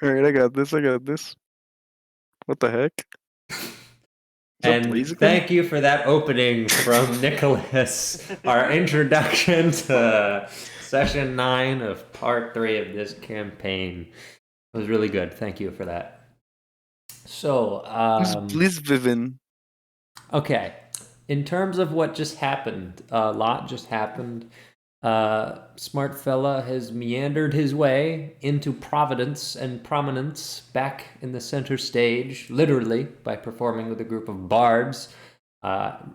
Alright, I got this. What the heck? And thank you for that opening from Nicholas, our introduction to session 9 of part 3 of this campaign. It was really good. Thank you for that. So, Please, Vivin. Okay. In terms of what just happened, a lot just happened. Smart fella has meandered his way into providence and prominence back in the center stage, literally, by performing with a group of bards,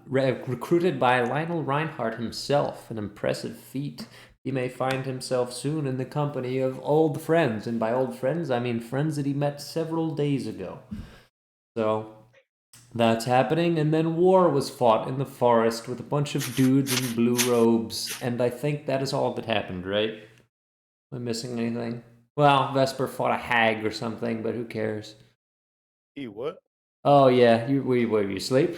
recruited by Lionel Reinhardt himself, an impressive feat. He may find himself soon in the company of old friends, and by old friends, I mean friends that he met several days ago. So that's happening, and then war was fought in the forest with a bunch of dudes in blue robes, and I think that is all that happened, right? Am I missing anything? Well, Vesper fought a hag or something, but who cares? What? Oh yeah, were you asleep?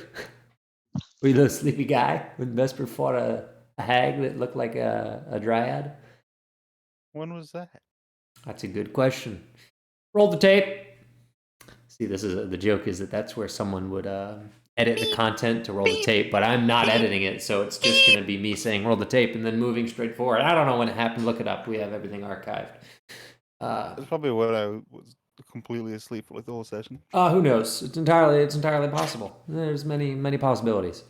Were you a little sleepy guy when Vesper fought a hag that looked like a dryad? When was that? That's a good question. Roll the tape. See, this is the joke is that that's where someone would edit the content to roll the tape, but I'm not editing it, so it's just going to be me saying roll the tape and then moving straight forward. I don't know when it happened. Look it up. We have everything archived. That's probably what I was completely asleep for like the whole session. Who knows? It's entirely possible. There's many possibilities.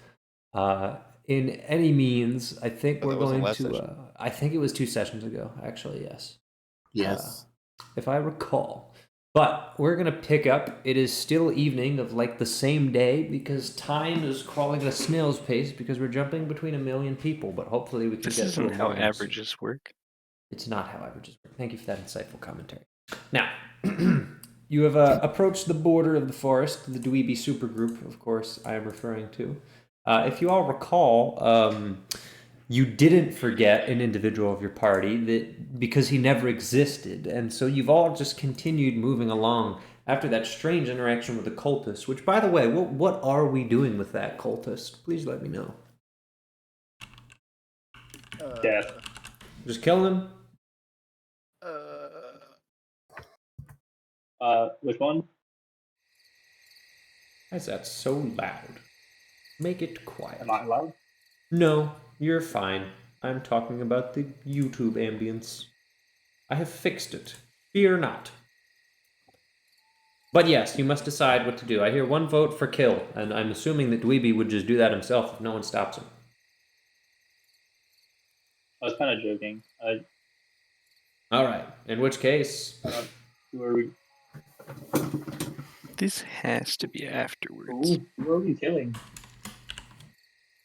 In any means, I think we're going to. I think it was 2 sessions ago. Actually, yes. Yes. If I recall. But we're going to pick up. It is still evening of like the same day because time is crawling at a snail's pace because we're jumping between 1 million people. But hopefully we can This get isn't how averages work. It's not how averages work. Thank you for that insightful commentary. Now, you have approached the border of the forest, the Dweeby supergroup, of course, I am referring to. If you all recall, you didn't forget an individual of your party that because he never existed, and so you've all just continued moving along after that strange interaction with the cultist. Which, by the way, what are we doing with that cultist? Please let me know. Death. Just killing him. Which one? Why is that so loud? Make it quiet. Am I loud? No, you're fine. I'm talking about the YouTube ambience. I have fixed it. Fear not. But yes, you must decide what to do. I hear 1 vote for kill, and I'm assuming that Dweeby would just do that himself if no one stops him. I was kind of joking. Alright, in which case... Who are we? This has to be afterwards. Who are we killing?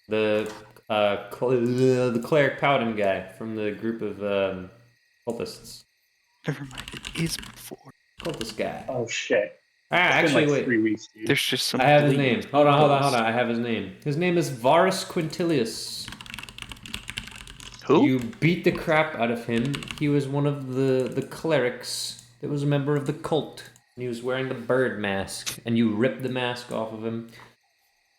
The cleric Paladin guy from the group of cultists. Never mind, it is before. Cultist guy. Oh shit. Actually, like wait. 3 weeks, dude. There's just some. I have his name. Hold on. I have his name. His name is Varus Quintilius. Who? You beat the crap out of him. He was one of the clerics that was a member of the cult. And he was wearing the bird mask, and you ripped the mask off of him.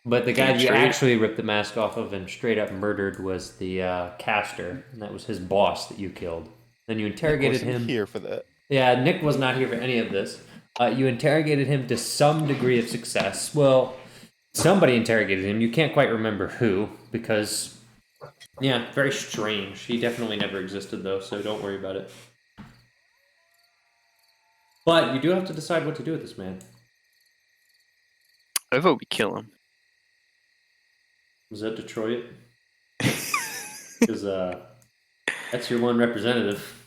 But the guy you actually ripped the mask off of and straight up murdered was the caster, and that was his boss that you killed. Then you interrogated him. Here for that. Yeah, Nick was not here for any of this. You interrogated him to some degree of success. Well, somebody interrogated him. You can't quite remember who, because, yeah, very strange. He definitely never existed, though, so don't worry about it. But you do have to decide what to do with this man. I vote we kill him. Was that Detroit? Because that's your one representative.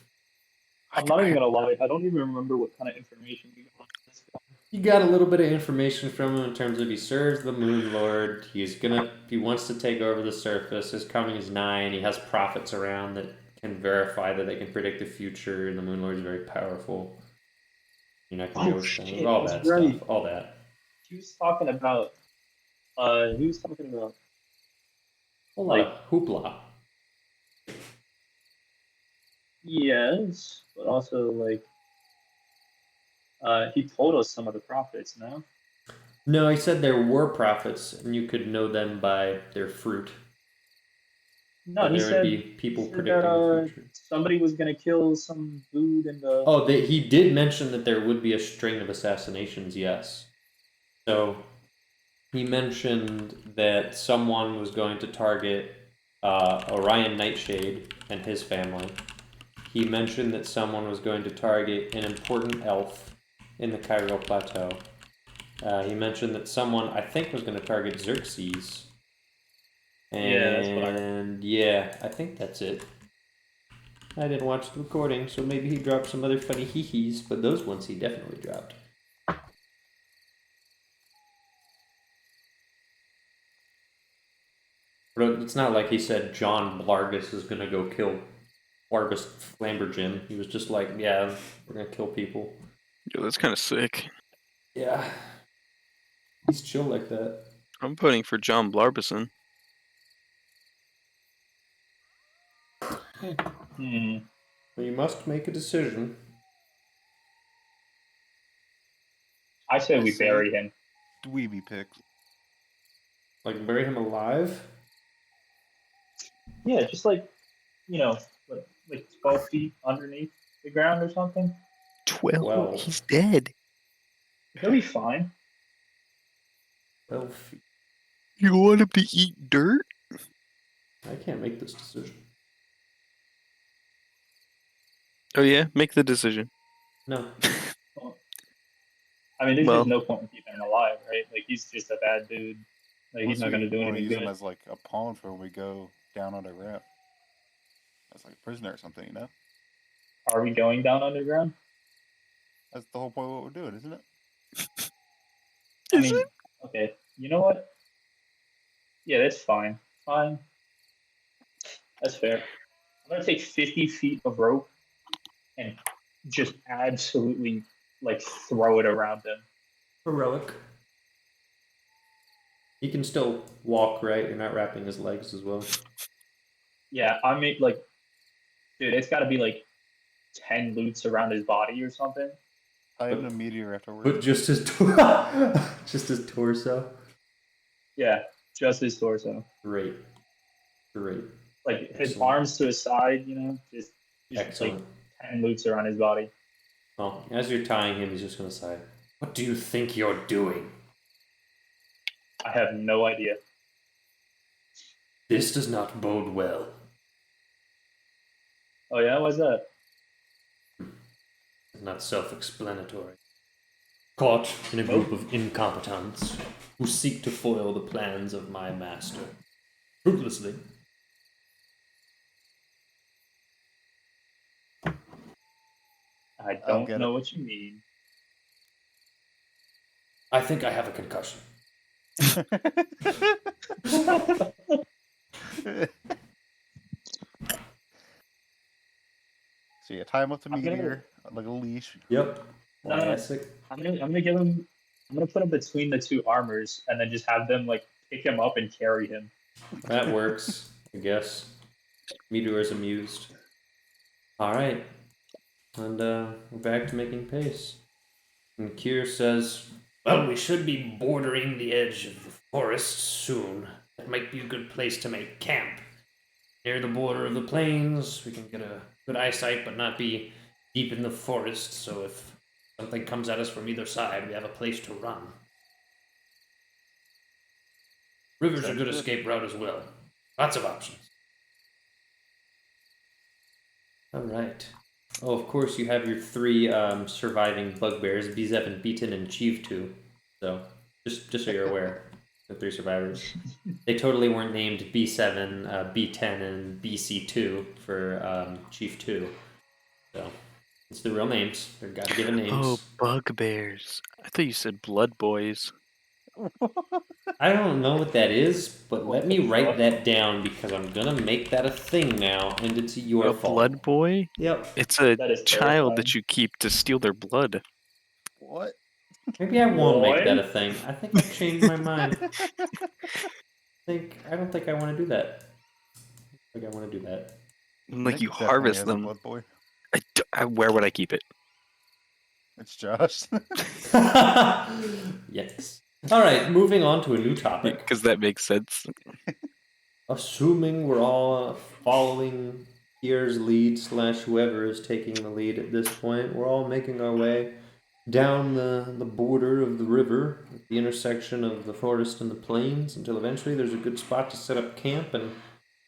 I'm not even gonna lie, I don't even remember what kind of information we got on this guy. You got a little bit of information from him in terms of he serves the Moon Lord. He wants to take over the surface. His coming is nigh, and he has prophets around that can verify that they can predict the future, and the Moon Lord is very powerful. You're not gonna go shit, all that right. stuff. All that. He was talking about A whole lot of hoopla. Yes, but also like he told us some of the prophets, no? No, he said there were prophets, and you could know them by their fruit. No, that he there would said, be people he said predicting the future. somebody was gonna kill some dude in the. Oh, he did mention that there would be a string of assassinations, yes. So, he mentioned that someone was going to target Orion Nightshade and his family. He mentioned that someone was going to target an important elf in the Cairo Plateau. He mentioned that someone, I think, was going to target Xerxes. Yeah, that's what I heard. And yeah, I think that's it. I didn't watch the recording, so maybe he dropped some other funny hee-hees, but those ones he definitely dropped. But it's not like he said John Blargus is gonna go kill Blargus Flambergen. He was just like, yeah, we're gonna kill people. Yo, that's kind of sick. Yeah. He's chill like that. I'm voting for John Blarbison. Hmm. Well, you must make a decision. I say we Say- bury him. Dweeby picks. Like, bury him alive? Yeah, just like, like 12 feet underneath the ground or something. 12? Well. He's dead. He'll be fine. 12 feet. You want him to eat dirt? I can't make this decision. Oh yeah, make the decision. No. I mean, there's Well- just no point in keeping him alive, right? Like, he's just a bad dude. Like, he's not going to do Want to anything use him good. as like a pawn for when we go down underground. As like a prisoner or something, you know? Are we going down underground? That's the whole point of what we're doing, isn't it? I Is mean, it? okay. You know what? Yeah, that's fine. Fine. That's fair. I'm going to take 50 feet of rope and just absolutely, like, throw it around him. Heroic. He can still walk, right? You're not wrapping his legs as well. Yeah, I mean, like, dude, it's got to be, like, 10 loops around his body or something. I am a meteor afterwards. But just his just his torso. Yeah, just his torso. Great. Great. Like, his Excellent. arms to his side, just like, Excellent. 10 loops around his body. Well, as you're tying him, he's just gonna say, "What do you think you're doing? I have no idea. This does not bode well." Oh, yeah? Why's that? It's not self-explanatory. Caught in a group of incompetents who seek to foil the plans of my master. Fruitlessly. I I'll don't get know what you mean. I think I have a concussion. So you tie him up to I'm gonna- meteor, like a leash. Yep. No. Classic. I'm gonna give him. I'm gonna put him between the two armors and then just have them like pick him up and carry him. That works, I guess. Meteor is amused. Alright. And we're back to making pace. And Kier says, "Well, we should be bordering the edge of the forest soon. That might be a good place to make camp. Near the border of the plains, we can get a good eyesight but not be deep in the forest, so if something comes at us from either side, we have a place to run. River's a good escape route as well. Lots of options." Alright. Oh, of course, you have your three surviving bugbears, B7, B10, and Chief2. So, just so you're aware, the three survivors. They totally weren't named B7, B10, and BC2 for Chief2. So, it's the real names. They're God-given names. Oh, bugbears. I thought you said blood boys. I don't know what that is, but What let me the write fuck? that down because I'm gonna make that a thing now, and it's your A fault. blood boy? Yep. It's a That is child terrifying. that you keep to steal their blood. What? Maybe I won't make that a What? thing. I think I've changed my mind. I don't think I want to do that. I think I want to do that. Like Nick you definitely harvest has a them. blood boy. Where would I keep it? It's Josh. Yes. All right, moving on to a new topic. Because that makes sense. assuming we're all following Pierre's lead / whoever is taking the lead at this point, we're all making our way down the border of the river at the intersection of the forest and the plains until eventually there's a good spot to set up camp. And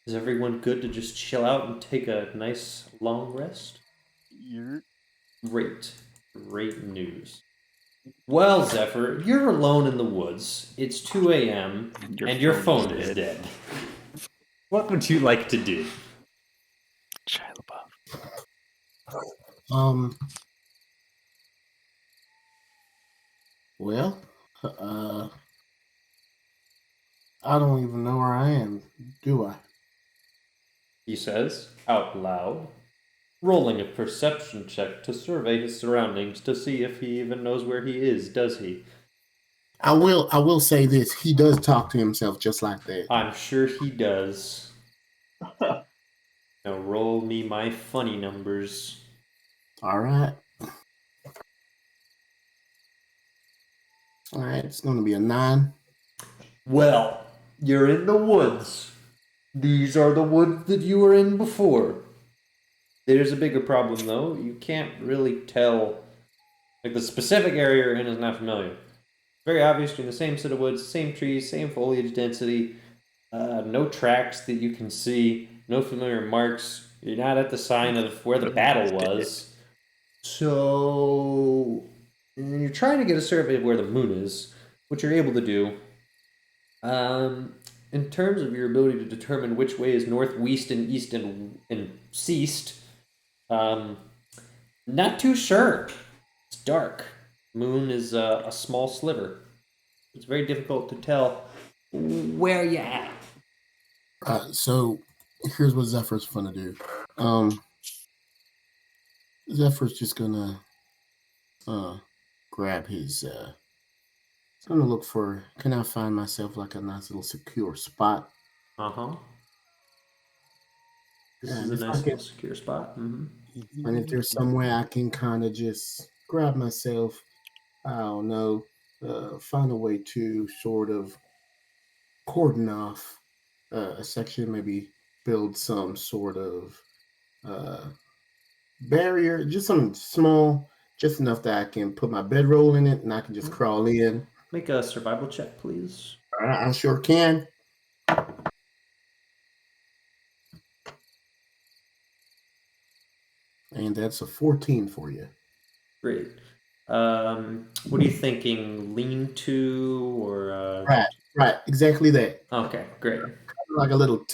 is everyone good to just chill out and take a nice long rest? You're Great news. Well, Zephyr, you're alone in the woods. It's 2 a.m. and your phone is dead. What would you like to do? Shia LaBeouf. Well, I don't even know where I am, do I? He says, out loud, rolling a perception check to survey his surroundings to see if he even knows where he is, does he? I will say this. He does talk to himself just like that. I'm sure he does. Now roll me my funny numbers. All right. All right, it's going to be a 9. Well, you're in the woods. These are the woods that you were in before. There's a bigger problem, though. You can't really tell. Like, the specific area you're in is not familiar. Very obvious you're in the same set of woods, same trees, same foliage density. No tracks that you can see. No familiar marks. You're not at the sign of where the battle was. So, you're trying to get a survey of where the moon is, which you're able to do. In terms of your ability to determine which way is northwest and east and east, not too sure. It's dark. Moon is a small sliver. It's very difficult to tell where you're at. So here's what Zephyr's gonna do. Zephyr's just gonna grab his. He's gonna look for. Can I find myself like a nice little secure spot? This Yeah, is a if I nice can- little secure spot. Mm-hmm. And if there's some way I can kind of just grab myself, I don't know, find a way to sort of cordon off a section, maybe build some sort of barrier, just something small, just enough that I can put my bedroll in it and I can just crawl in. Make a survival check, please. I sure can. And that's a 14 for you. Great. What are you thinking? Lean to or? Right, exactly that. Okay, great. Like a little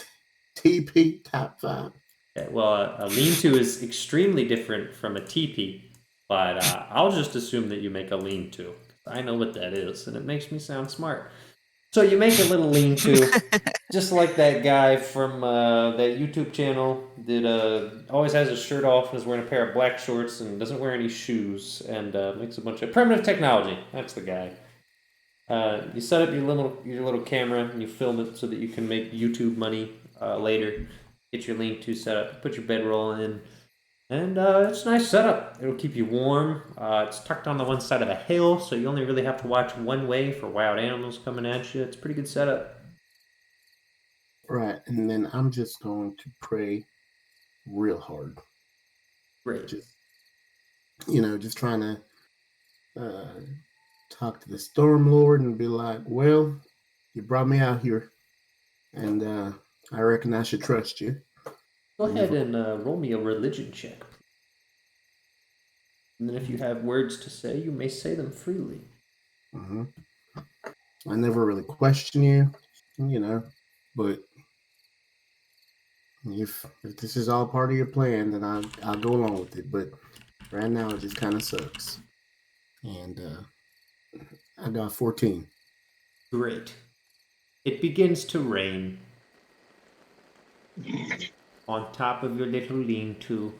TP type vibe. Okay, well, a lean-to is extremely different from a teepee, but I'll just assume that you make a lean-to. I know what that is, and it makes me sound smart. So you make a little lean-to, just like that guy from that YouTube channel that always has his shirt off and is wearing a pair of black shorts and doesn't wear any shoes and makes a bunch of primitive technology. That's the guy. You set up your little camera and you film it so that you can make YouTube money later. Get your lean-to set up, put your bedroll in, and it's a nice setup. It'll keep you warm. It's tucked on the one side of a hill, so you only really have to watch one way for wild animals coming at you. It's a pretty good setup. Right, and then I'm just going to pray real hard. Great. Just trying to talk to the Storm Lord and be like, well, you brought me out here, and I reckon I should trust you. Go ahead and roll me a religion check. And then if you have words to say, you may say them freely. Mm-hmm. I never really question you, but if this is all part of your plan, then I'll go along with it. But right now, it just kind of sucks. And I got 14. Great. It begins to rain. On top of your little lean-to.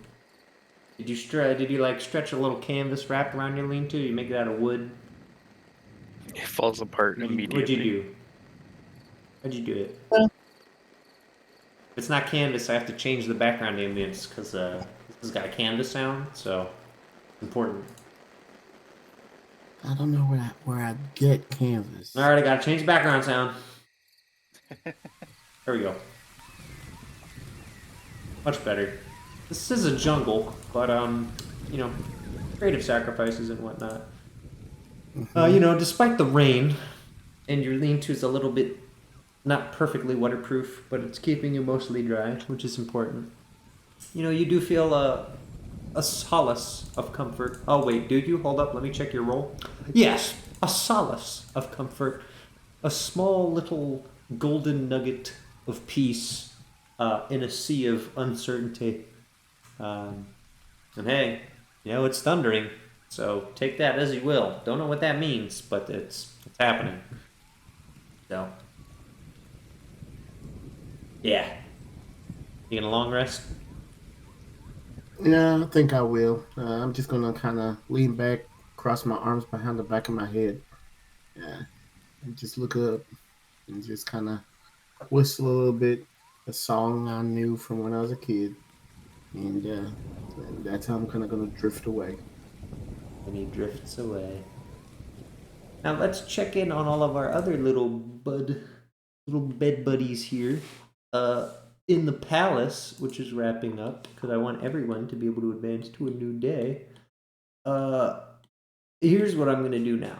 Did you stretch a little canvas wrapped around your lean-to? You make it out of wood? It falls apart immediately. What'd you do? How'd you do it? Well, If it's not canvas, I have to change the background ambience because this has got a canvas sound, so important. I don't know where I get canvas. Alright, I gotta change the background sound. There we go. Much better. This is a jungle, but you know, creative sacrifices and whatnot. You know, despite the rain, and your lean-to is a little bit not perfectly waterproof, but it's keeping you mostly dry, which is important. You know, you do feel a solace of comfort. Oh wait, do you? Hold up, let me check your roll. Yes, a solace of comfort. A small little golden nugget of peace in a sea of uncertainty. And hey, you know, it's thundering, so take that as you will. Don't know what that means, but it's happening. So, yeah. You gonna long rest? Yeah, I think I will. I'm just gonna kind of lean back, cross my arms behind the back of my head, and just look up and just kind of whistle a little bit, a song I knew from when I was a kid, and that's how I'm kind of gonna drift away. And he drifts away. Now let's check in on all of our other little bed buddies here. In the palace, which is wrapping up, because I want everyone to be able to advance to a new day. Here's what I'm going to do now.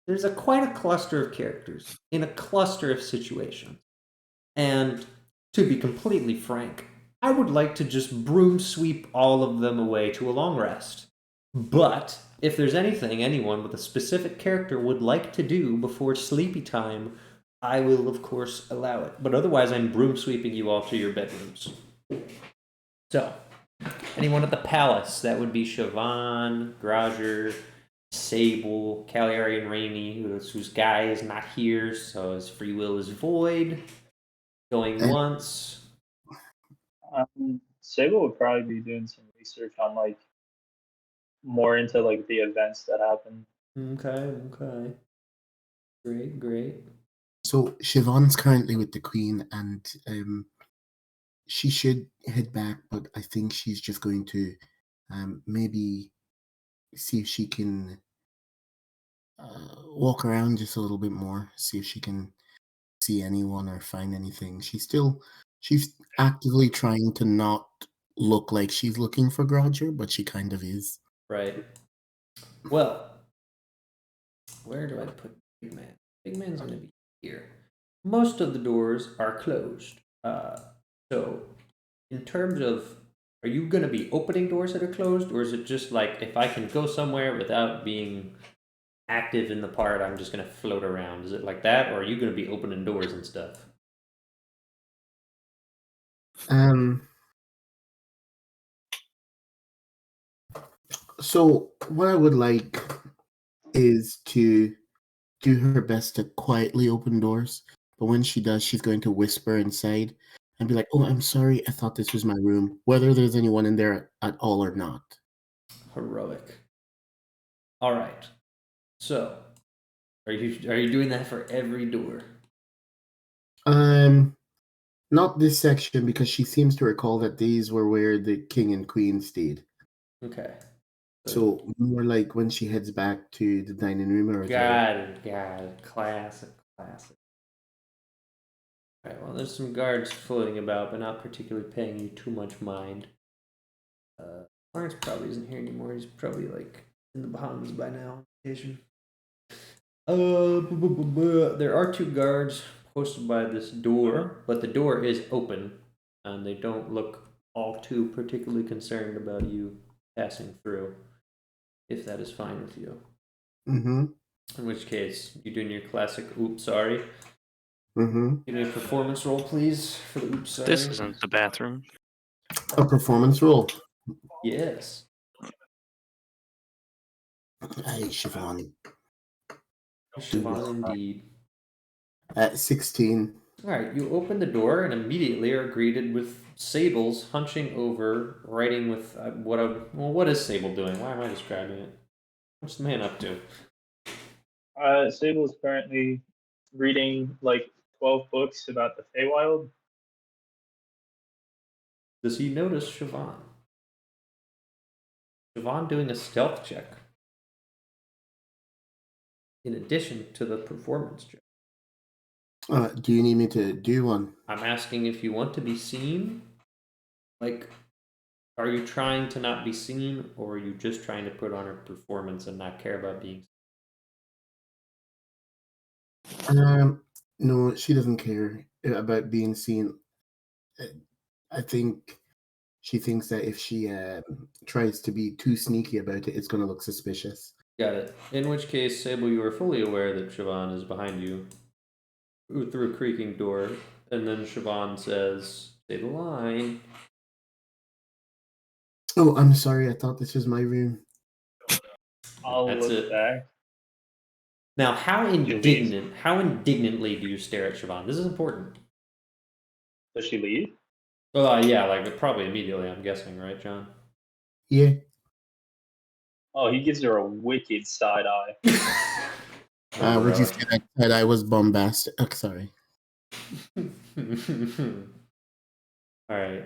There's quite a cluster of characters in a cluster of situations. And to be completely frank, I would like to just broom sweep all of them away to a long rest. But if there's anything anyone with a specific character would like to do before sleepy time, I will, of course, allow it. But otherwise, I'm broom sweeping you all to your bedrooms. So, anyone at the palace, that would be Siobhan, Grajer, Sable, Cagliari, and Rainey, whose guy is not here, so his free will is void. Going once. Sable would probably be doing some research on like more into like the events that happened. Okay. Great. So Siobhan's currently with the Queen, and she should head back, but I think she's just going to maybe see if she can walk around just a little bit more, see if she can see anyone or find anything. She's actively trying to not look like she's looking for Grodger, but she kind of is. Right. Well, where do I put Big Man? Big Man's going to be here. Most of the doors are closed. So, in terms of, are you going to be opening doors that are closed, or is it just like if I can go somewhere without being active in the part, I'm just going to float around? Is it like that, or are you going to be opening doors and stuff? So what I would like is to do her best to quietly open doors, but when she does, she's going to whisper inside and be like, "Oh, I'm sorry, I thought this was my room," whether there's anyone in there at all or not. Heroic. All right. So, are you doing that for every door? Not this section, because she seems to recall that these were where the king and queen stayed. Okay. So more like when she heads back to the dining room or Got it. Classic. Alright, well, there's some guards floating about, but not particularly paying you too much mind. Lawrence probably isn't here anymore. He's probably, like, in the Bahamas by now. There are 2 guards posted by this door, but the door is open, and they don't look all too particularly concerned about you passing through, if that is fine with you. Mm-hmm. In which case, you're doing your classic oops, sorry. Mm-hmm. Give me a performance roll, please, for the oops, sorry. This isn't the bathroom. A performance roll. Yes. Hey, Siobhan. Siobhan, indeed. At 16. Alright, you open the door and immediately are greeted with Sables hunching over, writing with what is Sable doing? Why am I describing it? What's the man up to? Sable is currently reading like 12 books about the Feywild. Does he notice Siobhan? Siobhan doing a stealth check. In addition to the performance check. Do you need me to do one? I'm asking if you want to be seen Like, are you trying to not be seen, or are you just trying to put on a performance and not care about being No, she doesn't care about being seen. I think she thinks that if she tries to be too sneaky about it, it's going to look suspicious. Got it. In which case, Sable, you are fully aware that Siobhan is behind you through a creaking door, and then Siobhan says, "Say the line." Oh, I'm sorry. I thought this was my room. I'll That's look it. back. Now, how leaves. indignantly do you stare at Siobhan? This is important. Does she leave? Yeah, like probably immediately, I'm guessing, right, John? Yeah. Oh, he gives her a wicked side eye. Would you say that I was bombastic? Oh, sorry. All right.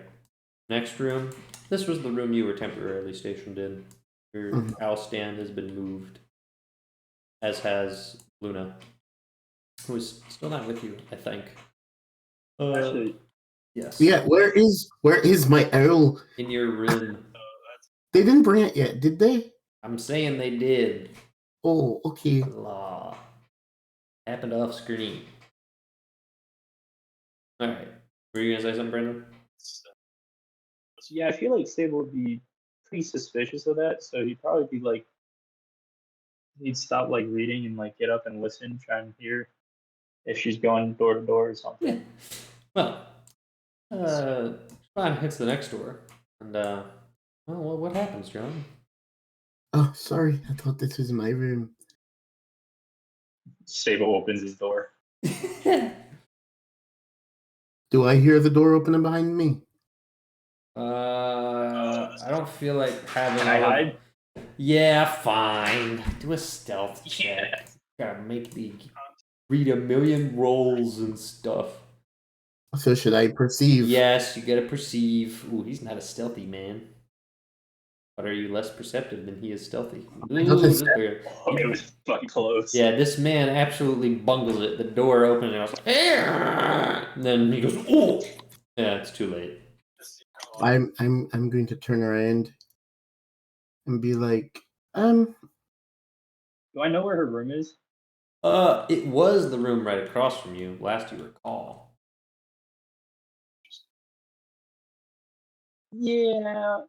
Next room. This was the room you were temporarily stationed in. Your owl stand has been moved, as has Luna, who is still not with you, I think. Actually, Yes. Yeah. Where is my owl? In your room. They didn't bring it yet, did they? I'm saying they did. Oh, okay. Law. Happened off screen. All right. Were you gonna say something, Brandon? yeah, I feel like Sable would be pretty suspicious of that, so he'd probably be like, he'd stop like reading and like get up and listen, try and hear if she's going door to door or something. Well, John hits the next door, and well, what happens, John? Oh, sorry. I thought this was my room. Sable opens his door. Do I hear the door opening behind me? I don't feel like having. Can I hide? Yeah, fine. Do a stealth check. Gotta make me read a million rolls and stuff. So should I perceive? Yes, you gotta perceive. Ooh, he's not a stealthy man. But are you less perceptive than he is stealthy? Ooh, this is weird. Oh, it was fucking close. Yeah, this man absolutely bungles it. The door opens and I was like, and then he goes, "Oh!" Yeah, it's too late. I'm going to turn around and be like, Do I know where her room is? It was the room right across from you, last you recall. Yeah.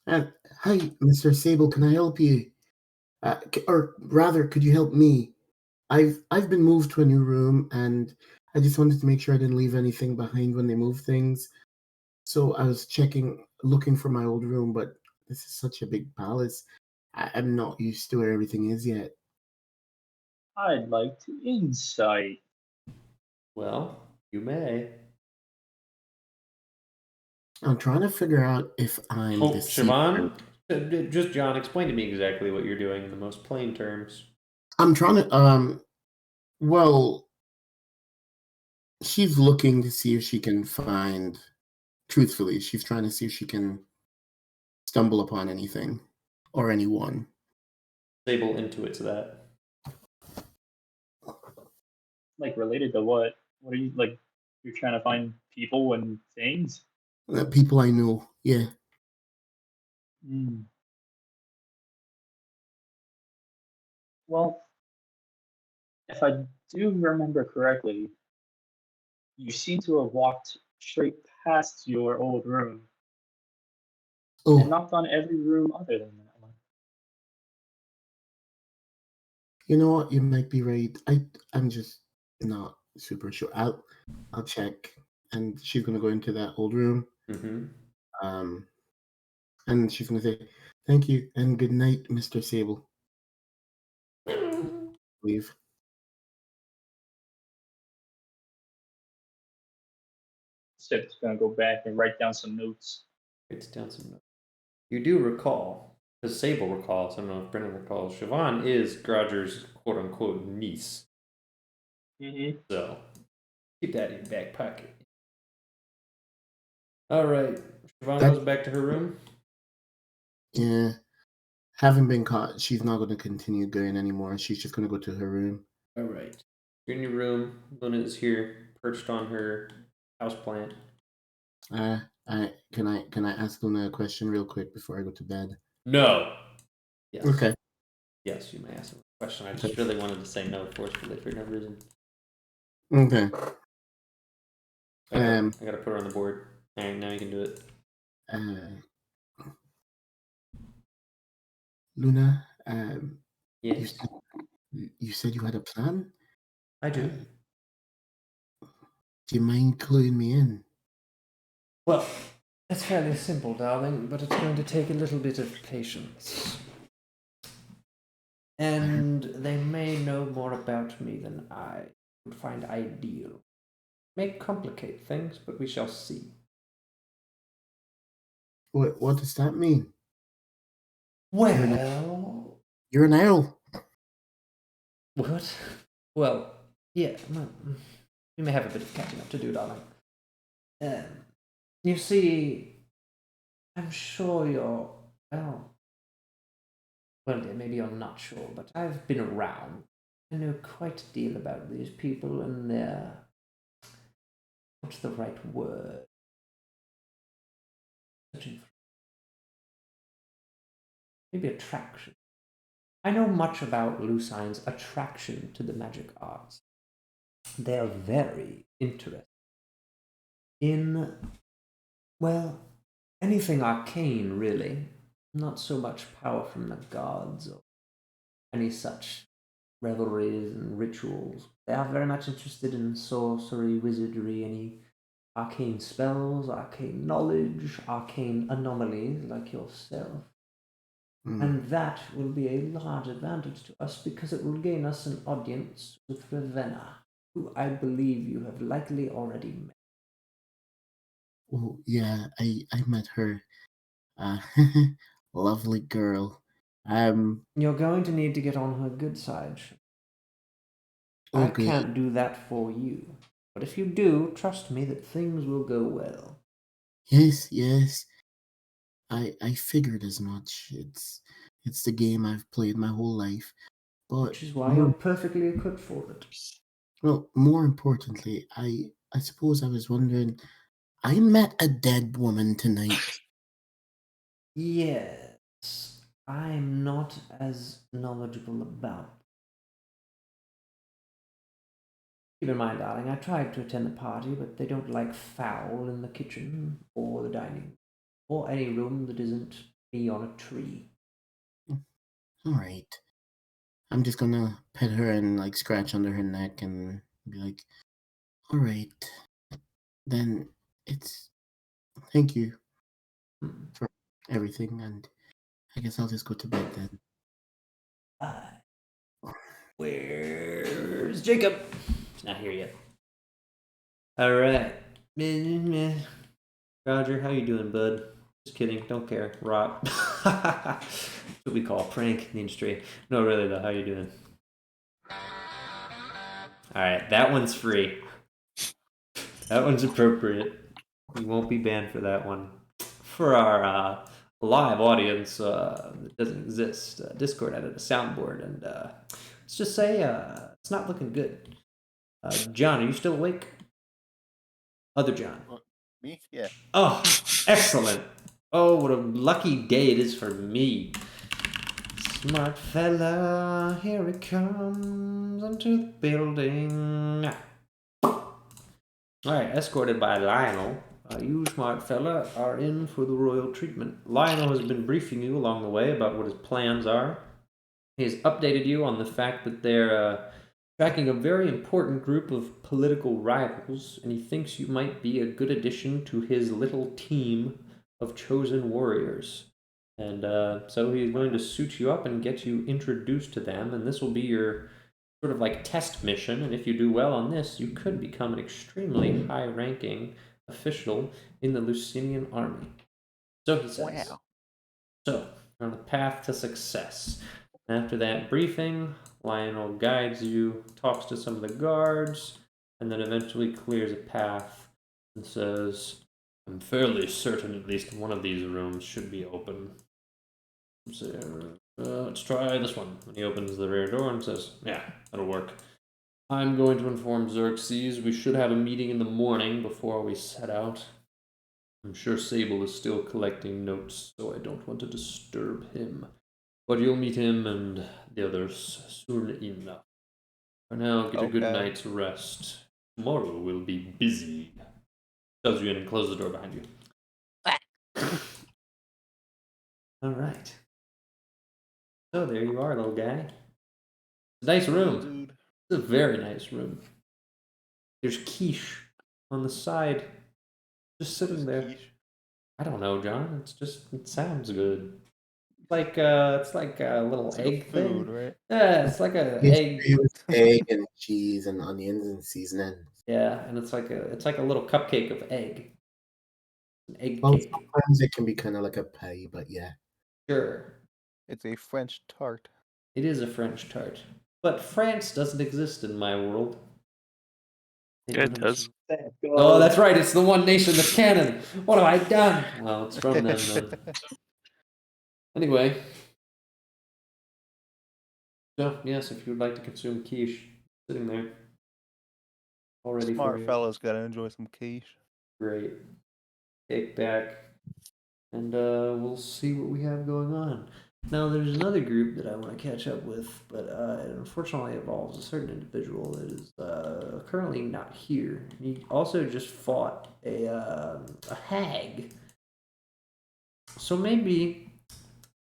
hi, Mr. Sable, can I help you? Or rather, could you help me? I've been moved to a new room, and I just wanted to make sure I didn't leave anything behind when they move things. So I was looking for my old room, but this is such a big palace. I'm not used to where everything is yet. I'd like to insight. Well, you may. I'm trying to figure out if I'm the Siobhan? Just John, explain to me exactly what you're doing in the most plain terms. I'm trying to well, she's looking to see if she can find, truthfully, she's trying to see if she can stumble upon anything or anyone. Sable intuits that. Like related to what? What are you like? You're trying to find people and things? People I know, yeah. Well, if I do remember correctly, you seem to have walked straight past your old room and Oh, knocked on every room other than that one. you know what? You might be right. I'm just not super sure. I'll check. And she's gonna go into that old room. Mm-hmm. And she's gonna say, "Thank you and good night, Mr. Sable." Leave. Sip's gonna go back and write down some notes. Writes down some notes. You do recall, because Sable recalls, I don't know if Brennan recalls, Siobhan is Roger's quote-unquote niece. Mm-hmm. So, keep that in your back pocket. All right. Siobhan goes back to her room. Yeah. Having been caught, she's not going to continue going anymore. She's just going to go to her room. All right. You're in your room. Luna is here, perched on her Houseplant. Can I ask Luna a question real quick before I go to bed? No. Yes. Okay. Yes, you may ask him a question. I just really wanted to say no forcefully for no reason. Okay. I gotta put her on the board. Alright, now you can do it. Luna, Yes. you said you had a plan? I do. Do you mind cluing me in? Well, it's fairly simple, darling, but it's going to take a little bit of patience. And they may know more about me than I would find ideal. May complicate things, but we shall see. What does that mean? Well, You're an owl. what? Well, yeah, we may have a bit of catching up to do, darling. You see, I'm sure you're, well, dear, maybe you're not sure, but I've been around. I know quite a deal about these people and their, what's the right word? Maybe attraction. I know much about Lucine's attraction to the magic arts. They are very interested in, well, anything arcane, really. Not so much power from the gods or any such revelries and rituals. They are very much interested in sorcery, wizardry, any arcane spells, arcane knowledge, arcane anomalies like yourself. And that will be a large advantage to us because it will gain us an audience with Ravenna, who I believe you have likely already met. Well, yeah, I met her. Lovely girl. You're going to need to get on her good side. I Okay. can't do that for you. But if you do, trust me that things will go well. Yes. I figured as much. It's the game I've played my whole life. But Which is why you're perfectly equipped for it. well, more importantly, I suppose I was wondering, I met a dead woman tonight. Yes, I'm not as knowledgeable about. Keep in mind, darling, I tried to attend the party, but they don't like fowl in the kitchen or the dining or any room that isn't me on a tree. All right. I'm just gonna pet her and like scratch under her neck and be like, all right, then thank you for everything, and I guess I'll just go to bed then. Where's Jacob? He's not here yet. All right. Roger, how you doing, bud? Just kidding. Don't care. Rob. That's what we call a prank in the industry. No, really, though. How you doing? All right. That one's free. That one's appropriate. You won't be banned for that one. For our live audience that doesn't exist, Discord added a soundboard, and let's just say it's not looking good. John, are you still awake? Other John. Me? Yeah. Oh, excellent. Oh, what a lucky day it is for me. Smart fella, here he comes into the building. Alright, escorted by Lionel. You, smart fella, are in for the royal treatment. Lionel has been briefing you along the way about what his plans are. He has updated you on the fact that they're tracking a very important group of political rivals, and he thinks you might be a good addition to his little team of chosen warriors. And so he's going to suit you up and get you introduced to them, and this will be your sort of like test mission, and if you do well on this, you could become an extremely high-ranking official in the Lucinian army. So he says. Wow. So, on the path to success. After that briefing, Lionel guides you, talks to some of the guards, and then eventually clears a path and says, I'm fairly certain at least one of these rooms should be open. So, let's try this one. And he opens the rear door and says, yeah, that'll work. I'm going to inform Xerxes. We should have a meeting in the morning before we set out. I'm sure Sable is still collecting notes, so I don't want to disturb him. But you'll meet him and the others soon enough. For now, get a good Okay. night's rest. Tomorrow we'll be busy. Tells you in and close the door behind you. All right. So there you are, little guy. Nice room. Dude. It's a very nice room. There's quiche on the side, just sitting there. Quiche. I don't know, John. It sounds good. It's like a little It's like egg a food, thing. right? Yeah, it's like a It's egg. made with egg and cheese and onions and seasoning. Yeah, and it's like a little cupcake of egg. An egg Well, cake. sometimes it can be kind of like a pie, but yeah. Sure. It's a French tart. It is a French tart. But France doesn't exist in my world. Yeah, it does. Thank Oh, God. that's right. It's the one nation that's canon. What have I done? Well, it's from them then. Anyway. So, yes, if you would like to consume quiche, sitting there. Already for Smart you. fella's gotta enjoy some quiche. Great. Kick back. And we'll see what we have going on. Now, there's another group that I want to catch up with, but it unfortunately involves a certain individual that is currently not here. He also just fought a hag. So maybe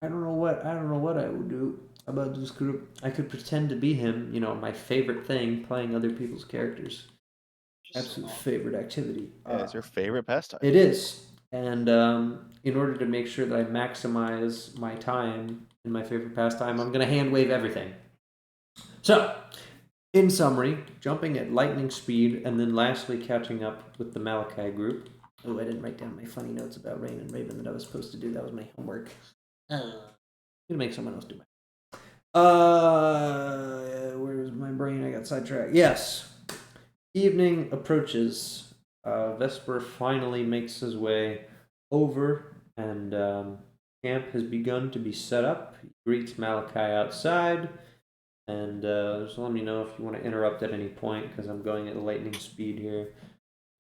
I don't know what I would do about this group. I could pretend to be him. You know, my favorite thing, playing other people's characters. Absolute favorite activity. Yeah, it's your favorite pastime. It is. And in order to make sure that I maximize my time in my favorite pastime, I'm going to hand wave everything. So, in summary, jumping at lightning speed and then lastly catching up with the Malachi group. Oh, I didn't write down my funny notes about Rain and Raven that I was supposed to do. That was my homework. I'm going to make someone else do mine. Where's my brain? I got sidetracked. Yes. Evening approaches. Vesper finally makes his way over, and camp has begun to be set up. He greets Malachi outside, and just let me know if you want to interrupt at any point, because I'm going at lightning speed here.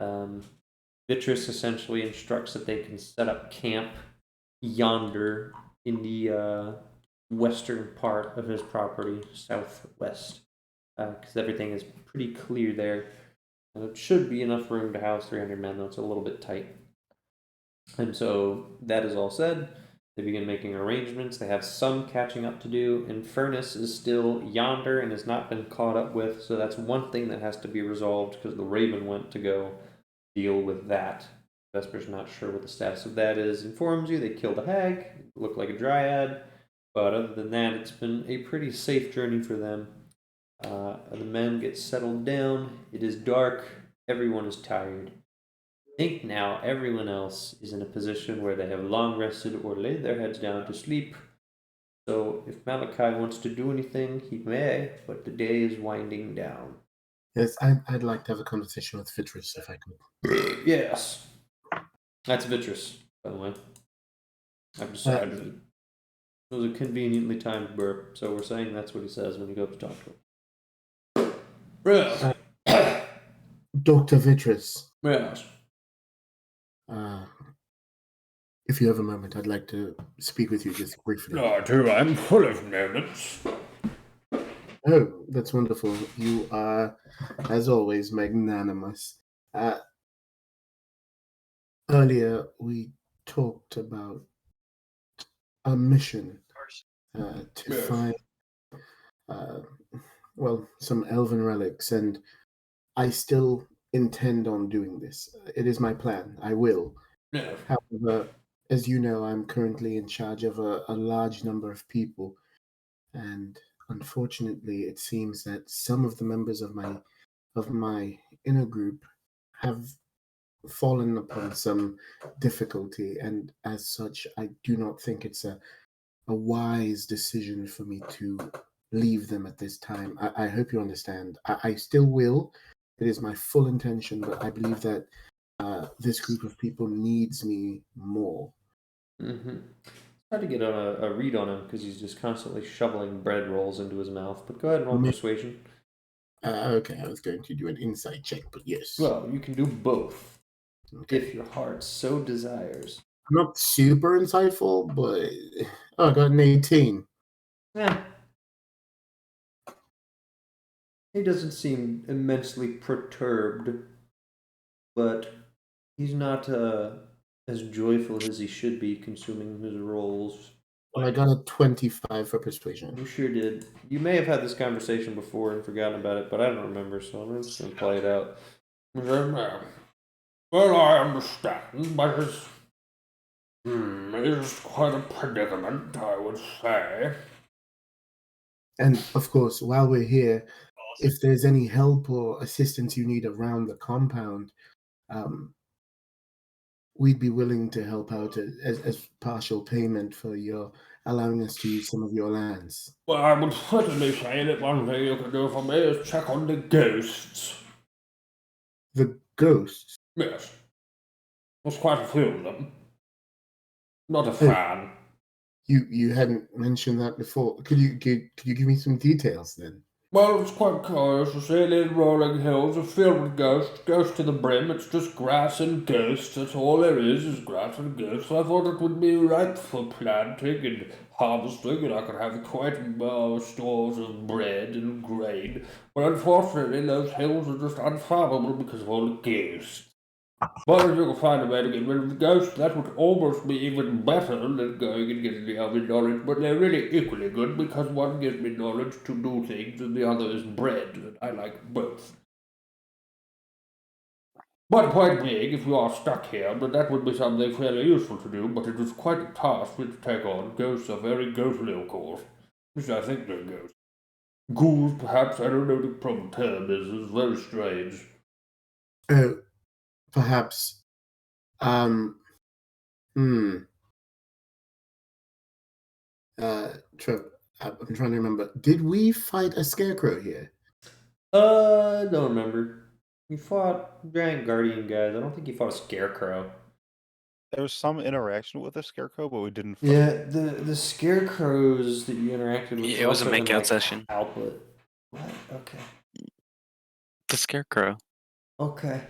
Vitrus essentially instructs that they can set up camp yonder in the western part of his property, southwest, because everything is pretty clear there. It should be enough room to house 300 men, though it's a little bit tight. And so that is all said. They begin making arrangements. They have some catching up to do. Infernus is still yonder and has not been caught up with, so that's one thing that has to be resolved because the Raven went to go deal with that. Vesper's not sure what the status of that is. Informs you they killed a hag, looked like a dryad, but other than that, it's been a pretty safe journey for them. The men get settled down. It is dark. Everyone is tired. I think now everyone else is in a position where they have long rested or laid their heads down to sleep. So if Malachi wants to do anything, he may, but the day is winding down. Yes, I'd like to have a conversation with Vitrus if I could. Yes. That's Vitrus, by the way. I've decided it was a conveniently timed burp, so we're saying that's what he says when you go up to talk to him. Yes. Dr. Vitrus, Yes. if you have a moment, I'd like to speak with you just briefly. I'm full of moments. Oh, that's wonderful. You are, as always, magnanimous. Earlier, we talked about a mission to find, some elven relics, and I still intend on doing this. It is my plan. I will. Yeah. However, as you know, I'm currently in charge of a large number of people, and unfortunately, it seems that some of the members of my inner group have fallen upon some difficulty, and as such, I do not think it's a wise decision for me to leave them at this time. I hope you understand. I still will. It is my full intention, but I believe that this group of people needs me more. Mm-hmm. Try to get a read on him because he's just constantly shoveling bread rolls into his mouth. But go ahead and roll persuasion. Okay, I was going to do an insight check, but yes. Well, you can do both Okay. if your heart so desires. I'm not super insightful, but I got an 18. Yeah. He doesn't seem immensely perturbed, but he's not as joyful as he should be consuming his rolls. Well, I got a 25 for persuasion. You sure did. You may have had this conversation before and forgotten about it, but I don't remember, so I'm just going to play it out. Well, I understand, but it's quite a predicament, I would say. And of course, while we're here, if there's any help or assistance you need around the compound, we'd be willing to help out as partial payment for your allowing us to use some of your lands. Well, I would certainly say that one thing you could do for me is check on the ghosts. The ghosts? Yes. There's quite a few of them. Not a fan. You hadn't mentioned that before. Could you give me some details then? Well, it's quite curious. You see, these rolling hills are filled with ghosts. Ghosts to the brim. It's just grass and ghosts. That's all there is grass and ghosts. So I thought it would be ripe for planting and harvesting, and I could have quite stores of bread and grain. But unfortunately, those hills are just unfarmable because of all the ghosts. But if you can find a way to get rid of the ghosts, that would almost be even better than going and getting the other knowledge. But they're really equally good because one gives me knowledge to do things and the other is bread, and I like both. But point being, if you are stuck here, then that would be something fairly useful to do, but it is quite a task to take on. Ghosts are very ghostly, of course. At least I think they're ghosts. Ghouls, perhaps, I don't know what the proper term is. It's very strange. Perhaps. Trevor, I'm trying to remember. Did we fight a scarecrow here? I don't remember. You fought giant guardian guys. I don't think you fought a scarecrow. There was some interaction with a scarecrow, but we didn't fight. Yeah, the scarecrows that you interacted with. Yeah, it was a also makeout like, session. Output. What? Okay. The scarecrow. Okay.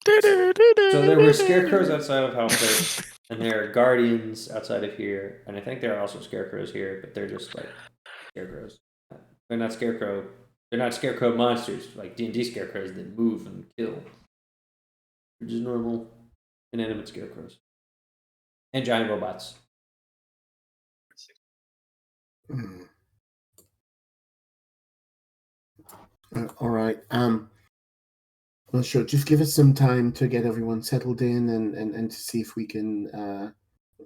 So there were scarecrows outside of Hellfest, and there are guardians outside of here, and I think there are also scarecrows here, but they're just like scarecrows. They're not scarecrow. They're not scarecrow monsters like D&D scarecrows that move and kill. They're just normal, inanimate scarecrows and giant robots. All right. Well, sure. Just give us some time to get everyone settled in and to see if we can,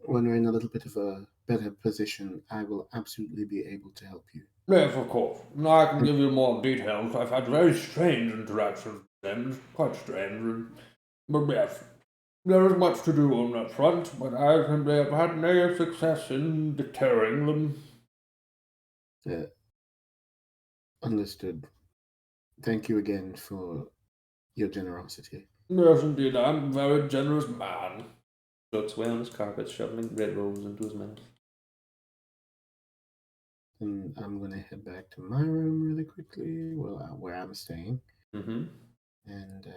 when we're in a little bit of a better position, I will absolutely be able to help you. Yes, of course. Now I can give you more details. I've had very strange interactions with them. Quite strange. But yes, there is much to do on that front, but I simply have had no success in deterring them. Yeah. Understood. Thank you again for your generosity. Yes, indeed, I'm a very generous man. Floats away on his carpet, shoveling red rolls into his mouth. And I'm going to head back to my room really quickly, where I'm staying. Mm-hmm. And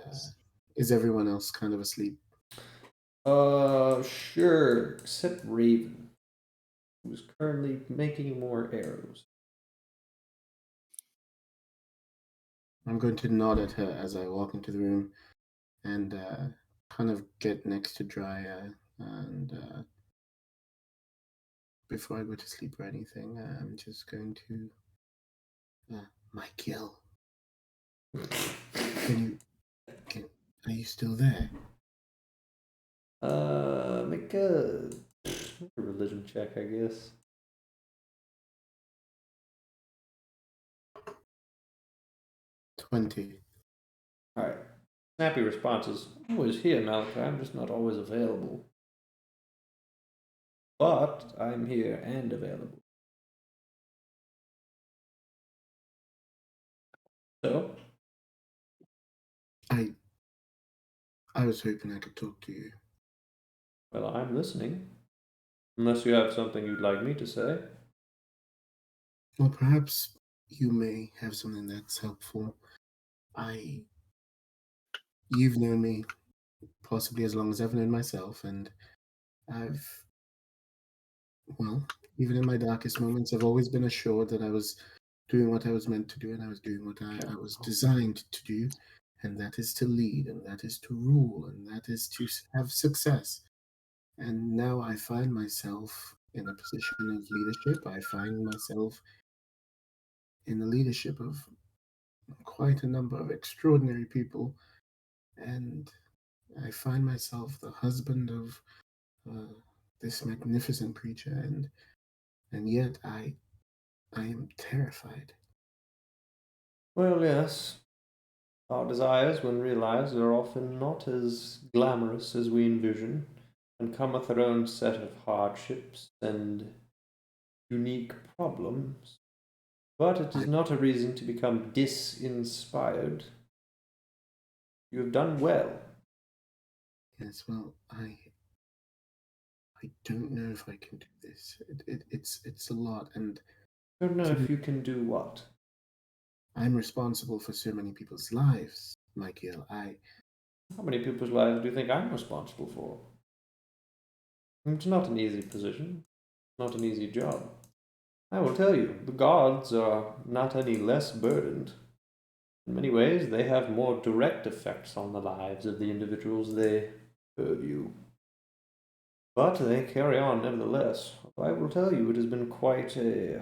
is everyone else kind of asleep? Sure, except Raven, who's currently making more arrows. I'm going to nod at her as I walk into the room and kind of get next to Dryad. And before I go to sleep or anything, I'm just going to... Michael, are you still there? Make a religion check, I guess. 20. Alright. Snappy responses. I'm always here, Malachi. I'm just not always available. But I'm here and available. So? I was hoping I could talk to you. Well, I'm listening. Unless you have something you'd like me to say. Well, perhaps you may have something that's helpful. You've known me possibly as long as I've known myself, and well, even in my darkest moments, I've always been assured that I was doing what I was meant to do, and I was doing what I was designed to do, and that is to lead, and that is to rule, and that is to have success. And now I find myself in a position of leadership. I find myself in the leadership of quite a number of extraordinary people, and I find myself the husband of this magnificent creature, and yet I am terrified. Well, yes. Our desires, when realized, are often not as glamorous as we envision, and come with their own set of hardships and unique problems. But it is not a reason to become disinspired. You have done well. Yes, well, I don't know if I can do this. It's a lot, and I don't know if you can do what. I'm responsible for so many people's lives, Michael. How many people's lives do you think I'm responsible for? It's not an easy position, not an easy job. I will tell you, the gods are not any less burdened. In many ways, they have more direct effects on the lives of the individuals they purview. But they carry on nevertheless. I will tell you, it has been quite a...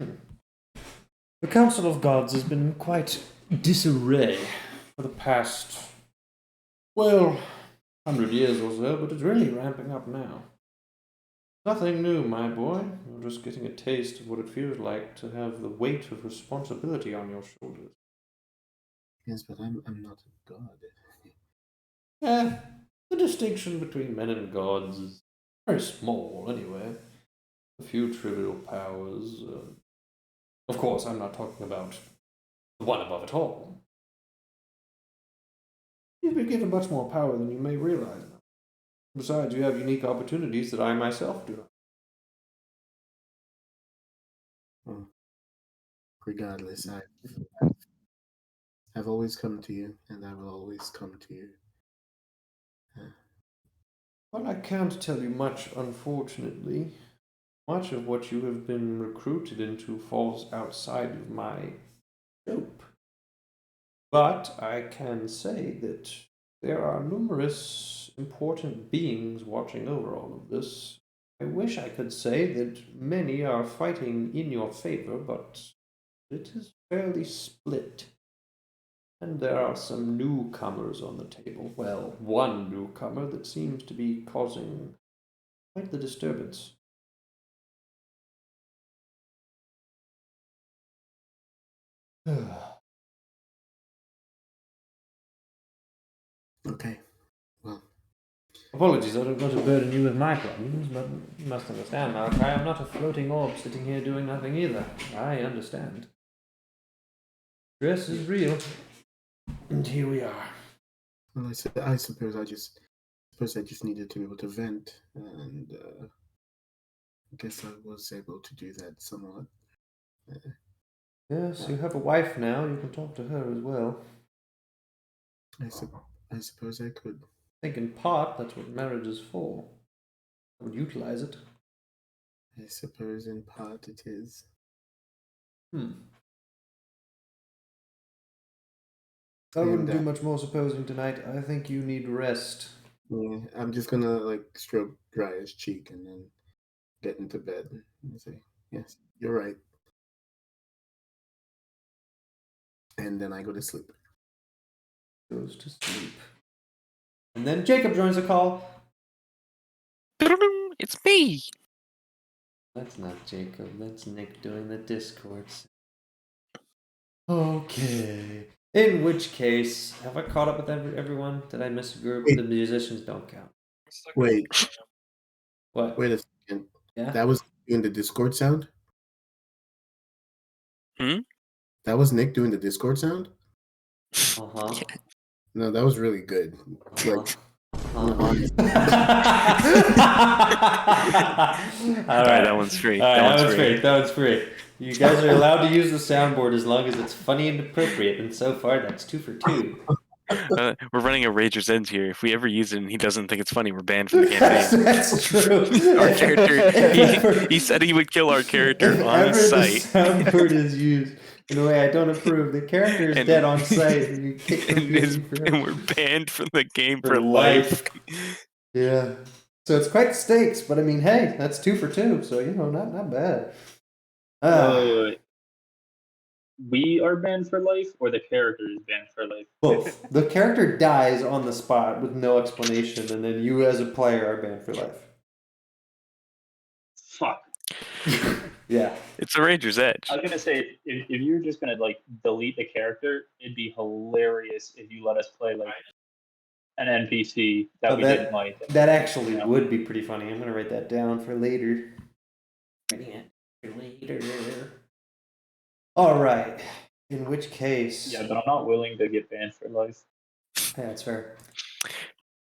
The Council of Gods has been in quite disarray for the past, 100 years or so, but it's really ramping up now. Nothing new, my boy. You're just getting a taste of what it feels like to have the weight of responsibility on your shoulders. Yes, but I'm not a god. The distinction between men and gods is very small, anyway. A few trivial powers. Of course, I'm not talking about the one above it all. You've been given much more power than you may realize now. Besides, you have unique opportunities that I myself do not. Regardless, I've always come to you, and I will always come to you. Well, I can't tell you much, unfortunately. Much of what you have been recruited into falls outside of my scope. But I can say that there are numerous important beings watching over all of this. I wish I could say that many are fighting in your favor, but it is fairly split. And there are some newcomers on the table. Well, one newcomer that seems to be causing quite the disturbance. Okay, well. Apologies, I don't want to burden you with my problems, but you must understand, Malachi, I am not a floating orb sitting here doing nothing either. I understand. Stress is real. And here we are. Well, I suppose I just needed to be able to vent, and I guess I was able to do that somewhat. Yes, you have a wife now. You can talk to her as well. I suppose I could. I think in part that's what marriage is for. I would utilize it. I suppose in part it is. I wouldn't do much more supposing tonight. I think you need rest. Yeah, I'm just gonna stroke Dry's cheek and then get into bed and say, "Yes, you're right." And then I go to sleep. Goes to sleep. And then Jacob joins the call. It's me! That's not Jacob. That's Nick doing the Discord. Okay. In which case, have I caught up with everyone? Did I miss a group? The musicians don't count. Wait. What? Wait a second. Yeah? That was doing the Discord sound? That was Nick doing the Discord sound? Uh-huh. No, that was really good. All right, that one's free. That one's free. You guys are allowed to use the soundboard as long as it's funny and appropriate, and so far that's 2 for 2. We're running a Rager's Edge here. If we ever use it and he doesn't think it's funny, we're banned from the campaign. That's true. Our character, If he said he would kill our character if on ever the site. soundboard is used in a way I don't approve, the character is And- dead on site, and you kick from And we're banned from the game for life. Yeah. So it's quite the stakes, but I mean, hey, that's 2 for 2, so not bad. Wait. We are banned for life, or the character is banned for life? Both. The character dies on the spot with no explanation, and then you as a player are banned for life. Fuck. Yeah. It's a Rager's Edge. I was gonna say, if you're just gonna like delete the character, it'd be hilarious if you let us play like an NPC that we didn't like. That actually would be pretty funny. I'm gonna write that down for later. All right. In which case, Yeah, but I'm not willing to get banned for life. yeah, that's fair. I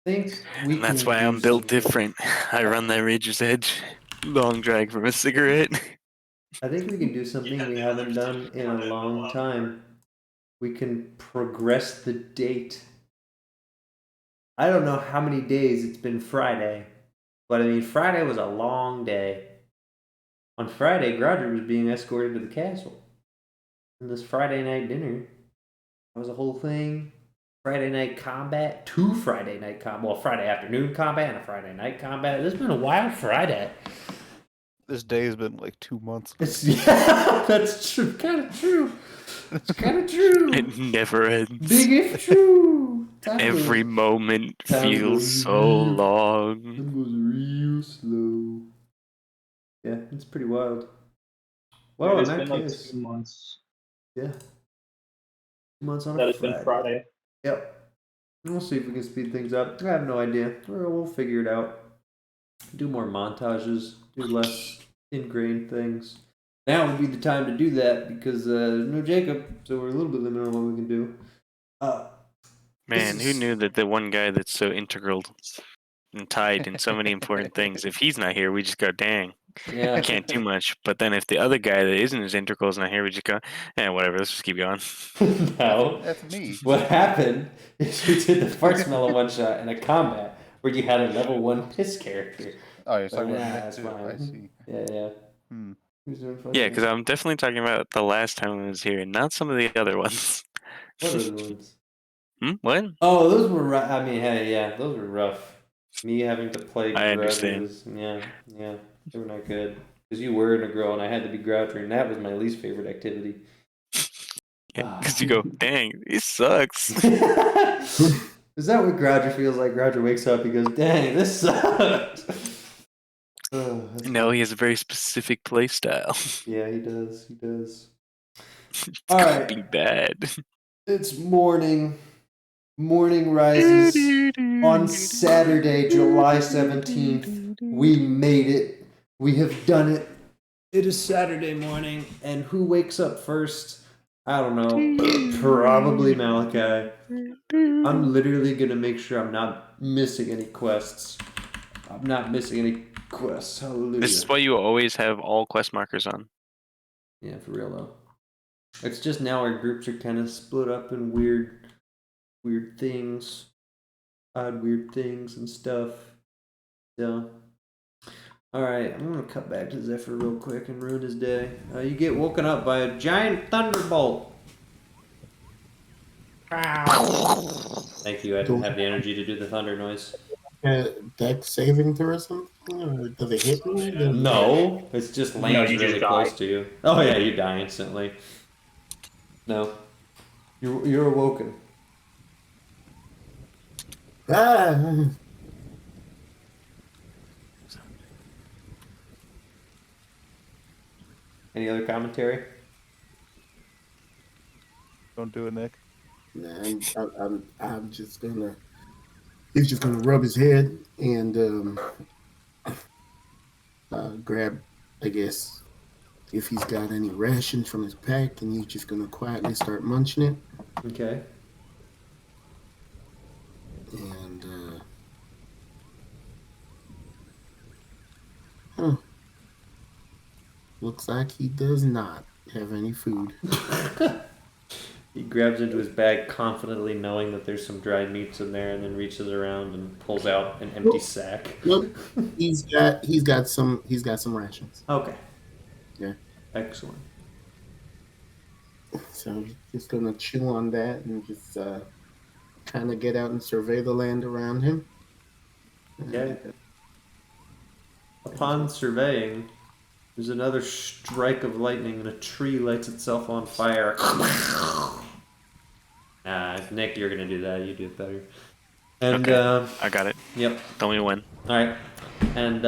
think we. And that's can why do I'm built something. different. I run that Rager's Edge. Long drag from a cigarette. I think we can do something we haven't done in a long time. We can progress the date. I don't know how many days it's been Friday, but I mean, Friday was a long day. On Friday, Grodger was being escorted to the castle. And this Friday night dinner, that was a whole thing. Friday night combat, 2 Friday night combat. Well, Friday afternoon combat and a Friday night combat. This has been a wild Friday. This day has been like 2 months. Yeah, that's true. Kind of true. It's kind of true. It never ends. Big if true. Time Every goes, moment time feels goes so real- long. time goes real slow. Yeah, it's pretty wild. Well, It's in been that like case, 2 months. yeah. 2 months on That a has been Friday. Yep. We'll see if we can speed things up. I have no idea. We'll figure it out. Do more montages. Do less ingrained things. Now would be the time to do that because there's no Jacob, so we're a little bit limited on what we can do. Man, This who is- knew that the one guy that's so integral and tied in so many important things, if he's not here, we just go, dang, Yeah. can't do much. But then if the other guy that isn't as integral is not here, we just go, whatever, let's just keep going. No. That's me. What happened is you did the first mellow one shot in a combat where you had a level 1 piss character. Oh, you're talking Yeah, about that's that too. I fine. see. Yeah. Hmm. Who's doing fun? Yeah, because I'm definitely talking about the last time I was here, not some of the other ones. What other ones? What? Oh, those were rough. I mean, hey, yeah, those were rough. Me having to play I understand. Grouchers, yeah, they were not good. Because you were in a girl and I had to be Groucher, and that was my least favorite activity. Yeah, because you go, dang, this sucks. Is that what Groucher feels like? Groucher wakes up, he goes, dang, this sucks. Oh, that's No, he has a very specific play style. Yeah, he does. He does. It's All gonna right. be bad. It's morning. Morning rises on Saturday, July 17th. We made it. We have done it. It is Saturday morning, and who wakes up first? I don't know. Probably Malachi. I'm literally gonna make sure I'm not missing any quests. I'm not missing any quests. Hallelujah. This is why you always have all quest markers on. Yeah, for real though. It's just now our groups are kind of split up in weird things, odd weird things and stuff. So, all right, I'm gonna cut back to Zephyr real quick and ruin his day. You get woken up by a giant thunderbolt. Thank you. I didn't have the energy to do the thunder noise. Deck saving throw or something? Or does it hit me? No, it's just lands you just really die. close to you. Oh yeah, you die instantly. No, you're awoken. Ah! Any other commentary? Don't do it, Nick. Nah, I'm just gonna. He's just gonna rub his head and grab, I guess, if he's got any rations from his pack, and he's just gonna quietly start munching it. Okay. And Looks like he does not have any food. He grabs into his bag confidently, knowing that there's some dried meats in there, and then reaches around and pulls out an empty sack. Nope. He's got some rations. Okay. Yeah. Excellent. So he's just gonna chew on that and just kind of get out and survey the land around him. Okay. Upon surveying, there's another strike of lightning and a tree lights itself on fire. Nick, you're gonna do that. You do it better. And Okay. I got it. Yep. Tell me when. All right. And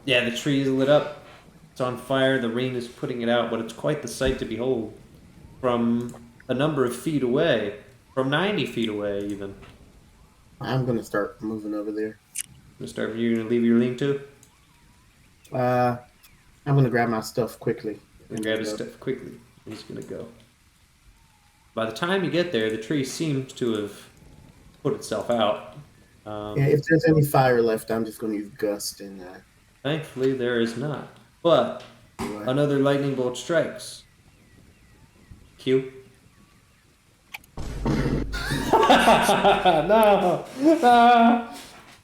yeah, the tree is lit up. It's on fire. The rain is putting it out, but it's quite the sight to behold. From a number of feet away, from 90 feet away, even. I'm gonna start moving over there. You're gonna leave your lean-to? I'm gonna grab my stuff quickly. And grab his stuff quickly. He's gonna go. By the time you get there, the tree seems to have put itself out. Yeah, if there's any fire left, I'm just gonna use gust and. Thankfully, there is not. But another lightning bolt strikes. Q. No!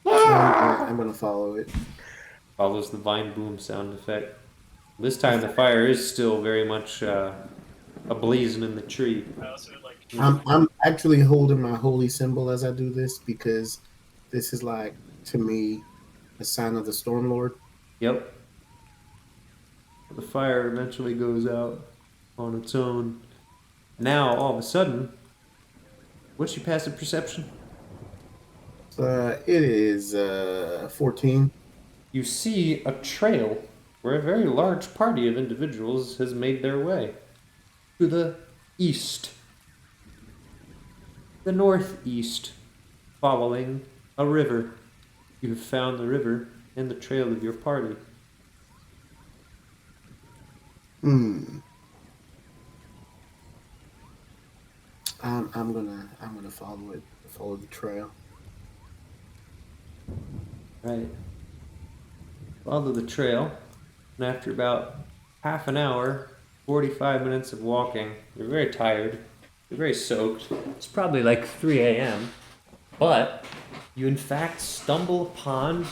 I'm gonna follow it. Follows the vine boom sound effect. This time the fire is still very much ablazing in the tree. I'm actually holding my holy symbol as I do this because this is like, to me, a sign of the Storm Lord. Yep. The fire eventually goes out on its own. Now, all of a sudden, what's your passive perception? It is 14. You see a trail where a very large party of individuals has made their way to the east, the northeast, following a river. You have found the river and the trail of your party. I'm gonna follow the trail. Right. Follow the trail, and after about half an hour, 45 minutes of walking, you're very tired, you're very soaked. It's probably like 3 a.m., but you in fact stumble upon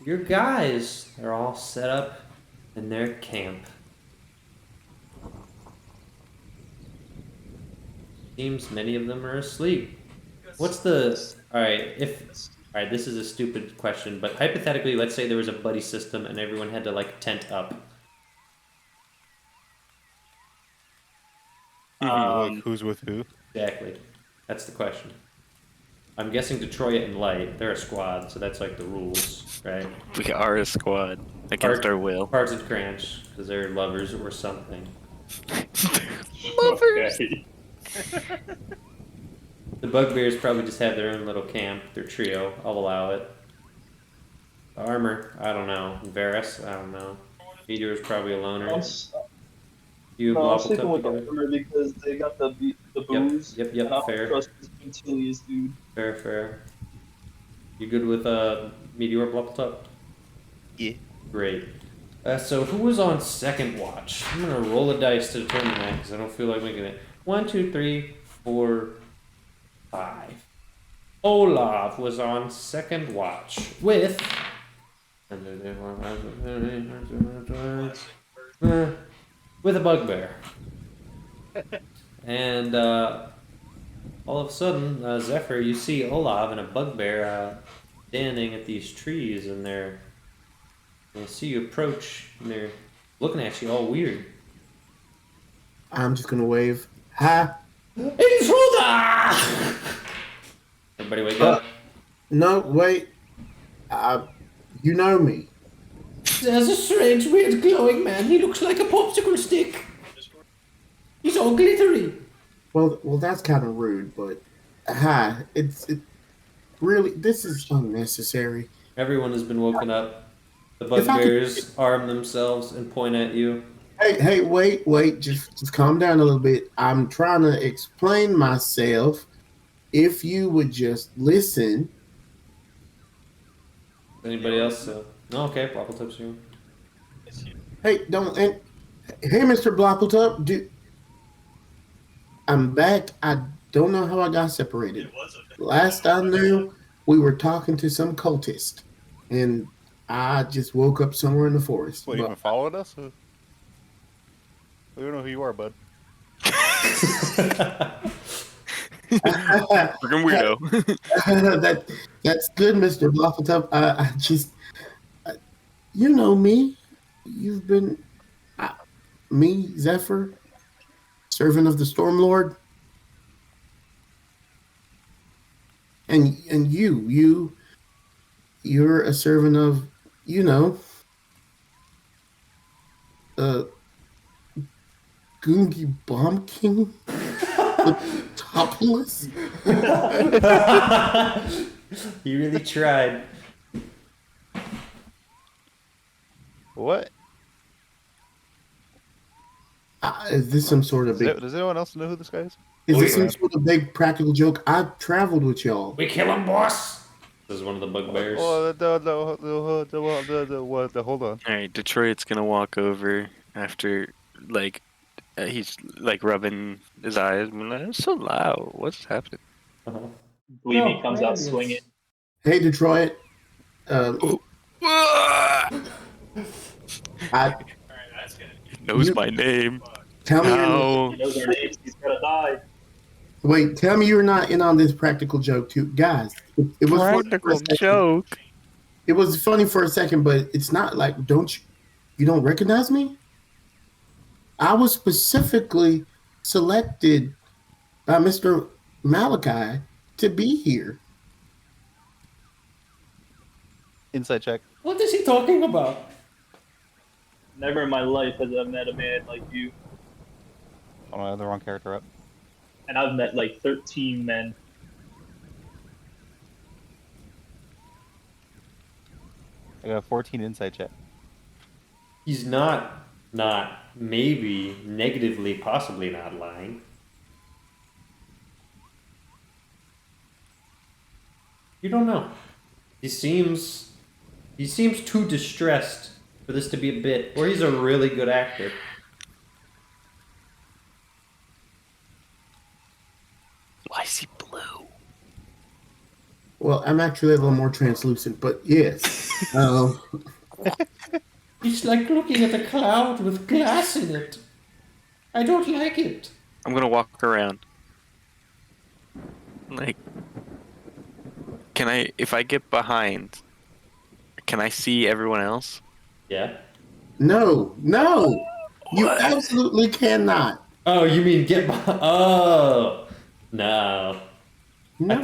your guys. They're all set up in their camp. Seems many of them are asleep. What's the... Alright, this is a stupid question, but hypothetically, let's say there was a buddy system and everyone had to, like, tent up. Like, who's with who? Exactly. That's the question. I'm guessing Detroit and Light, they're a squad, so that's, like, the rules, right? We are a squad against our will. Parts and Cranch, because they're lovers or something. Lovers! Okay. The Bugbears probably just have their own little camp, their trio. I'll allow it. Armor, I don't know. Varus, I don't know. Meteor's probably a loner. You No, I'm Blopple sticking with the together? armor because they got the booze. Yep, And I don't fair. trust this Quintilius dude. Fair. You good with Meteor Bluppletop? Yeah. Great. So who was on second watch? I'm gonna roll a dice to determine that because I don't feel like making it. 1, 2, 3, 4, 5. Olaf was on second watch with a bugbear. And all of a sudden, Zephyr, you see Olaf and a bugbear standing at these trees, and they see you approach, and they're looking at you all weird. I'm just gonna wave. Hi. Intruder! Everybody wake up. No, wait. You know me. There's a strange, weird, glowing man. He looks like a popsicle stick. He's all glittery. Well, that's kind of rude, but hi. It really, this is unnecessary. Everyone has been woken up. The bugbears arm themselves and point at you. Hey, wait, just calm down a little bit. I'm trying to explain myself. If you would just listen. Anybody else? No, okay, Popple tips you. Hey, don't. Hey, Mr. Bloppletup, I'm back. I don't know how I got separated. Last I knew, we were talking to some cultist, and I just woke up somewhere in the forest. What, you even followed us? We don't know who you are, bud. Freaking weirdo. That's good, Mr. Bloppletup. You know me. You've been me, Zephyr, servant of the Stormlord, and you're a servant of, Goongy Bomb King, topless. He really tried. What? Is this some sort of big? Does anyone else know who this guy is? Is this some sort of big practical joke? I've traveled with y'all. We kill him, boss. This is one of the bugbears. Oh, hold on. All right, Detroit's gonna walk over after he's like rubbing his eyes. I'm like, it's so loud. What's happening? Believe me, comes out swinging. Hey, Detroit. He knows my name. Tell me. He knows our names. He's gonna die. Wait, tell me you're not in on this practical joke too, guys. It was Practical joke. It was funny for a second, but it's not like you don't recognize me? I was specifically selected by Mr. Malachi to be here. Inside check. What is he talking about? Never in my life has I met a man like you. Oh, I have the wrong character up. And I've met like 13 men. I got a 14 inside check. He's not maybe negatively, possibly not lying. You don't know. He seems too distressed for this to be a bit, or he's a really good actor. Why is he blue? Well, I'm actually a little more translucent, but yes. He's like looking at a cloud with glass in it. I don't like it. I'm gonna walk around. Like, if I get behind, can I see everyone else? Yeah. No, you absolutely cannot. Oh, you mean get behind? Oh, no. No,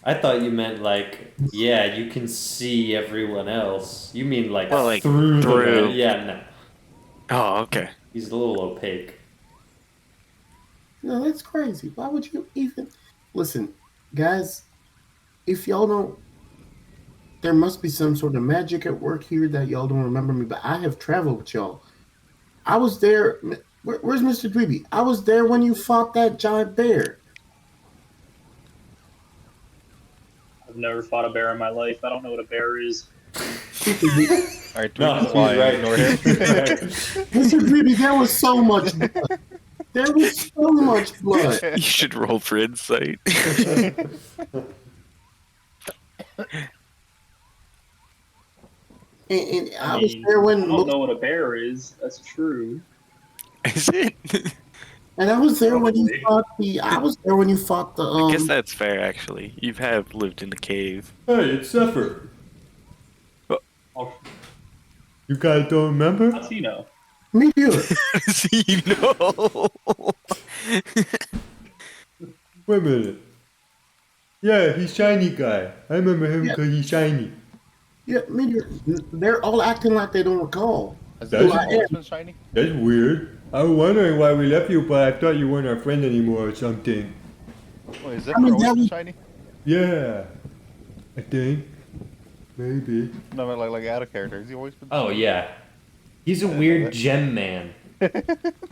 I thought you meant like, yeah, you can see everyone else. You mean like, through. the yeah, no. Oh, okay. He's a little opaque. No, that's crazy. Why would you even listen, guys? If y'all don't, there must be some sort of magic at work here that y'all don't remember me. But I have traveled with y'all. I was there. Where's Mr. Dweeby? I was there when you fought that giant bear. I've never fought a bear in my life. I don't know what a bear is. Alright, No, he's fly. right. Ignore him. Mr. Dweeby, there was so much blood. There was so much blood. You should roll for insight. And I was there when. I don't know what a bear is. That's true. Is it? And I was there when you fought the. I was there when you fought the. I guess that's fair, actually. You have lived in the cave. Hey, it's Zephyr. Oh, You guys don't remember? how's he know? Me too. See, no. Wait a minute. Yeah, he's shiny guy. I remember him because he's shiny. Yeah, me too. They're all acting like they don't recall. Has That's- that always been shiny? That's weird. I was wondering why we left you, but I thought you weren't our friend anymore or something. Wait, is that I mean, always that been was- shiny? Yeah. I think. Maybe. No, but like out of character. Has he always been Oh, shiny? yeah. He's a weird gem man.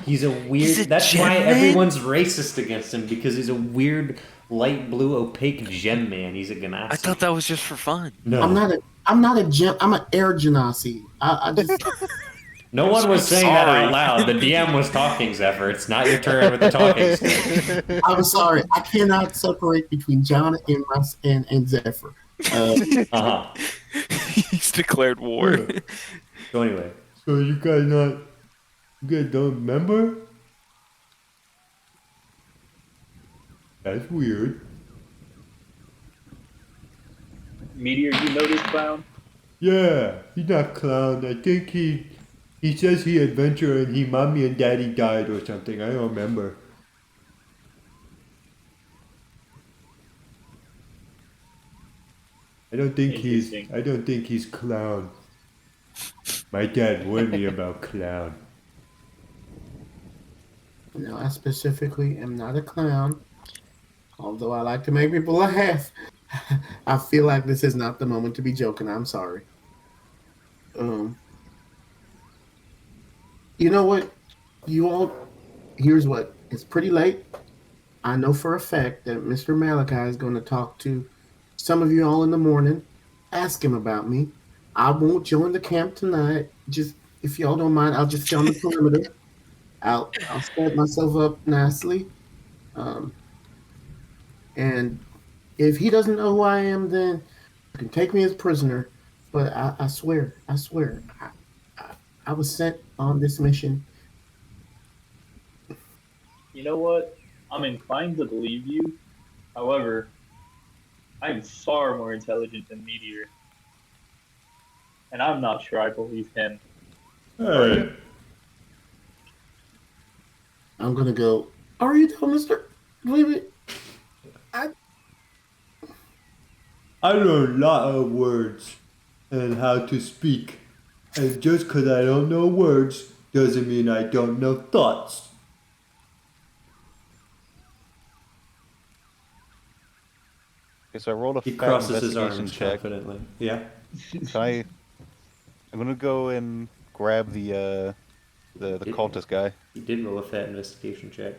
He's a weird. He's a that's gem why man? everyone's racist against him, because he's a weird light blue opaque gem man. He's a Ganassi. I thought that was just for fun. No. I'm not a gem. I'm an air genasi. I just. No one was saying that out loud. The DM was talking, Zephyr. It's not your turn with the talking stick. I'm sorry. I cannot separate between John and Zephyr. Uh-huh. He's declared war. So anyway. So you guys don't remember? That's weird. Meteor, you know this clown? Yeah, he's not clown. I think he says he adventured and mommy and daddy died or something. I don't remember. I don't think he's clown. My dad warned me about clown. No, I specifically am not a clown. Although I like to make people laugh. I feel like this is not the moment to be joking. I'm sorry. You know what? You all, here's what. It's pretty late. I know for a fact that Mr. Malachi is going to talk to some of you all in the morning. Ask him about me. I won't join the camp tonight. Just, if y'all don't mind, I'll just stay on the perimeter. I'll set myself up nicely. And if he doesn't know who I am, then you can take me as prisoner. But I swear, I was sent on this mission. You know what? I'm inclined to believe you. However, I'm far more intelligent than Meteor. And I'm not sure I believe him. Hey. I'm gonna go. Are you telling Mister? Believe it? I learned a lot of words and how to speak. And just because I don't know words doesn't mean I don't know thoughts. Okay, so I rolled a He fat crosses his investigation arms check. confidently. Yeah. I'm gonna go and grab the cultist guy. He did roll a fat investigation check.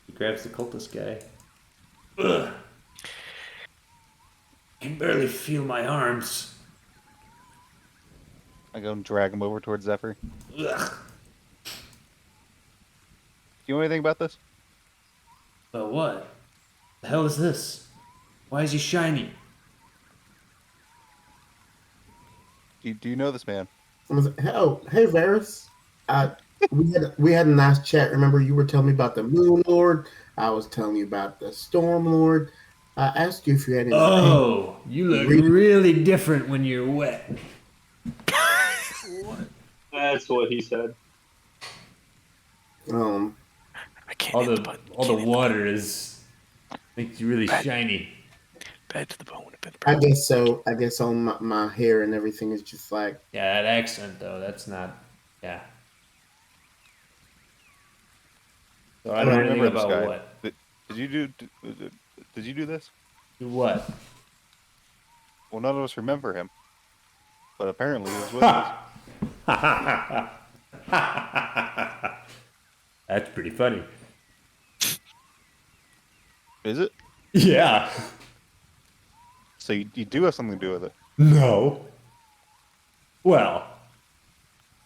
He grabs the cultist guy. Ugh. I can barely feel my arms. I go and drag him over towards Zephyr. Ugh. Do you know anything about this? But what? The hell is this? Why is he shiny? Do you know this man? Oh, hey Varys. We had a nice chat. Remember, you were telling me about the Moon Lord. I was telling you about the Storm Lord. I asked you if you had any. Oh, you look really different when you're wet. That's what he said. I can't All hit the button. all the water makes you really shiny. Bad to the bone. I guess so. I guess on my hair and everything is just like. Yeah, that accent though, that's not. Yeah. So I don't remember this about guy. what. Did you do this? Do what? Well, none of us remember him, but apparently he was with us. That's pretty funny. Is it? Yeah. So you do have something to do with it? No. Well,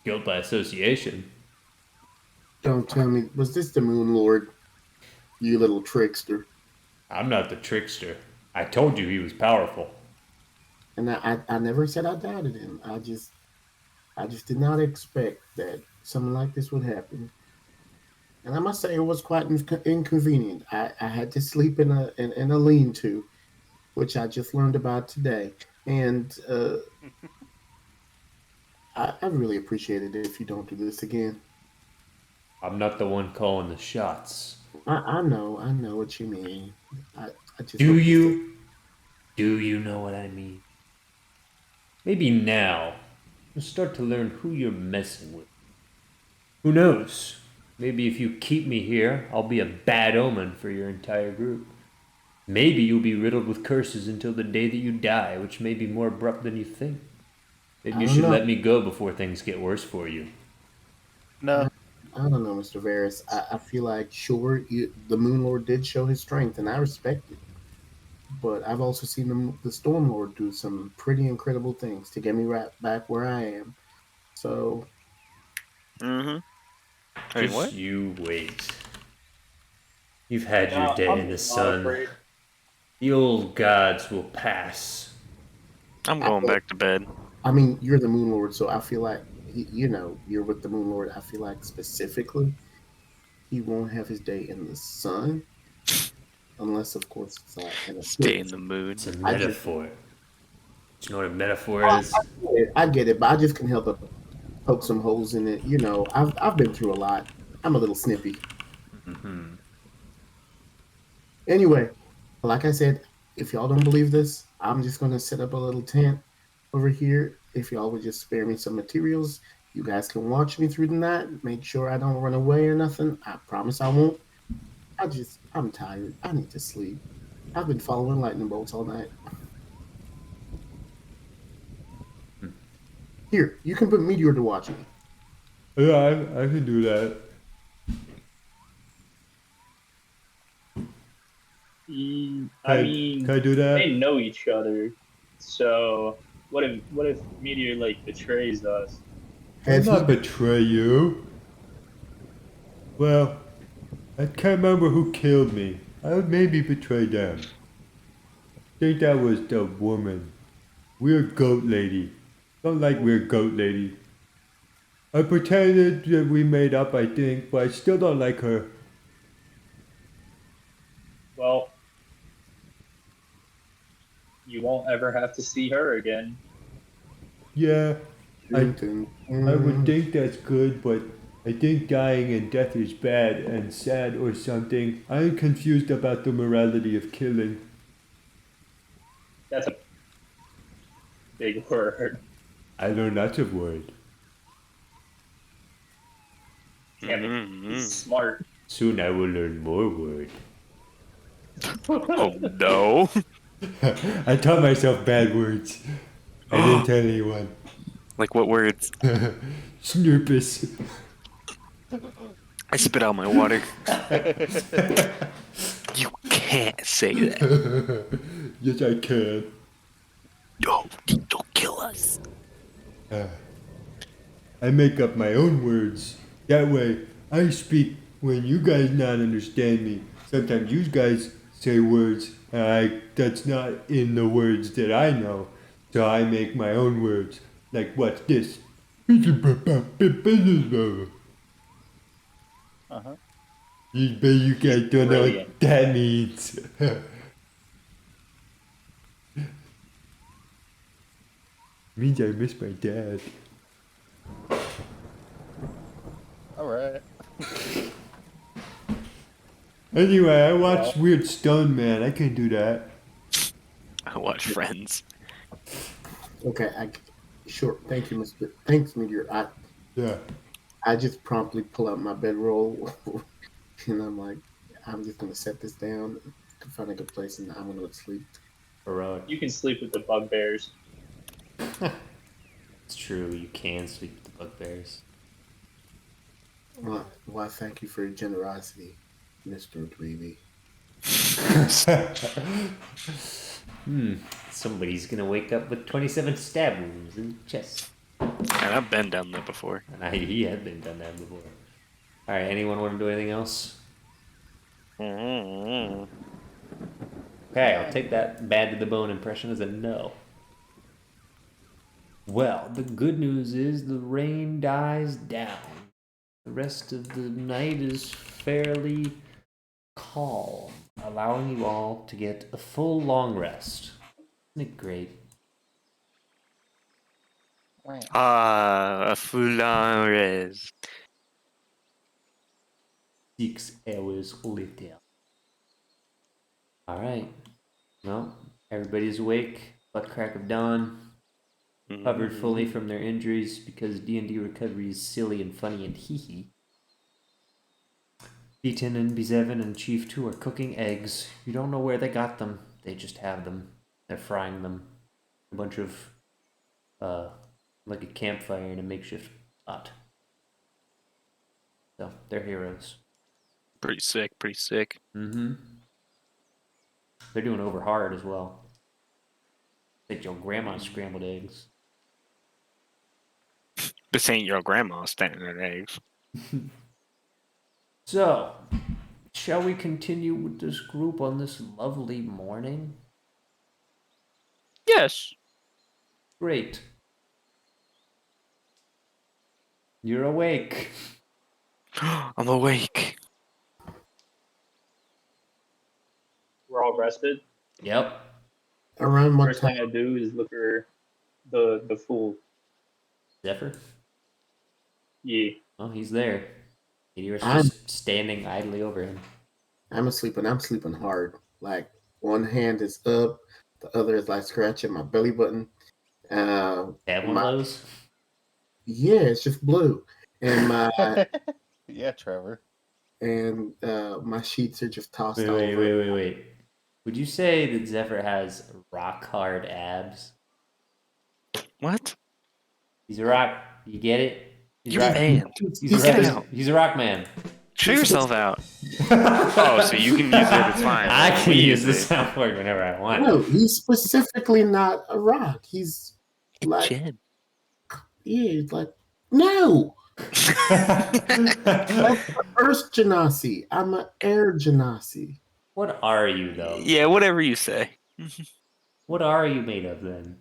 guilt by association. Don't tell me. Was this the Moon Lord? You little trickster. I'm not the trickster. I told you he was powerful. And I never said I doubted him. I just did not expect that something like this would happen. And I must say it was quite inconvenient. I had to sleep in a lean-to, which I just learned about today. And I really appreciate it if you don't do this again. I'm not the one calling the shots. I know what you mean. I just Do you? Do you know what I mean? Maybe now you'll start to learn who you're messing with. Who knows? Maybe if you keep me here, I'll be a bad omen for your entire group. Maybe you'll be riddled with curses until the day that you die, which may be more abrupt than you think. Maybe you should let me go before things get worse for you. No. I don't know, Mr. Varys. I feel like, sure, the Moon Lord did show his strength, and I respect it. But I've also seen the Storm Lord do some pretty incredible things to get me right back where I am. So Mm-hmm. I mean, Just what? you wait. You've had your Nah, day I'm in the not sun. afraid. The old gods will pass. I'm going back to bed. I mean, you're the Moon Lord, so I feel like you're with the Moon Lord. I feel like specifically, he won't have his day in the sun, unless, of course, it's an Stay in eclipse. the mood. It's a I just, metaphor. Do you know what a metaphor is? I get it, but I just can help but poke some holes in it. I've been through a lot. I'm a little snippy. Mm-hmm. Anyway, like I said, if y'all don't believe this, I'm just gonna set up a little tent over here. If y'all would just spare me some materials, you guys can watch me through the night. Make sure I don't run away or nothing. I promise I won't. I'm tired. I need to sleep. I've been following lightning bolts all night. Here, you can put Meteor to watch me. Yeah, I can do that. I mean, Can I do that? they know each other, so what if Meteor like betrays us? I'll Has he? not betray you. Well, I can't remember who killed me. I would maybe betray them. I think that was the woman. Weird goat lady. Don't like weird goat lady. I pretended that we made up, I think, but I still don't like her. Well, you won't ever have to see her again. Yeah, I Dun, I would dun. think that's good, but I think dying and death is bad and sad or something. I'm confused about the morality of killing. That's a big word. I learned lots of words. Damn it, Mm-hmm. he's smart. Soon I will learn more words. Oh no. I taught myself bad words. I didn't tell anyone. Like what words? Snurpus. I spit out my water. You can't say that. Yes, I can. No, don't kill us. I make up my own words. That way, I speak when you guys not understand me. Sometimes you guys say words that's not in the words that I know. So I make my own words. Like what's this? Uh-huh. You guys don't know Brilliant. what that means. Means I miss my dad. All right. Anyway, I watched Weird Stone Man. I can do that. I watch Friends. Okay, sure. Thank you, Mr. Thanks, Meteor. Yeah. I just promptly pull out my bedroll, and I'm like, I'm just gonna set this down to find a good place, and I'm gonna go to sleep. Heroic. You can sleep with the bugbears. It's true, you can sleep with the bugbears. Why, thank you for your generosity, Mr. Dweeby. Somebody's gonna wake up with 27 stab wounds in the chest. And I've been down there before. And he had been done that before. Alright, anyone want to do anything else? Mm-hmm. Okay, I'll take that bad to the bone impression as a no. Well, the good news is the rain dies down. The rest of the night is fairly calm, allowing you all to get a full long rest. Isn't it great? Ah, a full-on rest. 6 hours later. Alright. Well, everybody's awake. Butt crack of dawn. Recovered fully from their injuries because D&D recovery is silly and funny and hee-hee. B10 and B7 and Chief 2 are cooking eggs. You don't know where they got them. They just have them. They're frying them. A bunch of, like a campfire in a makeshift pot. So, they're heroes. Pretty sick, pretty sick. Mm-hmm. They're doing over hard as well. Like your grandma's scrambled eggs. This ain't your grandma standing in eggs. So, shall we continue with this group on this lovely morning? Yes. Great. You're awake. I'm awake. We're all rested. Yep. Around what First time? thing I do is look for the fool. Zephyr? Yeah. Oh, he's there. You're I'm- just standing idly over him. I'm sleeping hard. Like one hand is up, the other is like scratching my belly button. Have one of those? Yeah, it's just blue, and my Yeah, Trevor. my sheets are just tossed Wait, over. wait. Would you say that Zephyr has rock hard abs? What? He's a rock. You get it? He's You rock. man. He's Get a rock. out. He's a rock man. Show yourself out. Oh, so you can use it. It's fine. I Like, can we use the it. soundboard whenever I want. No, he's specifically not a rock. He's like, Jed. yeah, he's like, no, Earth Genasi. I'm an air Genasi. What are you though? Yeah, whatever you say. What are you made of then?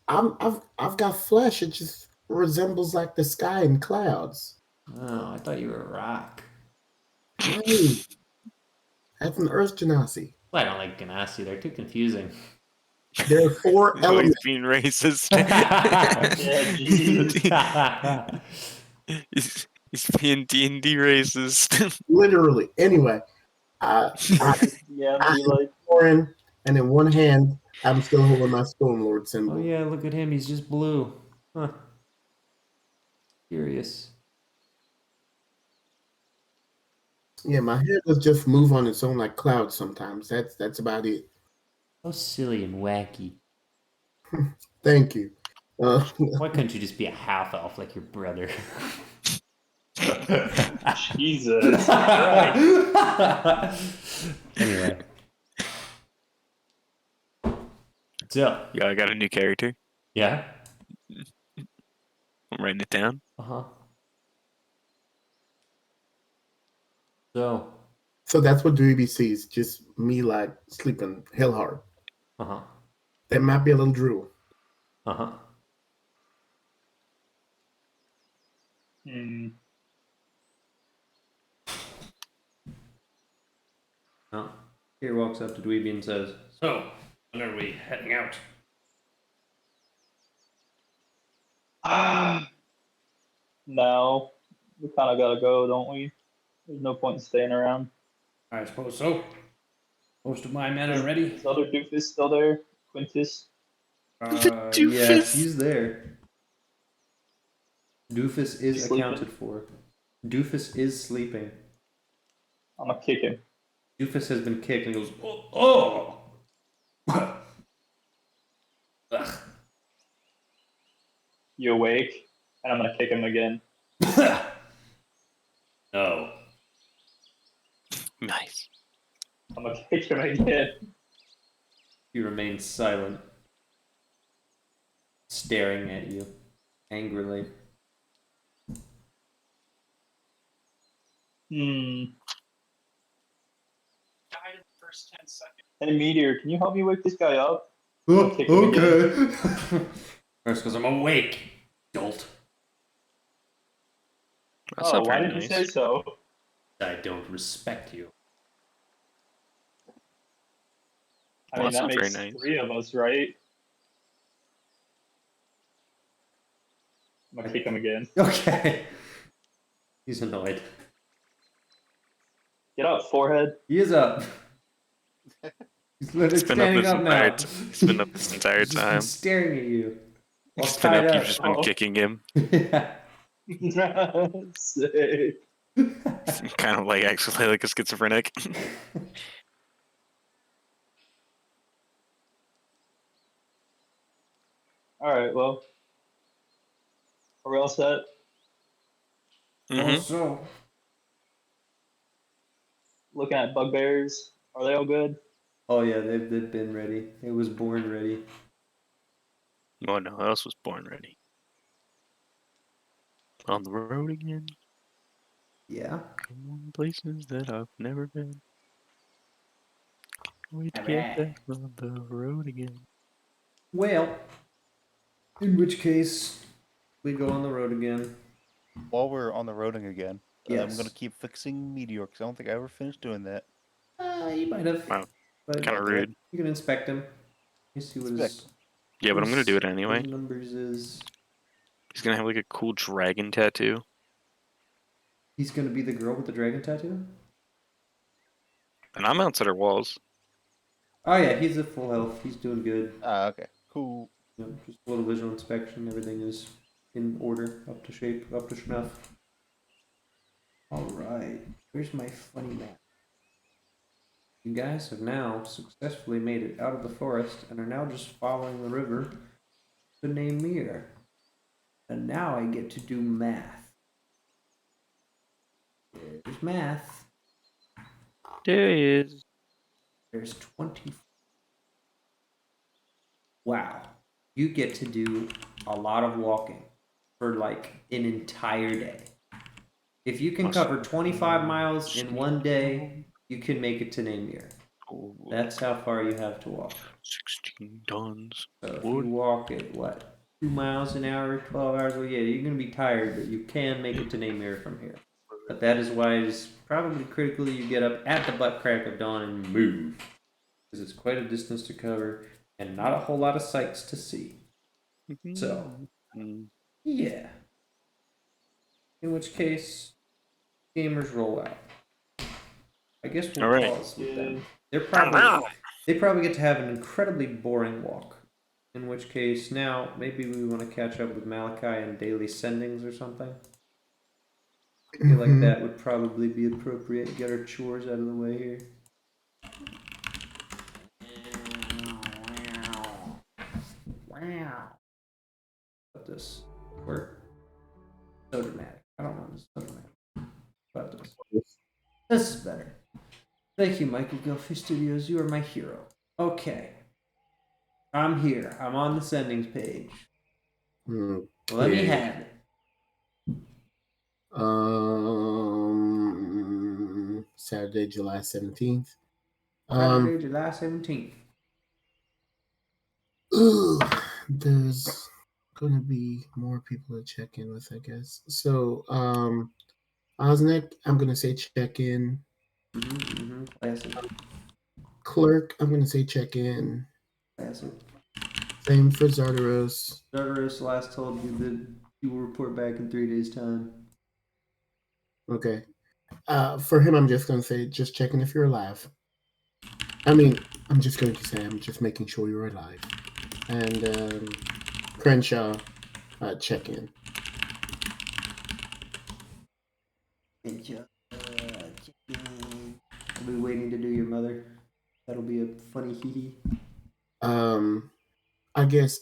I've got flesh. It just resembles like the sky and clouds. Oh, I thought you were a rock. No, that's an Earth Genasi. Well, I don't like Ganassi. They're too confusing. There are four Oh, he's elements. being racist. Yeah, geez. he's being D&D racist. Literally. Anyway, I Yeah, I be like, Warren, and in one hand, I'm still holding my Stormlord symbol. Oh yeah, look at him. He's just blue. Huh. Curious. Yeah, my head does just move on its own like clouds sometimes. That's about it. So silly and wacky. Thank you. Why couldn't you just be a half elf like your brother? Jesus Christ. Anyway. So, Yeah, I got a new character. yeah? I'm writing it down. Uh-huh. So, So that's what Dweeby sees. Just me like sleeping hell hard. uh-huh. There might be a little drool. Uh-huh. Hmm. Oh. Here walks up to Dweeby and says, "So, when are we heading out?" No, we kind of gotta go, don't we? There's no point in staying around. I suppose so. Most of my men are ready. Is the other doofus still there? Quintus? Yeah, doofus. he's there. Doofus is He's sleeping? accounted for. Doofus is sleeping. I'm gonna kick him. Doofus has been kicked and goes, oh! Ugh. You awake? And I'm gonna kick him again. No. Nice. I'm gonna kick him again. He remains silent, staring at you angrily. Died in the first 10 seconds. Hey, Meteor, can you help me wake this guy up? Oh, Kick him okay. First, because I'm awake, dolt. That's Oh, not why very didn't nice. you say so? I don't respect you. I Well, mean, that's that not very makes nice. 3 of us, right? I'm gonna kick him again. Okay. He's annoyed. Get up, forehead. He is up. He's literally He's been up standing this up entire now. He's been up this entire He's just been time. staring at you. While He's been tied up. up. You've just been Oh. kicking him. Yeah. Sick. Kind of like actually like a schizophrenic. Alright, well. Are we all set? Mhm. Also, Looking at bugbears. Are they all good? oh yeah, they've been ready. It was born ready. Oh no, else was born ready. On the road again. Yeah. Going places that I've never been. Wait to All get right. back on the road again. Well, in which case, we go on the road again. While we're on the roading again, I'm Yes. gonna keep fixing Meteor because I don't think I ever finished doing that. You might have. Wow. But Kind of rude. you can inspect him. You see what his, Inspect. Yeah, but I'm gonna do it what anyway. his numbers is. He's gonna have like a cool dragon tattoo. He's gonna be the girl with the dragon tattoo? And I'm outside our walls. Oh yeah, he's at full health. He's doing good. Ah, okay. Cool. You know, just a little visual inspection. Everything is in order, up to shape, up to snuff. Alright, here's my funny map. You guys have now successfully made it out of the forest and are now just following the river to Namir. And now I get to do math. There's math. There he is. There's 20. Wow. You get to do a lot of walking for like an entire day. If you can cover 25 miles in one day, you can make it to Namir. Oh, That's how far you have to walk. 16 tons. So if Wood. you walk at what, 2 miles an hour, 12 hours, well, yeah, you're gonna be tired, but you can make it to Namir from here. But that is why it is probably critical you get up at the butt crack of dawn and move, because it's quite a distance to cover and not a whole lot of sights to see. So, yeah. In which case, gamers roll out. I guess we'll Alright. pause with them. They probably get to have an incredibly boring walk. In which case, now maybe we want to catch up with Malachi and daily sendings or something. I feel like that would probably be appropriate. Get our chores out of the way here. Wow. About this work. So dramatic. I don't want this so dramatic. About this. This is better. Thank you, Michael Gelfi Studios. You are my hero. Okay. I'm here. I'm on the sendings page. Let me have it. Saturday, July 17th. Saturday, July 17th. There's gonna be more people to check in with, I guess. So, Osnick, I'm gonna say check in. Classic. Clerk, I'm gonna say check in. Classic. Same for Zardaros. Zardaros last told you that you will report back in 3 days' time. Okay. For him, I'm just gonna say just checking if you're alive. I mean, I'm just going to say I'm just making sure you're alive. And Crenshaw, check in. I'll be waiting to do your mother. That'll be a funny hee hee. I guess.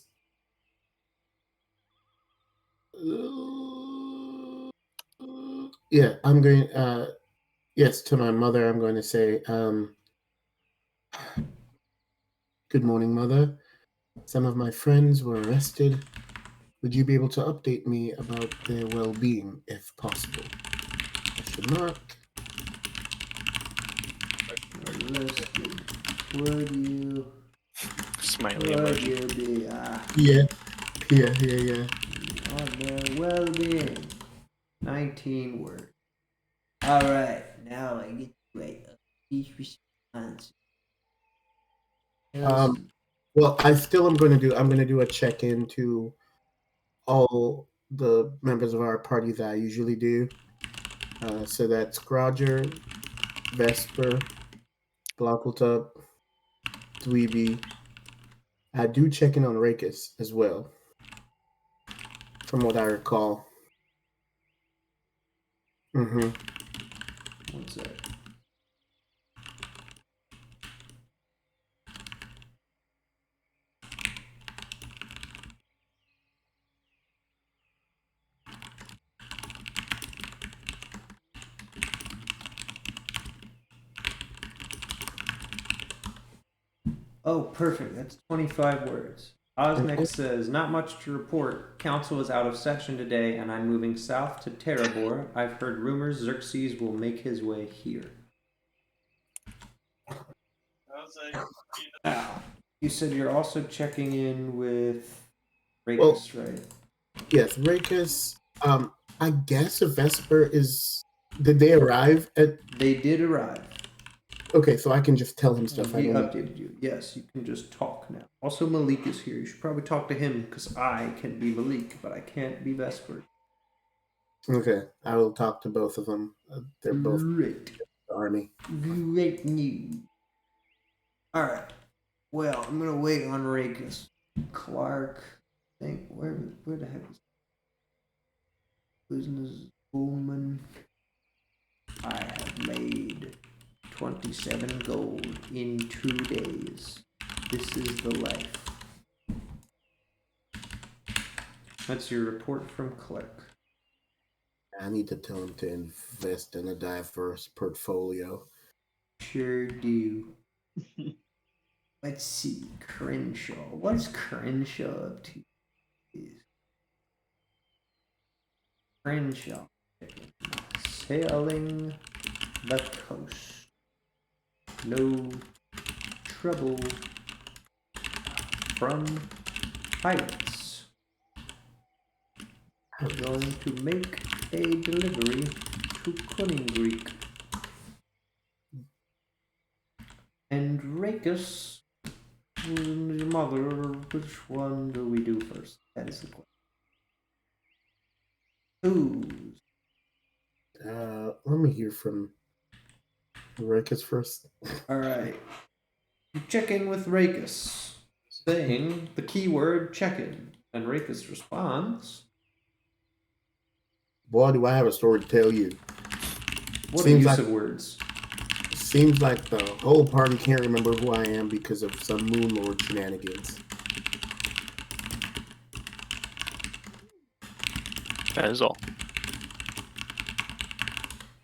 Yeah, I'm going. Yes, to my mother, I'm going to say, good morning, Mother. Some of my friends were arrested. Would you be able to update me about their well-being, if possible? Question mark. Arrested. Would you? Smiley Would emoji. you be? Yeah. On their well-being. 19 words. All right, now I get to write each response. Well, I'm going to do a check-in to all the members of our party that I usually do. So that's Roger, Vesper, Glockletop, Dweeby. I do check in on Rakus as well, from what I recall. One sec. Oh, perfect. That's 25 words. Osnick says, not much to report. Council is out of session today, and I'm moving south to Terabor. I've heard rumors Xerxes will make his way here. I was like, Now, you said you're also checking in with Rakes, Well- right? Yes, Rakus. I guess a Vesper is. Did they arrive at? They did arrive. Okay, so I can just tell him stuff. I He don't. updated you. Yes, you can just talk now. Also, Malik is here. You should probably talk to him because I can be Malik, but I can't be Vesper. Okay, I will talk to both of them. They're both Great. the army. Great news. All right. Well, I'm gonna wait on Rakus. Clark. Think where the heck is business woman? I have made 27 gold in 2 days. This is the life. That's your report from Clark. I need to tell him to invest in a diverse portfolio. Sure do. Let's see, Crenshaw. What is Crenshaw up to? Crenshaw. Sailing the coast. No trouble from pirates. We're going to make a delivery to Cunning Greek. And Rakus, your mother, which one do we do first? That is the question. Who's? Let me hear from Rakus first. Alright. You check in with Rakus, saying the keyword check in. And Rakus responds, Boy, do I have a story to tell you. what Seems use like- of words? Seems like the whole party can't remember who I am because of some Moon Lord shenanigans. That is all.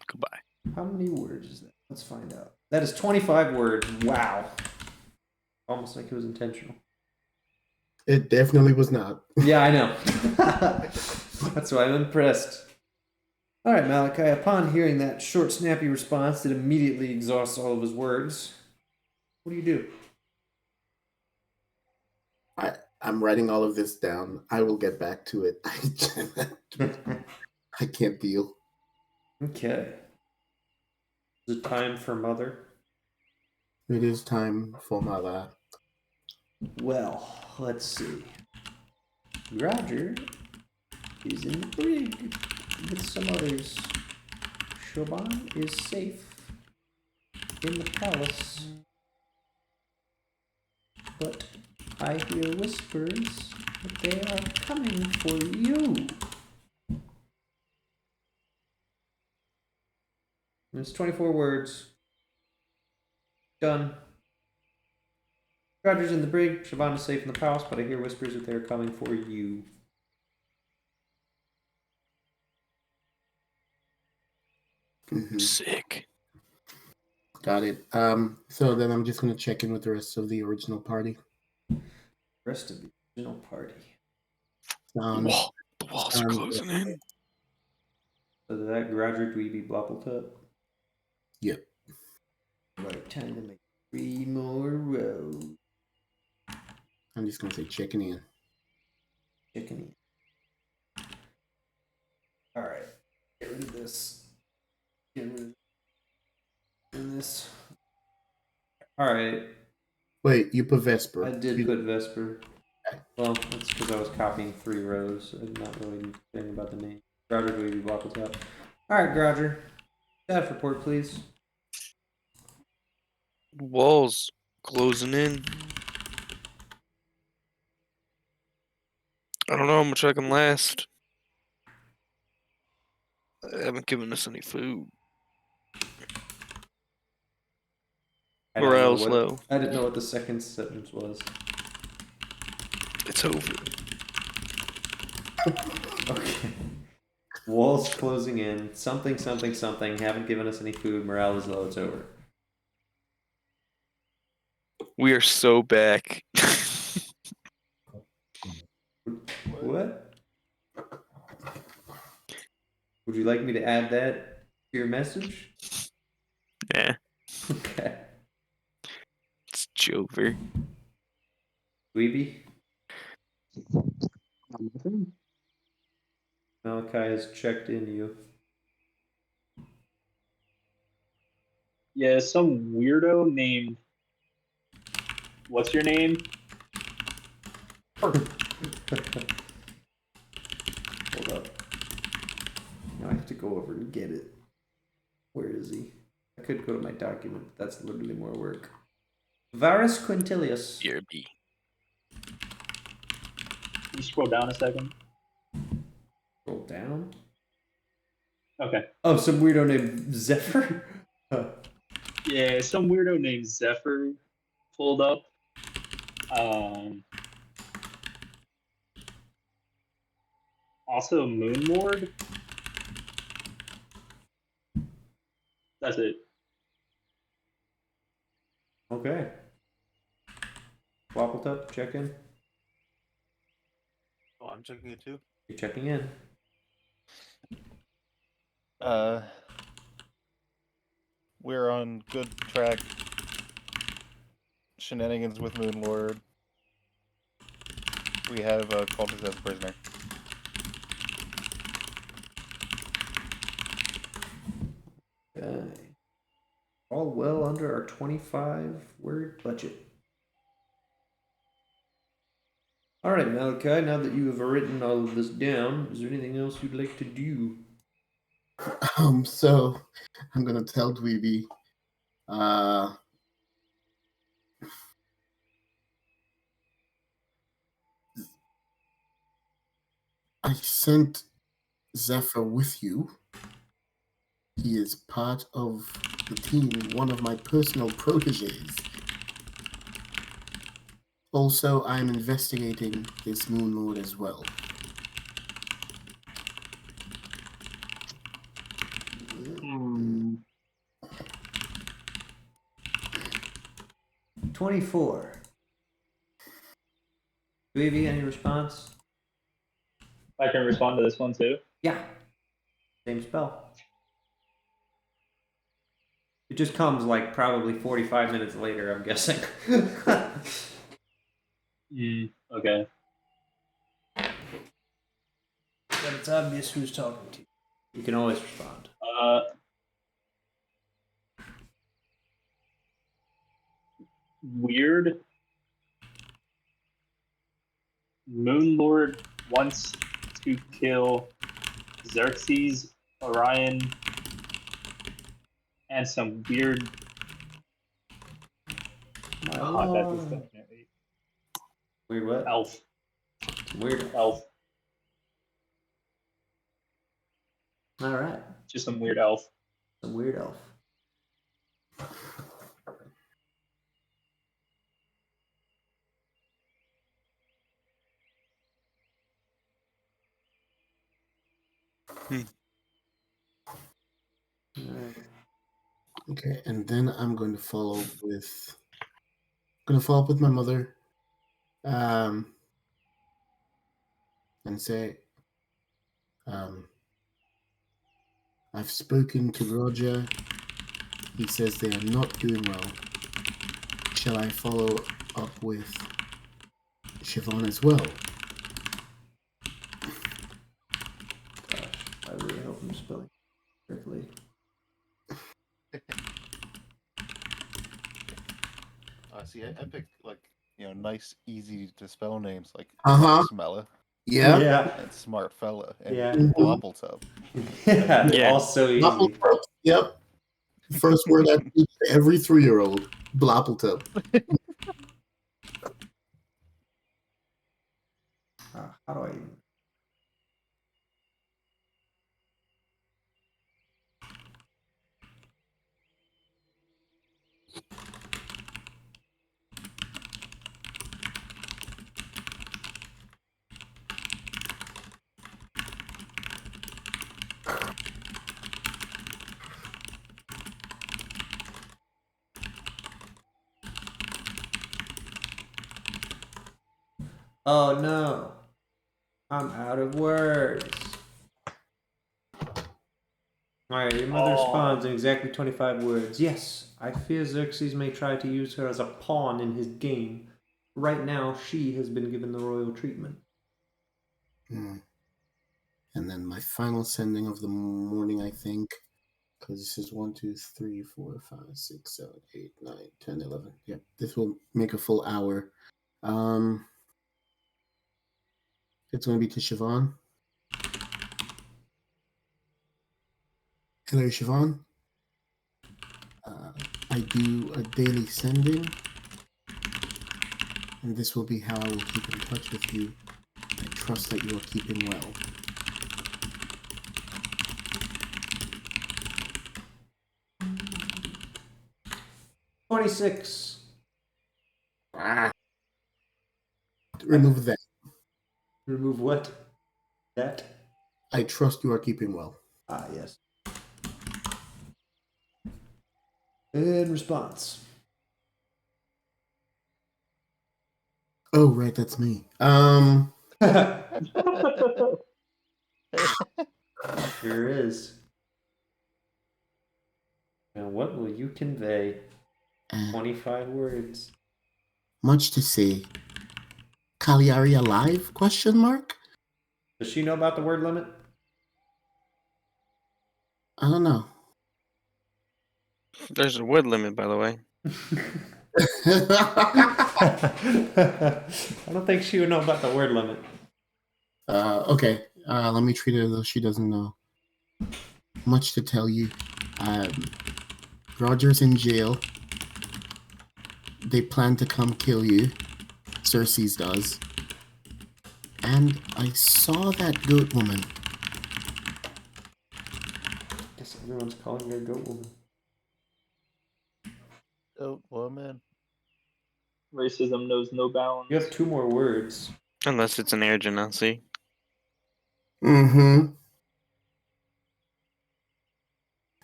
Goodbye. How many words is that? Let's find out. That is 25 words. Wow. Almost like it was intentional. It definitely was not. Yeah, I know. That's why I'm impressed. All right, Malachi, upon hearing that short, snappy response that immediately exhausts all of his words, what do you do? I'm writing all of this down. I will get back to it. I can't deal. Okay. Is it time for Mother? It is time for mother. Well, let's see. Roger is in the brig with some others. Shoban is safe in the palace. But I hear whispers that they are coming for you. And it's 24 words. Done. Roger's in the brig. Siobhan is safe in the palace, but I hear whispers that they're coming for you. Mhm. Sick. Got it. So then I'm just gonna check in with the rest of the original party. Rest of the original party. Whoa, the walls are um, closing in. So that Roger Dweeby Bloppletup. Yep. Right, time to make 3 more rows. I'm just gonna say checking in. Chicken. Alright. Get rid of this. Get rid of this. Alright. Wait, you put Vesper. I did You- put Vesper. Well, that's because I was copying 3 rows and not really caring about the name. Roger Dweeby Bloppletup. Alright, Roger. Staff report, please. Walls closing in. I don't know how much I can last. They haven't given us any food. I don't know Morale's what- low. I didn't know what the second sentence was. It's over. Okay. Walls closing in. Something, something, something. Haven't given us any food. Morale is low. It's over. We are so back. What? Would you like me to add that to your message? Yeah, Okay. it's Jover. Dweeby? Malachi has checked in you. Yeah, some weirdo named. What's your name? Hold up. Now I have to go over and get it. Where is he? I could go to my document, but that's literally more work. Varus Quintilius. BRB. Can you scroll down a second? Scroll down. Okay. Oh, some weirdo named Zephyr? Yeah, some weirdo named Zephyr pulled up. Also Moonlord. That's it. Okay. Wobbletup, check in. Oh, I'm checking it too. You're checking in. We're on good track. Shenanigans with Moonlord. We have a cultist as a prisoner. Okay. All well under our 25-word budget. All right, Malachi, now that you have written all of this down, is there anything else you'd like to do? So I'm gonna tell Dweeby, I sent Zephyr with you. He is part of the team, one of my personal proteges. Also, I'm investigating this Moonlord as well. Hmm. 24. Dweeby, any response? I can respond to this one too. Yeah. Same spell. It just comes like probably 45 minutes later, I'm guessing. Okay. But it's obvious who's talking to you. You can always respond. Weird. Moonlord wants to kill Xerxes, Orion, and some weird. Oh, that is definitely Weird what? elf. Weird. Elf. All right. Just some weird elf. Some weird elf. Okay, and then I'm going to follow up with my mother, and say, I've spoken to Roger. He says they are not doing well. Shall I follow up with Siobhan as well? Gosh, I really hope I'm spelling correctly. See, I picked nice, easy to spell names like Smella Yeah. Yeah. and Smart Fella and Yeah. Bloppletub. Yeah. Yeah. Also easy. Bloppletub. Yep. First word I teach to every 3-year-old. Bloppletub. How do I even? Oh no. I'm out of words. Alright, your mother responds in exactly 25 words. Yes, I fear Xerxes may try to use her as a pawn in his game. Right now, she has been given the royal treatment. And then my final sending of the morning, I think, because this is 1, 2, 3, 4, 5, 6, 7, 8, 9, 10, 11. Yep, this will make a full hour. It's going to be to Siobhan. Hello, Siobhan. I do a daily sending, and this will be how I will keep in touch with you. I trust that you are keeping well. $26. Remove that. Remove what? That? I trust you are keeping well. Ah, yes. In response. Oh, right, that's me. Sure is. Now, what will you convey? 25 words. Much to say. Cagliari alive? Question mark? Does she know about the word limit? I don't know. There's a word limit, by the way. I don't think she would know about the word limit. Okay. Let me treat her as though she doesn't know. Much to tell you. Roger's in jail. They plan to come kill you. Xerxes does. And I saw that goat woman. Guess everyone's calling her goat woman. Oh, woman. Racism knows no bounds. You have 2 more words. Unless it's an air genasi. Mm-hmm.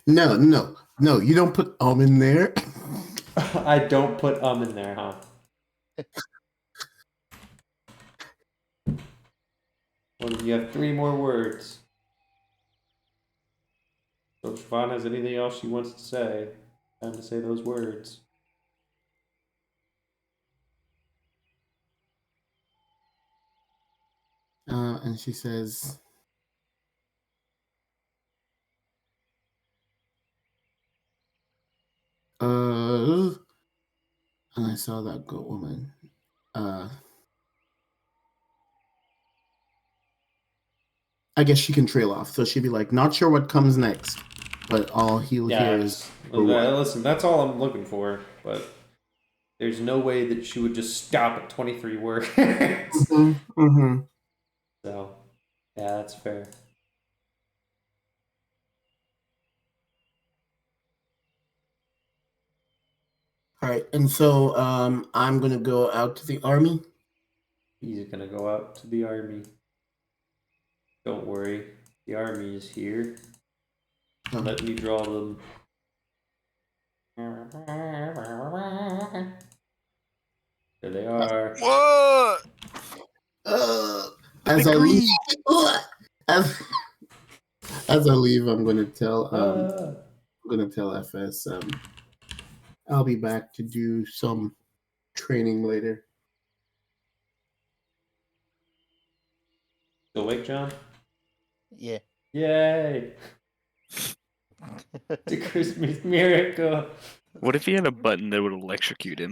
No, you don't put in there. I don't put in there, huh? Well, you have 3 more words. So if Siobhan has anything else she wants to say, time to say those words. And she says, and I saw that goat woman. I guess she can trail off. So she'd be like, not sure what comes next, but all he'll hear is, listen, that's all I'm looking for, but there's no way that she would just stop at 23 words. Mm-hmm. So, yeah, that's fair. All right, and so I'm gonna go out to the army. He's gonna go out to the army. Don't worry, the army is here. Oh. Let me draw them. There they are. What? As I leave, as I leave, I'm gonna tell FS I'll be back to do some training later. Still awake, John? Yeah. Yay! It's a Christmas miracle. What if he had a button that would electrocute him?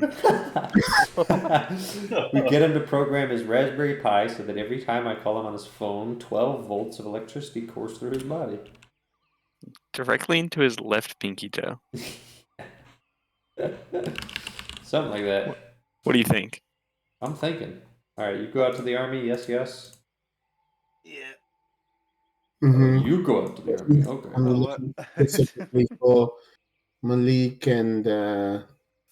We get him to program his Raspberry Pi so that every time I call him on his phone, 12 volts of electricity course through his body. Directly into his left pinky toe. Something like that. What do you think? I'm thinking. Alright, you go out to the army, yes, yes. Yeah. Mm-hmm. You go out to the army, okay. I'm Oh, looking what? specifically for Malik and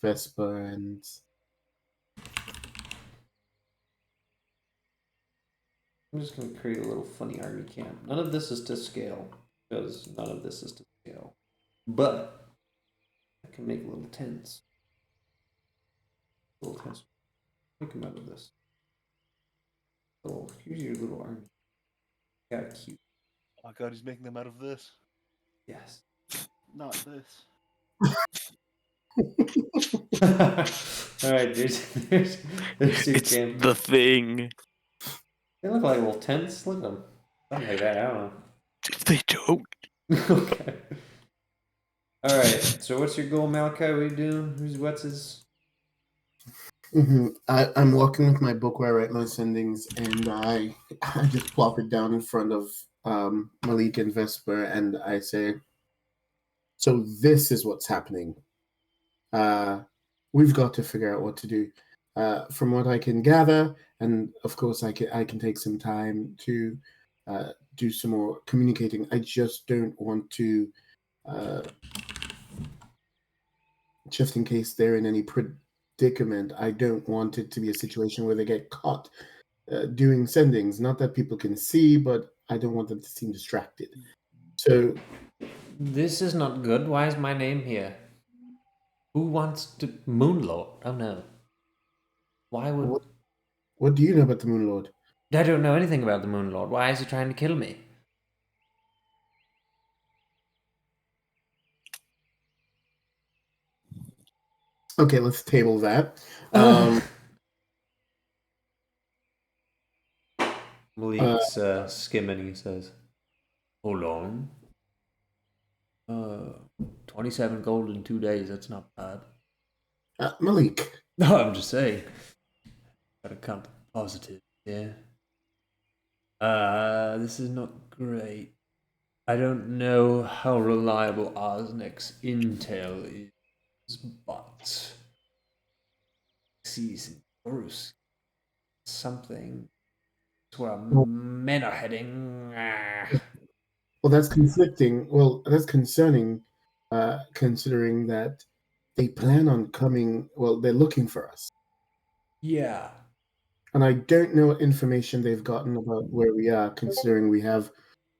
Vespa and I'm just gonna create a little funny army camp. None of this is to scale, because none of this is to scale. But I can make little tents. Little tents. Make them out of this. Oh, here's your little army. Got cute. Oh god, he's making them out of this. Yes. Not this. All right, there's your It's camp. the thing. They look like little tents. Look at them. Something like that. I don't They don't. know. Okay. All right. So what's your goal, Malachi? What are you doing? What's his? I'm walking with my book where I write my sendings, and I just plop it down in front of Malik and Vesper, and I say, "So this is what's happening. We've got to figure out what to do. From what I can gather, and of course I can take some time to do some more communicating. I just don't want to, just in case they're in any predicament, I don't want it to be a situation where they get caught doing sendings. Not that people can see, but I don't want them to seem distracted. So This is not good. Why is my name here? Who wants to Moonlord? Oh no. Why would what do you know about the Moon Lord? I don't know anything about the Moonlord. Why is he trying to kill me? Okay, let's table that. Malik's skimming, he says. Hold on. 27 gold in 2 days, that's not bad. Malik, No, I'm just saying. Gotta count the positive, yeah. This is not great. I don't know how reliable Osnick's intel is, but season Bruce something. That's where our men are heading. well, that's conflicting. Well, that's concerning, considering that they plan on coming. Well, they're looking for us, Yeah. and I don't know what information they've gotten about where we are, considering we have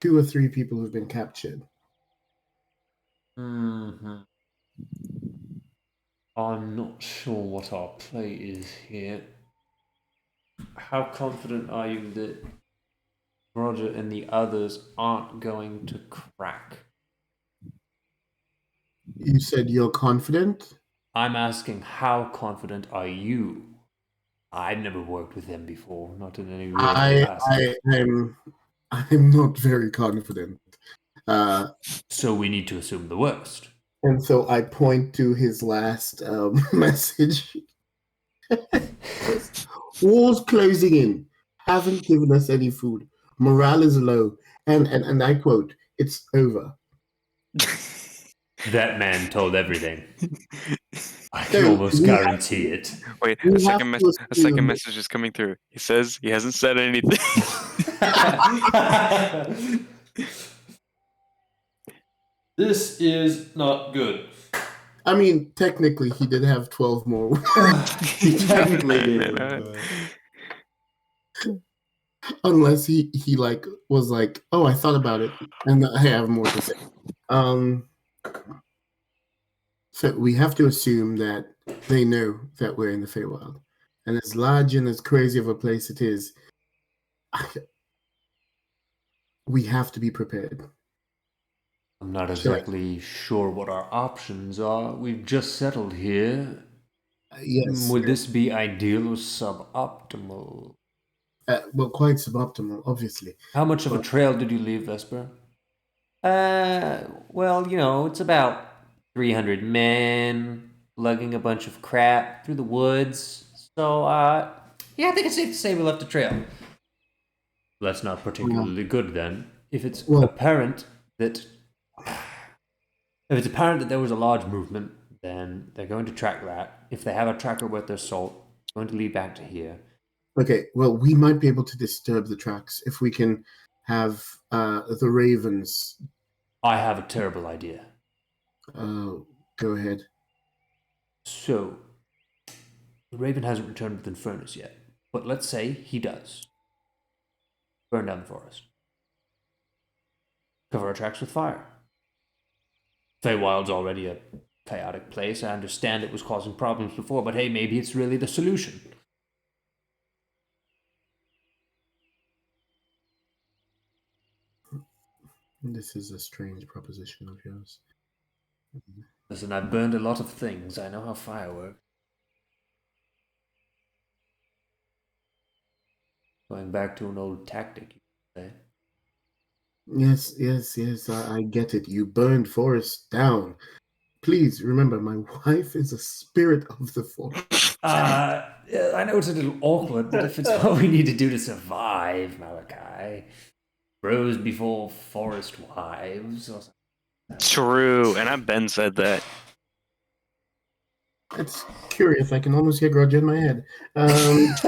2 or 3 people who've been captured. Mm-hmm. I'm not sure what our play is here. How confident are you that Roger and the others aren't going to crack? You said you're confident. I'm asking, how confident are you? I've never worked with them before, not in any real capacity. I'm not very confident. So we need to assume the worst. And so I point to his last message. War's closing in. Haven't given us any food. Morale is low. And I quote, "It's over." That man told everything. I So can almost we have guarantee it. Wait, We a second, have to a second assume- message is coming through. He says he hasn't said anything. This is not good. I mean, technically, he did have 12 more. He technically did. Unless he like was like, "Oh, I thought about it, and I have more to say." So we have to assume that they know that we're in the Feywild, and as large and as crazy of a place it is, we have to be prepared. I'm not exactly sure what our options are. We've just settled here. Yes. Would this be ideal or suboptimal? Well, quite suboptimal, obviously. How much of a trail did you leave, Vesper? Well, it's about 300 men lugging a bunch of crap through the woods. So, yeah, I think it's safe to say we left a trail. That's not particularly good then. If it's apparent that there was a large movement, then they're going to track that. If they have a tracker worth their salt, it's going to lead back to here. Okay, well, we might be able to disturb the tracks if we can have the ravens. I have a terrible idea. Go ahead. So, the raven hasn't returned with Infernus yet, but let's say he does. Burn down the forest. Cover our tracks with fire. Feywild's already a chaotic place. I understand it was causing problems before, but hey, maybe it's really the solution. This is a strange proposition of yours. Listen, I burned a lot of things. I know how fire works. Going back to an old tactic, you could say. Yes, I get it. You burned forests down. Please remember, my wife is a spirit of the forest. Yeah, I know it's a little awkward, but if it's what we need to do to survive, Malachi, bros before forest wives or something. True, and I've been said that. It's curious. I can almost hear grudge in my head. He's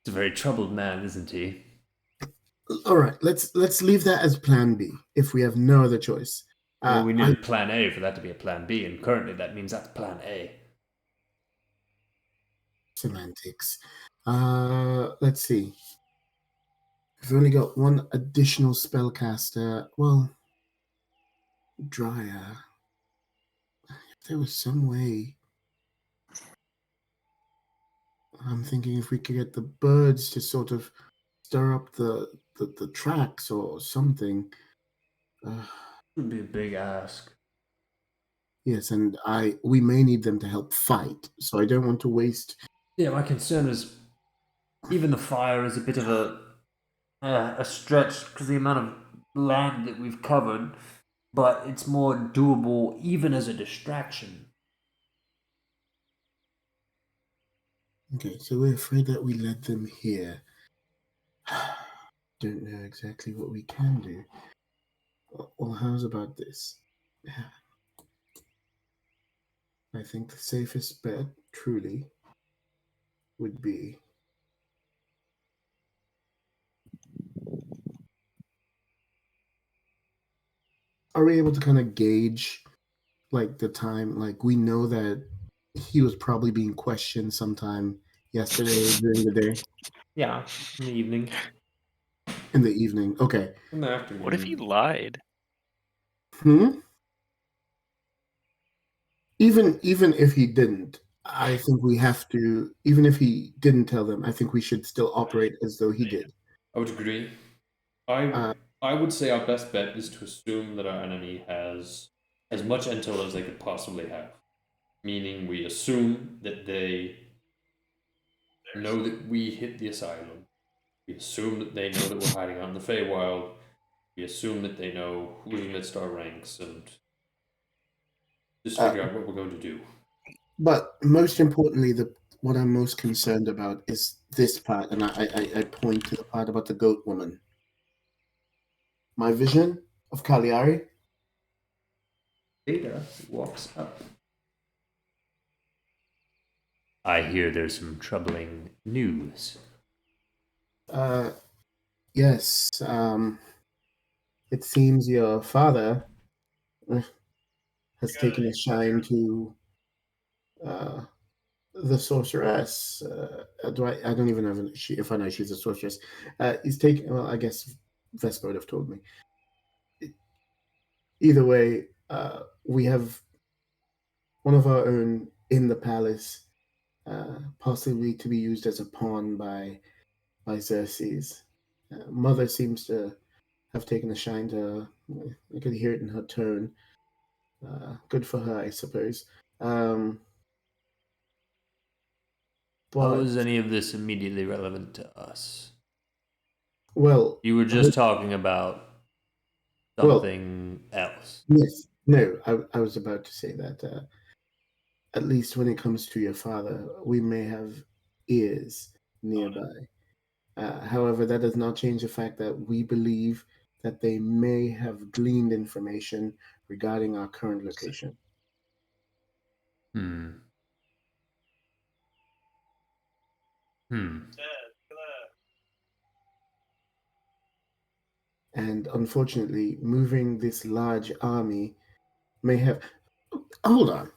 a very troubled man, isn't he? All right, let's leave that as Plan B if we have no other choice. Well, we need Plan A for that to be a Plan B, and currently that means that's Plan A. Semantics. Let's see. We've only got one additional spellcaster. Well, Dryer. If there was some way. I'm thinking if we could get the birds to sort of stir up the tracks or something. Would be a big ask. Yes, and we may need them to help fight, so I don't want to waste. Yeah, my concern is even the fire is a bit of a stretch because the amount of land that we've covered, but it's more doable even as a distraction. Okay, so we're afraid that we led them here. Don't know exactly what we can do. Well, how's about this? I think the safest bet, truly, would be are we able to kind of gauge like the time? Like we know that he was probably being questioned sometime yesterday during the day. Yeah, in the evening. In the evening. Okay. In the afternoon. What if he lied? Even if he didn't, I think we have to. Even if he didn't tell them, I think we should still operate as though he did. I would agree. I would say our best bet is to assume that our enemy has as much intel as they could possibly have. Meaning we assume that they know that we hit the asylum. We assume that they know that we're hiding out in the Feywild. We assume that they know who's amidst our ranks and just figure out what we're going to do. But most importantly, what I'm most concerned about is this part, and I point to the part about the goat woman. My vision of Cagliari. Ada walks up. I hear there's some troubling news. Yes. It seems your father has taken a shine to the sorceress. I don't even know if I know she's a sorceress. He's taking. Well, I guess Vespa would have told me. Either way, we have one of our own in the palace, possibly to be used as a pawn by Xerxes. Mother seems to have taken a shine to. I could hear it in her tone. Good for her, I suppose. How But is any of this immediately relevant to us? well, You were just talking about something else. Yes. No, I was about to say that at least when it comes to your father, we may have ears nearby. However, that does not change the fact that we believe that they may have gleaned information regarding our current location. And unfortunately, moving this large army may have. Hold on.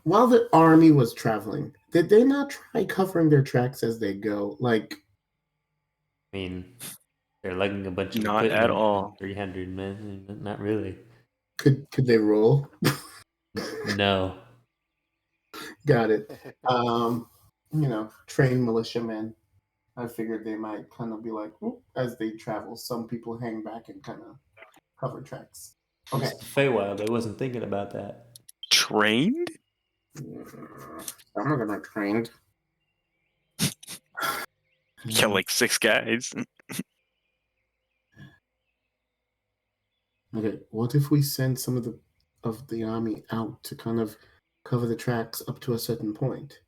While the army was traveling, did they not try covering their tracks as they go? Like, I mean, they're lugging a bunch of Not equipment. at all. 300 men. Not really. could they roll? No. Got it. Trained militiamen. I figured they might kind of be like, "Oop," as they travel. Some people hang back and kind of cover tracks. Okay. It's the Feywild. I wasn't thinking about that. Trained? I'm not gonna trained. Kill like 6 guys. Okay, what if we send some of the army out to kind of cover the tracks up to a certain point?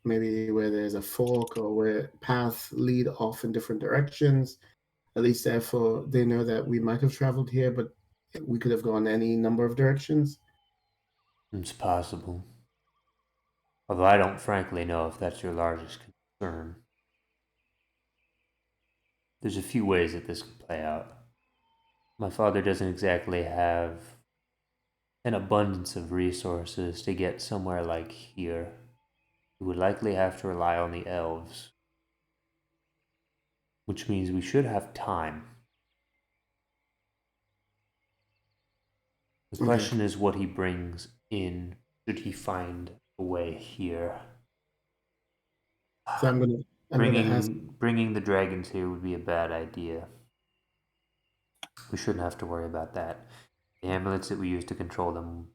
Maybe where there's a fork or where paths lead off in different directions. At least therefore they know that we might have traveled here, but we could have gone any number of directions. It's possible. Although I don't frankly know if that's your largest concern. There's a few ways that this could play out. My father doesn't exactly have an abundance of resources to get somewhere like here. He would likely have to rely on the elves, which means we should have time. The question is what he brings in should he find a way here. So I'm gonna ask. Bringing the dragons here would be a bad idea. We shouldn't have to worry about that. The amulets that we use to control them,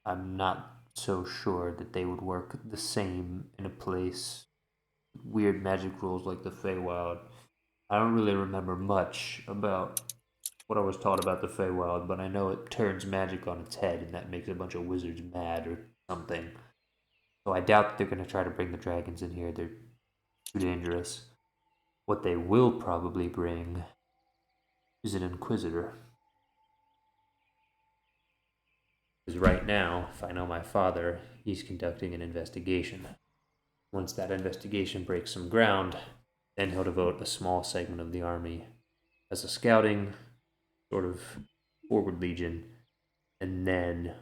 I'm not so sure that they would work the same in a place with weird magic rules like the Feywild. I don't really remember much about what I was taught about the Feywild, but I know it turns magic on its head and that makes a bunch of wizards mad or something. So I doubt that they're going to try to bring the dragons in here. They're too dangerous. What they will probably bring is an inquisitor. Because right now, if I know my father, he's conducting an investigation. Once that investigation breaks some ground, then he'll devote a small segment of the army as a scouting sort of forward legion, and then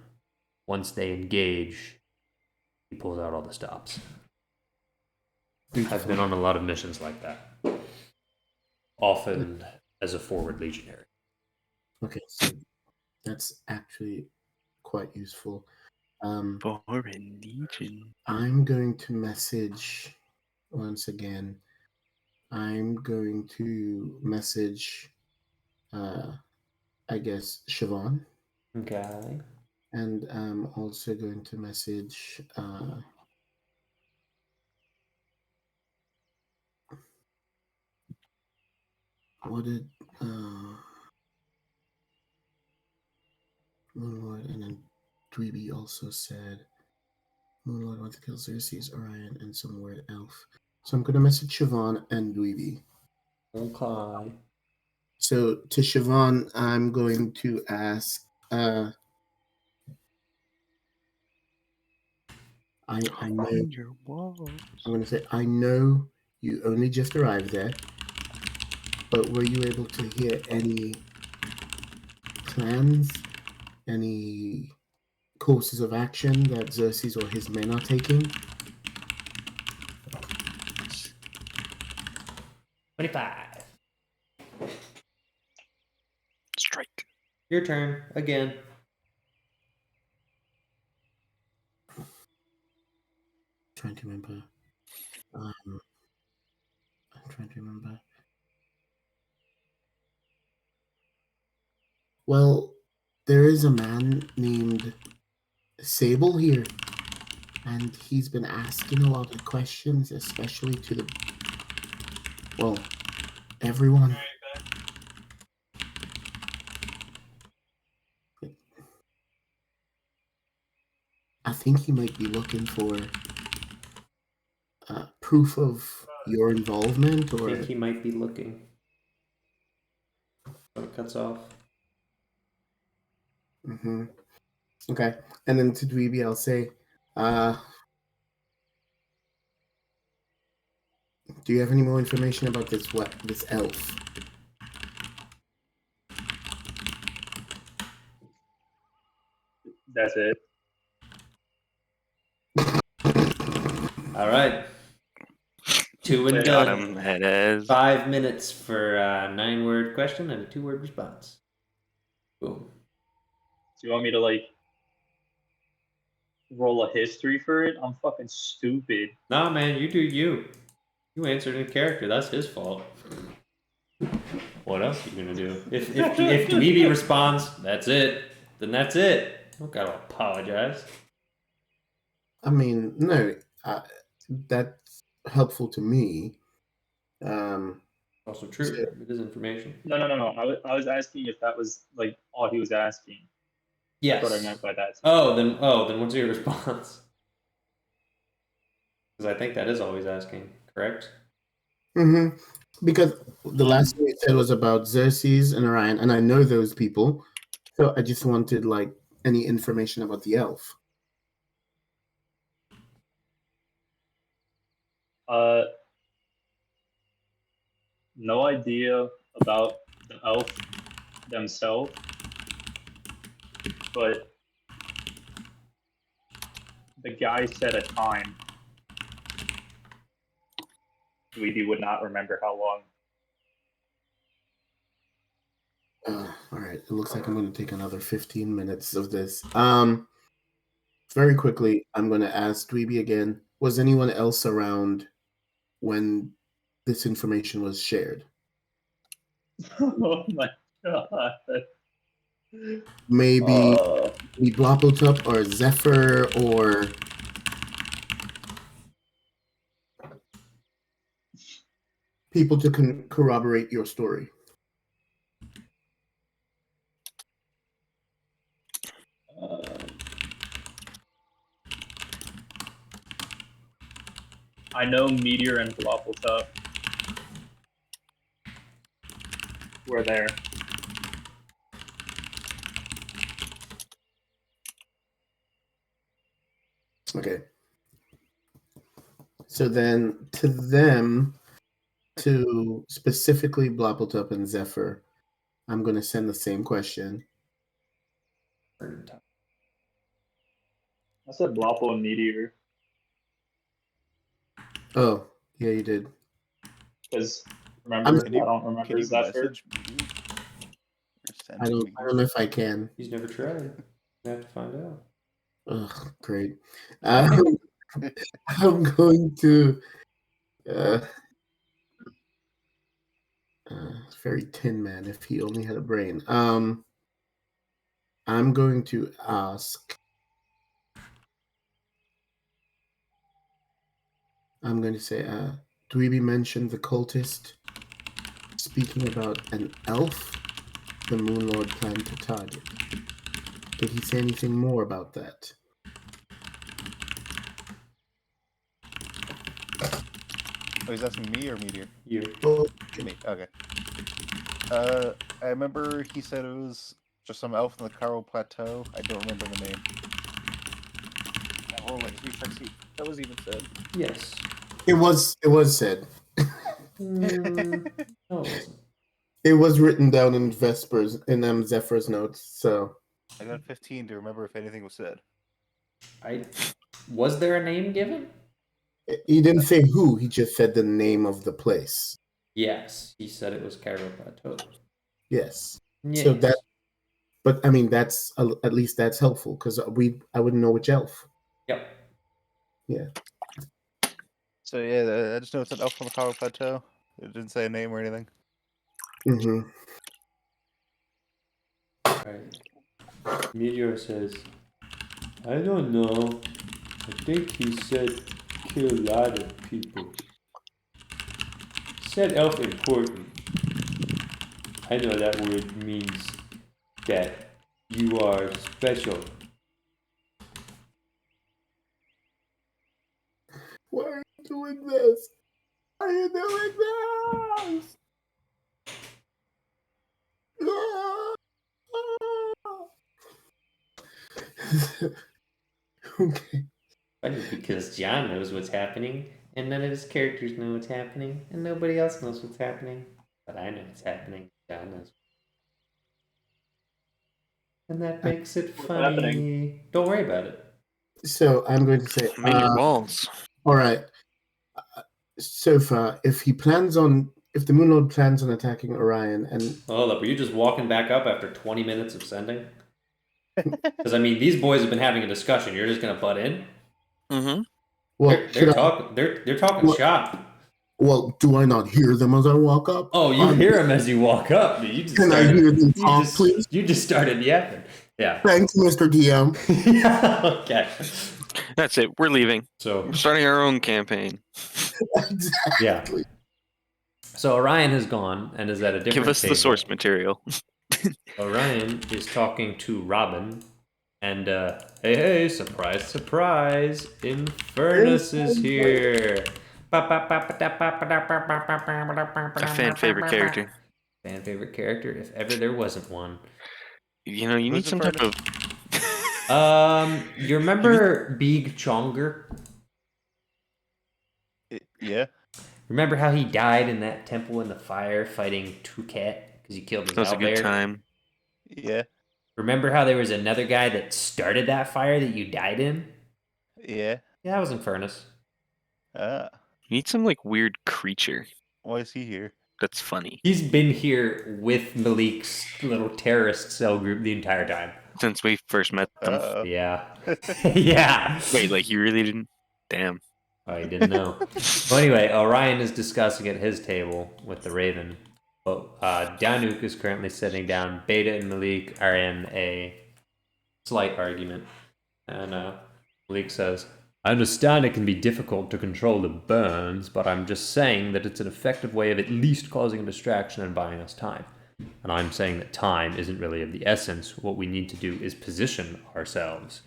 once they engage, he pulls out all the stops. I've been on a lot of missions like that, often as a forward legionary. Okay, so that's actually quite useful. Foreign Legion. I'm going to message once again. I'm going to message, I guess, Siobhan. Okay. And I'm also going to message what did Moonlord, and then Dweeby also said Moonlord wants to kill Xerxes, Orion, and some weird elf. So I'm going to message Siobhan and Dweeby. Okay. So to Siobhan, I'm going to ask. I know. Your walls. I'm going to say I know you only just arrived there, but were you able to hear any plans, any courses of action that Xerxes or his men are taking? 25. Strike. Your turn again. Trying to remember. I'm trying to remember. Well, there is a man named Sable here, and he's been asking a lot of questions, especially to everyone. I think he might be looking for proof of your involvement, or I think he might be looking. So it cuts off. Mm-hmm. Okay, and then to Dweeby, I'll say, do you have any more information about this elf? That's it. All right. 2 and Got done. him, head as. 5 minutes for a 9-word question and a 2-word response. Boom. Do you want me to like roll a history for it? I'm fucking stupid. Nah, man, you do you. You answered in character. That's his fault. What else are you gonna do? If Dweeby responds, that's it. Then that's it. I don't gotta apologize. I mean, no, that's helpful to me. Also true. So- It is information. No. I was asking if that was like all he was asking. Yes. That's what I meant by that. Oh, then what's your response? Because I think that is always asking, correct? Mm-hmm. Because the last thing you said was about Xerxes and Orion, and I know those people, so I just wanted like any information about the elf. No idea about the elf themselves, but the guy said a time. Dweeby would not remember how long. All right, it looks like I'm going to take another 15 minutes of this. Very quickly, I'm going to ask Dweeby again. Was anyone else around when this information was shared? Oh my god. Maybe Bloppletop or Zephyr or people to corroborate your story. I know Meteor and Bloppletop were there. Okay. So then to them, to specifically Bloppletop and Zephyr, I'm going to send the same question. I said Bloppo and Meteor. Oh, yeah, you did. Because remember, Can you- I don't Can remember you Zephyr. message me? Or send I me? don't know if I can. He's never tried. You have to find out. Ugh, great. I'm going to. Very Tin Man. If he only had a brain. I'm going to ask. I'm going to say, Dweeby mentioned the cultist speaking about an elf the Moon Lord planned to target. Did he say anything more about that? Oh, he's asking me or Meteor? You. Oh, Me. Okay. I remember he said it was just some elf in the Karo Plateau. I don't remember the name. Oh, like that was even said. Yes. it was said. No, it wasn't. It was written down in Zephyr's notes. So I got 15 to remember if anything was said. Was there a name given? he didn't say who. He just said the name of the place. Yes, he said it was Cairo Plateau. Yes. Yes. So that, but I mean, that's at least that's helpful because I wouldn't know which elf. Yep. Yeah. So yeah, I just know it's an elf on the Karo Plateau. It didn't say a name or anything. Mm-hmm. Right. Meteor says, I don't know. I think he said kill a lot of people. Said elf important. I know that word means that you are special. Why are you doing this? Why are you doing this? Okay. Funny because John knows what's happening, and none of his characters know what's happening, and nobody else knows what's happening. But I know what's happening. John knows. And that makes it What's funny. happening? Don't worry about it. So I'm going to say, Many walls. all right. So far, if the Moon Lord plans on attacking Orion, and Hold up, were you just walking back up after 20 minutes of sending? Because I mean, these boys have been having a discussion. You're just gonna butt in? Mm-hmm. well, They're talking. They're talking Well- shop. Well, do I not hear them as I walk up? Oh, you hear them as you walk up. You just Can I hear them talk, please? You just started yapping. Yeah. Thanks, Mr. DM. Yeah. Okay. That's it. We're leaving. So We're starting our own campaign. Exactly. yeah. So Orion has gone and is at a different Give us table. the source material. Orion is talking to Robin, and hey, surprise, surprise, Infernus is here. A fan favorite character. Fan favorite character, if ever there wasn't one. You know, you need Who's some type of. You remember Beeg Chonger? Yeah. Remember how he died in that temple in the fire fighting Tucat because he killed his That was a good owlbear? time. Yeah. Remember how there was another guy that started that fire that you died in? Yeah. Yeah, that was Infernus. Ah. You need some like weird creature Why is he here? that's funny. He's been here with Malik's little terrorist cell group the entire time. Since we first met them. Uh-oh. Yeah. Yeah. Wait, like you really didn't? Damn. Oh, you didn't know. Well, anyway, Orion is discussing at his table with the Raven. But Danuk is currently sitting down. Beta and Malik are in a slight argument. And Malik says, I understand it can be difficult to control the burns, but I'm just saying that it's an effective way of at least causing a distraction and buying us time. And I'm saying that time isn't really of the essence. What we need to do is position ourselves.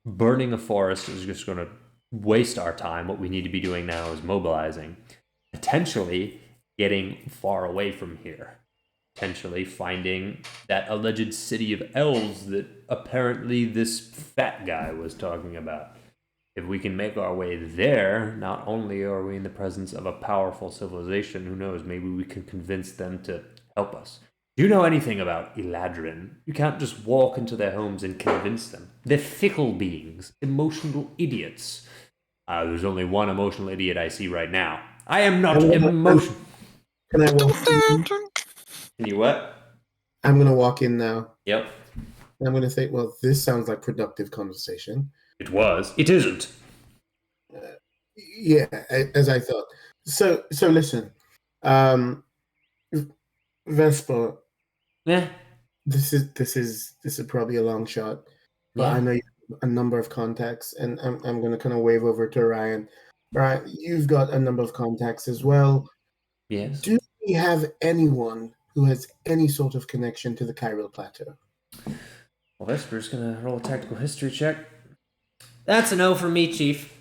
Burning a forest is just going to waste our time. What we need to be doing now is mobilizing. Potentially getting far away from here. Potentially finding that alleged city of elves that apparently this fat guy was talking about. If we can make our way there, not only are we in the presence of a powerful civilization, who knows, maybe we can convince them to help us. Do you know anything about Eladrin? You can't just walk into their homes and convince them. They're fickle beings, emotional idiots. There's only one emotional idiot I see right now. I am not emotional. Can I walk in? Can you what? I'm going to walk in now. Yep. I'm going to say, well, this sounds like productive conversation. It was. It isn't. Yeah, as I thought. So listen, Vespa. Yeah. This is probably a long shot, but Yeah. I know you have a number of contacts, and I'm going to kind of wave over to Ryan. Ryan, you've got a number of contacts as well. Yes. Do we have anyone who has any sort of connection to the Chiral Plateau? Well, Vesper's gonna roll a tactical history check. That's a no for me, Chief.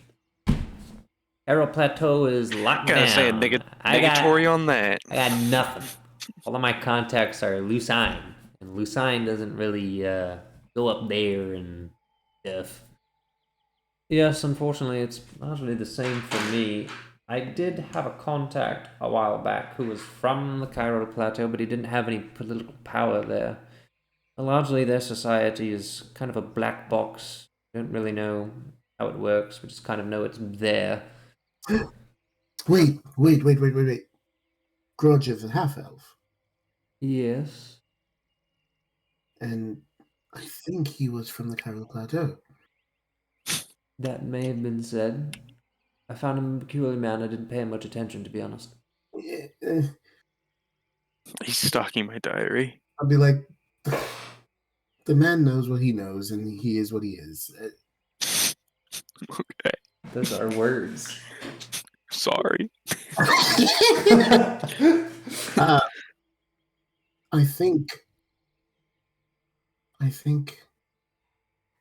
Chiral Plateau is locked down. Gotta say a negatory on that. I got nothing. All of my contacts are Lucine, and Lucine doesn't really go up there and stuff. Yes, unfortunately, it's largely the same for me. I did have a contact a while back who was from the Chiral Plateau, but he didn't have any political power there. Largely, their society is kind of a black box. Don't really know how it works. We just kind of know it's there. Wait. Grudge is a half-elf. Yes. And I think he was from the Chiral Plateau. That may have been said. I found him a peculiar man. I didn't pay him much attention, to be honest. Yeah, He's stalking my diary. I'll be like, the man knows what he knows, and he is what he is. Okay. Those are words. Sorry. I think.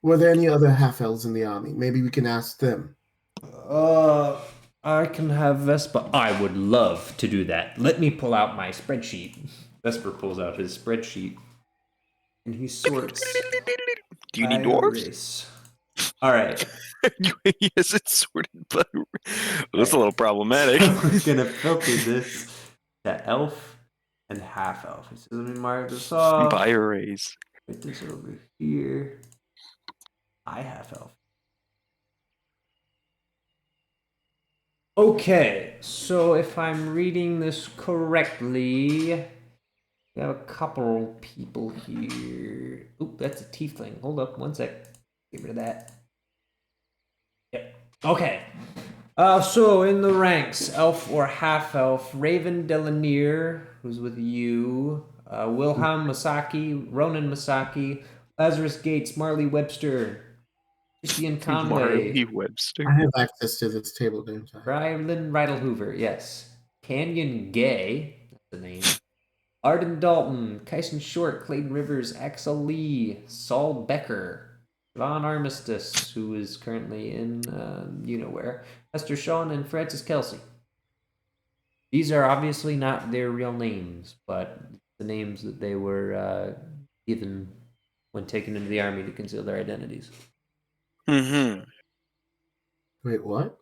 Were there any other half-elves in the army? Maybe we can ask them. I can have Vespa. I would love to do that. Let me pull out my spreadsheet. Vesper pulls out his spreadsheet, and he sorts. Do you need dwarves? All right. Yes, it's sorted by. That's a little problematic. We're gonna filter this to elf and half elf. So let me mark this off. By a raise. Put this over here. I half elf. Okay, so if I'm reading this correctly, we have a couple people here. Oop, that's a tiefling. Hold up, one sec. Get rid of that. Yep. Okay. So in the ranks, elf or half elf, Raven Delanere, who's with you, Wilhelm Masaki, Ronan Masaki, Lazarus Gates, Marley Webster, Christian Conway, Marley Webster. I have access to this table, don't I? Ryland Rydell Hoover, yes. Canyon Gay, that's the name. Arden Dalton, Kyson Short, Clayton Rivers, Axel Lee, Saul Becker, Von Armistice, who is currently in you-know-where, Esther Shawn, and Francis Kelsey. These are obviously not their real names, but the names that they were given when taken into the army to conceal their identities. Mm-hmm. Wait, what?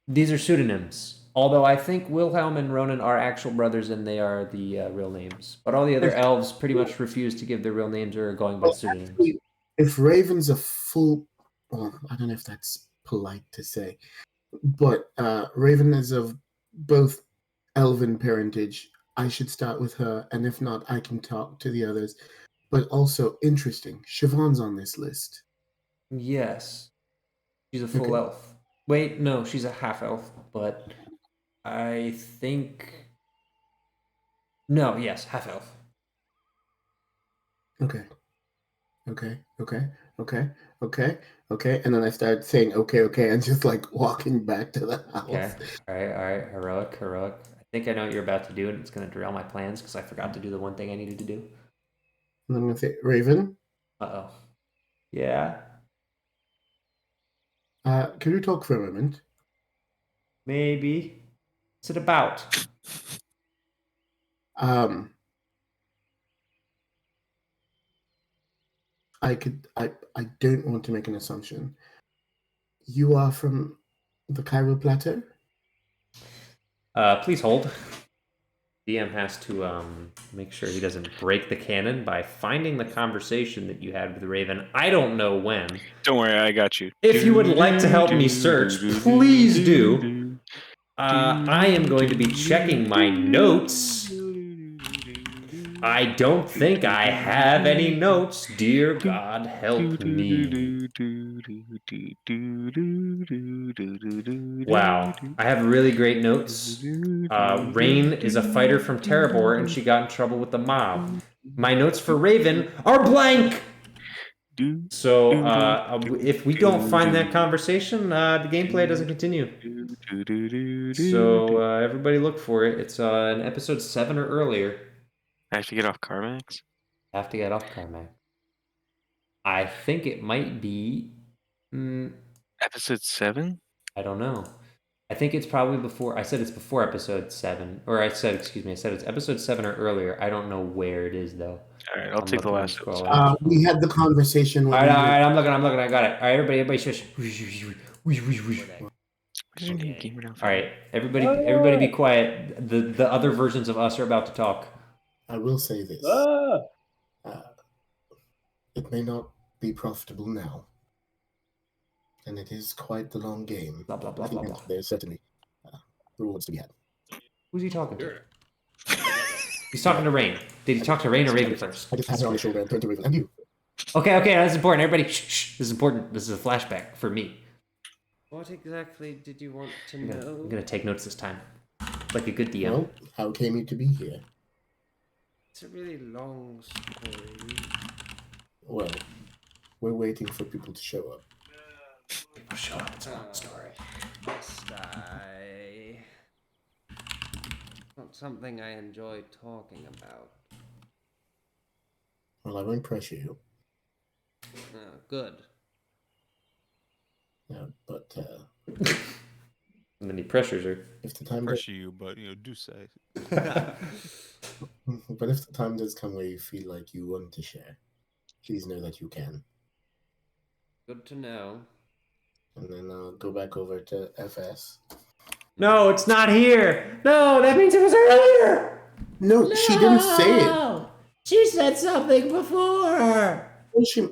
These are pseudonyms. Although I think Wilhelm and Ronan are actual brothers and they are the real names. But all the other elves pretty much refuse to give their real names or are going by pseudonyms. Actually, if Raven's a full... Well, I don't know if that's polite to say. But Raven is of both elven parentage. I should start with her, and if not, I can talk to the others. But also, interesting, Siobhan's on this list. Yes. She's a full Okay. elf. Wait, no, she's a half elf, but I think... No, yes, half elf. Okay. And then I started saying, okay, and just like walking back to the house. Okay. All right. Heroic. I think I know what you're about to do, and it's going to derail my plans because I forgot to do the one thing I needed to do. And I'm going to say, Raven, Uh-oh. Yeah? can you talk for a moment? Maybe. What's it about? I don't want to make an assumption. You are from the Cairo Plateau? Please hold. DM has to make sure he doesn't break the canon by finding the conversation that you had with Raven. I don't know when. Don't worry, I got you. If you would like to help me search, please do. I am going to be checking my notes. I don't think I have any notes. Dear God, help me. Wow, I have really great notes. Rain is a fighter from Terrabor, and she got in trouble with the mob. My notes for Raven are blank! So, if we don't find that conversation, the gameplay doesn't continue. So, everybody look for it. It's in episode 7 or earlier. I have to get off Carmax? Have to get off Carmack. I think it might be... Episode 7? I don't know. I think it's probably before... I said it's before episode 7. Or I said it's episode 7 or earlier. I don't know where it is, though. Alright, I'll take the last episode. We had the conversation with... Alright, I'm looking. I got it. Alright, everybody shush. Alright, everybody be quiet. The other versions of us are about to talk. I will say this. It may not be profitable now. And it is quite the long game. Blah, blah, blah, blah, blah. There's certainly rewards to be had. Who's he talking to? He's talking to Rain. Did he talk to Rain or Raven first? I just had her on the shoulder and turned to Raven. And you. Okay, that's important. Everybody, shh. This is important. This is a flashback for me. What exactly did you want to I'm know? gonna take notes this time. Like a good DM. Well, how came you to be here? It's a really long story. Well, we're waiting for people to show up. People show up. It's a long story. Not something I enjoy talking about. Well, I won't pressure you. Oh, good. No, but And then he pressures her. if the time Pressure you, but do say. but if the time does come where you feel like you want to share, please know that you can. Good to know. And then go back over to FS. No, it's not here. No, that means it was earlier. No, she didn't say it. She said something before. Well, she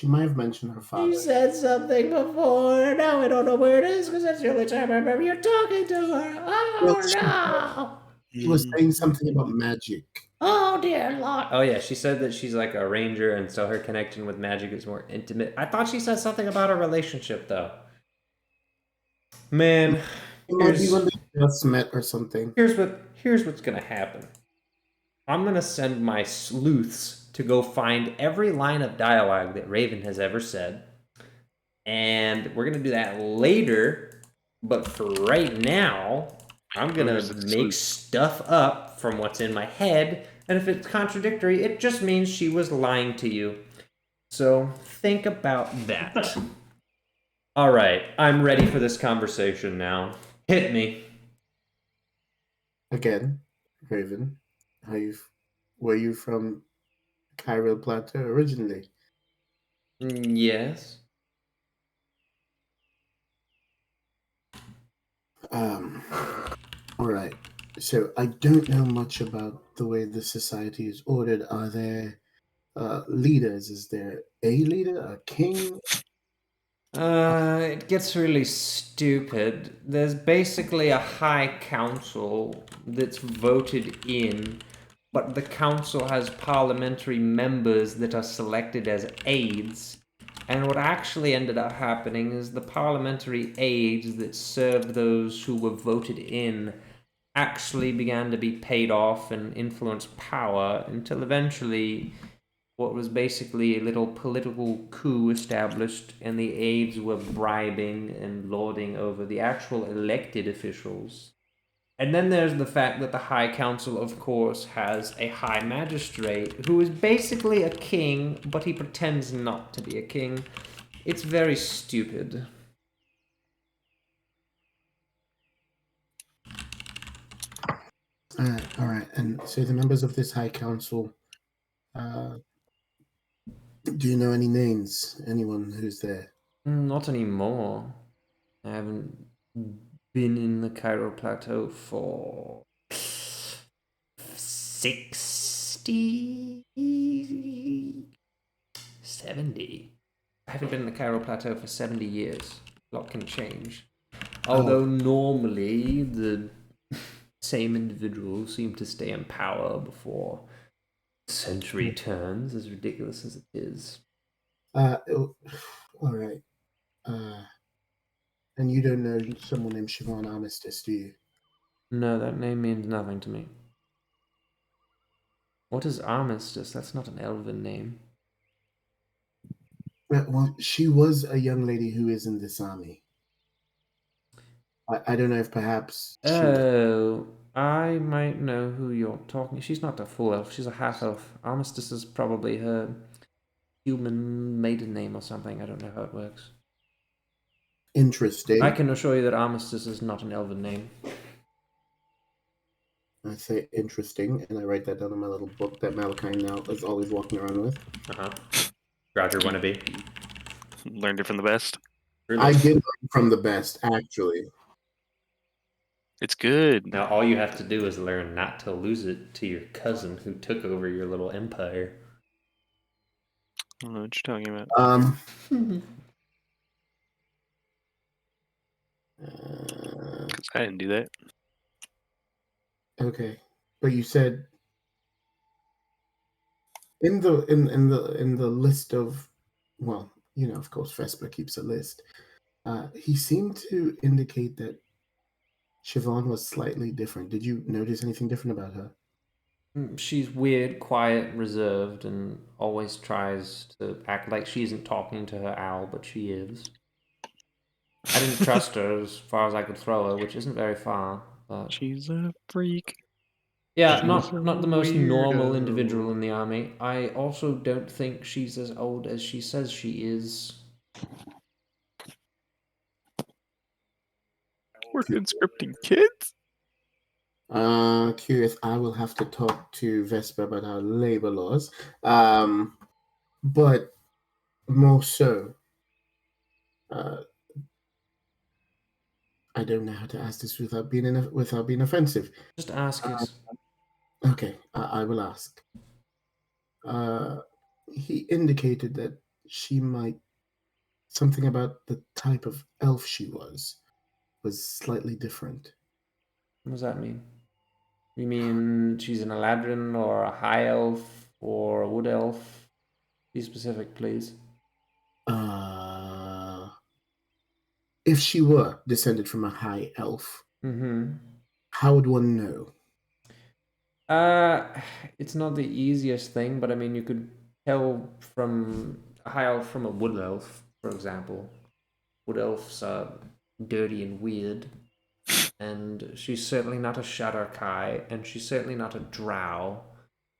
might have mentioned her father. She said something before. Now I don't know where it is because that's the only time I remember you talking to her. Oh, no. She was saying something about magic. Oh, dear Lord. Oh, yeah. She said that she's like a ranger, and so her connection with magic is more intimate. I thought she said something about a relationship, though. Man, It might be here's when they just met or something. here's what's gonna happen. I'm gonna send my sleuths to go find every line of dialogue that Raven has ever said. And we're gonna do that later, but for right now, I'm gonna Who's the make sleuth? stuff up from what's in my head, and if it's contradictory, it just means she was lying to you. So think about that. All right, I'm ready for this conversation now. Hit me. Again, Raven, were you from Cairo Plateau originally? Yes. All right. So I don't know much about the way the society is ordered. Are there leaders? Is there a leader, a king? It gets really stupid. There's basically a high council that's voted in, but the council has parliamentary members that are selected as aides. And what actually ended up happening is the parliamentary aides that served those who were voted in actually began to be paid off and influence power until eventually what was basically a little political coup established, and the aides were bribing and lording over the actual elected officials. And then there's the fact that the High Council, of course, has a High Magistrate who is basically a king, but he pretends not to be a king. It's very stupid. All right. And so the members of this high council, do you know any names? Anyone who's there? Not anymore. I haven't been in the Cairo Plateau for 60, 70. I haven't been in the Cairo Plateau for 70 years. A lot can change. Although normally the same individuals seem to stay in power before century turns, as ridiculous as it is. All right. And you don't know someone named Siobhan Armistice, do you? No, that name means nothing to me. What is Armistice? That's not an elven name. Well, she was a young lady who is in this army. I don't know if perhaps Oh, I might know who you're talking. She's not a full elf. She's a half elf. Armistice is probably her human maiden name or something. I don't know how it works. Interesting. I can assure you that Armistice is not an elven name. I say interesting, and I write that down in my little book that Malachi now is always walking around with. Roger wannabe. Learned it from the best. I did learn from the best, actually. It's good. Now all you have to do is learn not to lose it to your cousin who took over your little empire. I don't know what you're talking about. I didn't do that. Okay, but you said in the list of, well, you know, of course, Vesper keeps a list. He seemed to indicate that Siobhan was slightly different. Did you notice anything different about her? She's weird, quiet, reserved, and always tries to act like she isn't talking to her owl, but she is. I didn't trust her as far as I could throw her, which isn't very far. But She's a freak. yeah, She's not the most normal weirdo. individual in the army. I also don't think she's as old as she says she is. We're conscripting kids? Curious. I will have to talk to Vesper about our labor laws. But more so, I don't know how to ask this without being offensive. Just ask it. Okay, I will ask. He indicated that she might, something about the type of elf she was slightly different. What does that mean? You mean she's an Eladrin or a high elf or a wood elf? Be specific, please. if she were descended from a high elf, Mm-hmm. how would one know? It's not the easiest thing, but I mean, you could tell from a high elf from a wood elf, for example. Wood elves are dirty and weird, and she's certainly not a Shadar-kai, and she's certainly not a drow.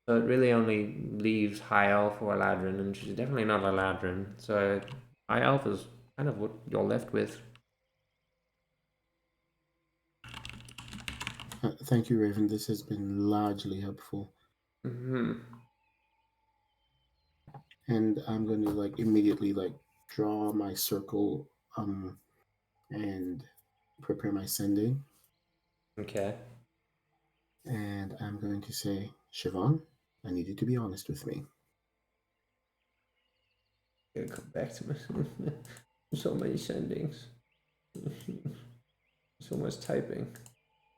So it really only leaves high elf or Eladrin, and she's definitely not Eladrin. So high elf is kind of what you're left with. Thank you, Raven. This has been largely helpful. Mm-hmm. And I'm going to immediately draw my circle and prepare my sending. Okay. And I'm going to say, Siobhan, I need you to be honest with me. Gotta come back to me. So many sendings. So much typing.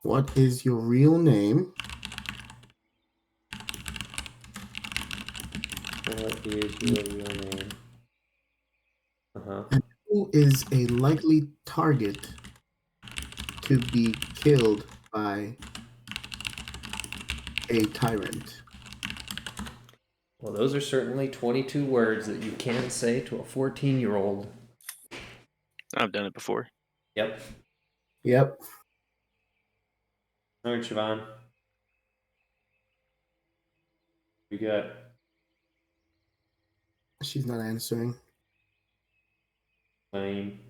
What is your real name? What is your real name? Uh-huh. And who is a likely target to be killed by a tyrant? Well, those are certainly 22 words that you can say to a 14-year-old. I've done it before. Yep. Yep. All right, Siobhan. We got. She's not answering. Lame.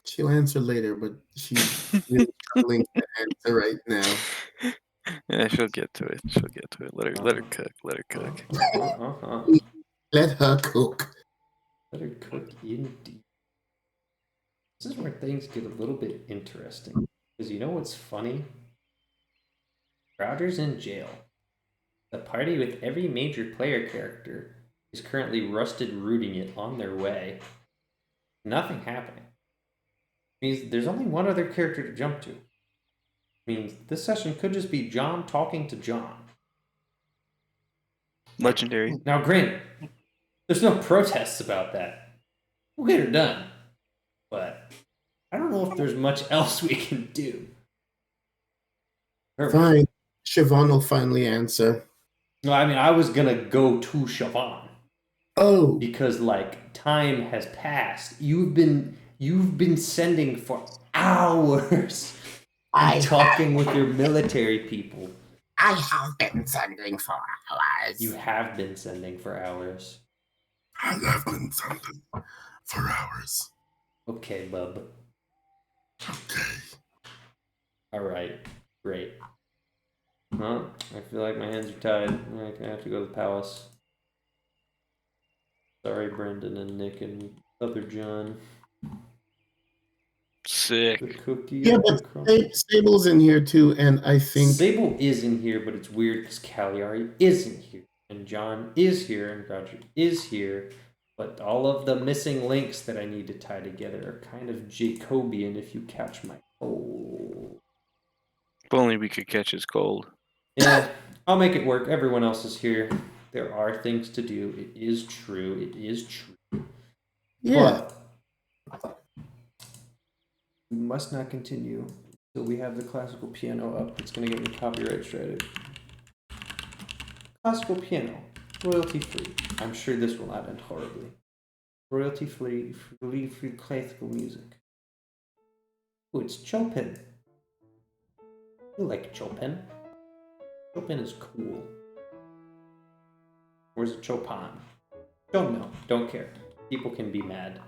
She'll answer later, but she's really struggling to answer right now. Yeah, she'll get to it. She'll get to it. Let her cook. Let her cook. Let her cook. Let her cook indeed. This is where things get a little bit interesting. Because you know what's funny? Crowder's in jail. The party with every major player character is currently rusted rooting it on their way. Nothing happening. Means there's only one other character to jump to. Means this session could just be John talking to John. Legendary. Now, granted, there's no protests about that. We'll get her done. But I don't know if there's much else we can do. Fine. Siobhan will finally answer. No, I mean, I was gonna go to Siobhan. Oh. Because, time has passed. You've been sending for hours and talking with your military people. I have been sending for hours. You have been sending for hours. I have been sending for hours. Okay, bub. Okay. Alright, great. Well, I feel like my hands are tied. I'm gonna have to go to the palace. Sorry, Brendan and Nick and other John. Sick. The cookie. Yeah, but Sable's in here too, and I think Sable is in here, but it's weird because Cagliari isn't here, and John is here, and Roger is here, but all of the missing links that I need to tie together are kind of Jacobian, if you catch my cold. If only we could catch his cold. Yeah, I'll make it work. Everyone else is here. There are things to do. It is true. It is true. yeah. But we must not continue until we have the classical piano up. It's going to get me copyright stranded. Classical piano, royalty free. I'm sure this will not end horribly. Royalty free classical music. Oh, it's Chopin. You like Chopin? Chopin is cool. Where's it Chopin? Don't know. Don't care. People can be mad.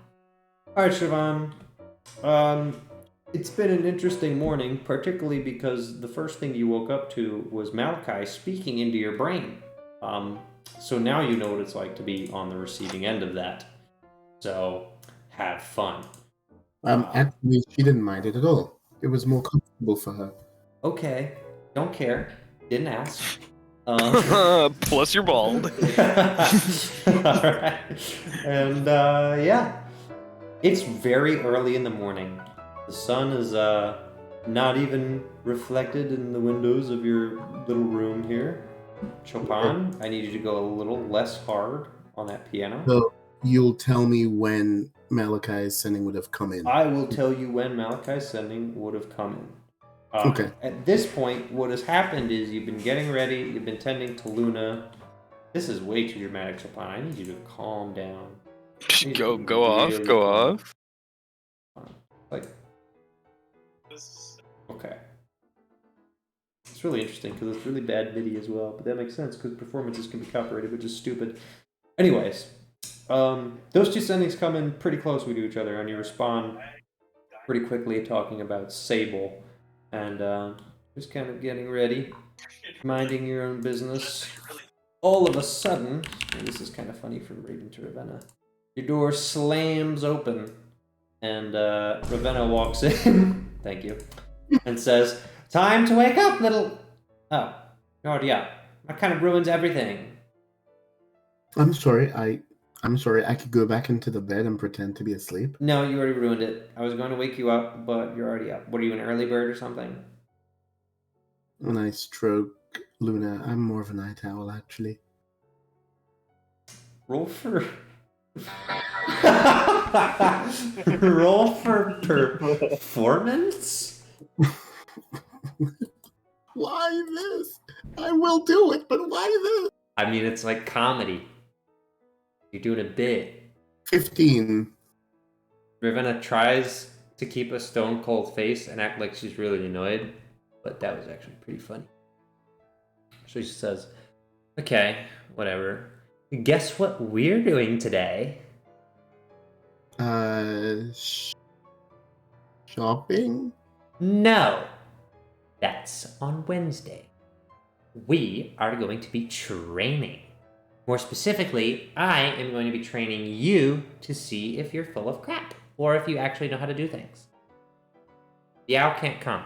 Alright, Siobhan. It's been an interesting morning, particularly because the first thing you woke up to was Malachi speaking into your brain. So now you know what it's like to be on the receiving end of that. So, have fun. Actually, she didn't mind it at all. It was more comfortable for her. Okay. Don't care. Didn't ask. Plus you're bald. Alright. And, yeah. It's very early in the morning. The sun is not even reflected in the windows of your little room here. Chopin, I need you to go a little less hard on that piano. So you'll tell me when Malachi's sending would have come in. I will tell you when Malachi's sending would have come in. Okay. At this point, what has happened is you've been getting ready, you've been tending to Luna. This is way too dramatic, Chopin. I need you to calm down. Go off. Like, okay. It's really interesting because it's really bad MIDI as well, but that makes sense because performances can be copyrighted, which is stupid. Anyways, those two sendings come in pretty closely to each other, and you respond pretty quickly talking about Sable, and just kind of getting ready, minding your own business. All of a sudden, and this is kind of funny from Raven to Ravenna, your door slams open, and Ravenna walks in, thank you, and says, "Time to wake up, little..." Oh, you're already up. That kind of ruins everything. I'm sorry. I'm sorry. I could go back into the bed and pretend to be asleep. No, you already ruined it. I was going to wake you up, but you're already up. What are you, an early bird or something? When I stroke Luna, I'm more of a night owl, actually. Roll for... Roll for performance? Why this? I will do it, but why this? I mean, it's like comedy. You're doing a bit. 15. Ravenna tries to keep a stone cold face and act like she's really annoyed, but that was actually pretty funny. So she says, "Okay, whatever. Guess what we're doing today?" Shopping? No. That's on Wednesday. We are going to be training. More specifically, I am going to be training you to see if you're full of crap, or if you actually know how to do things. The owl can't come.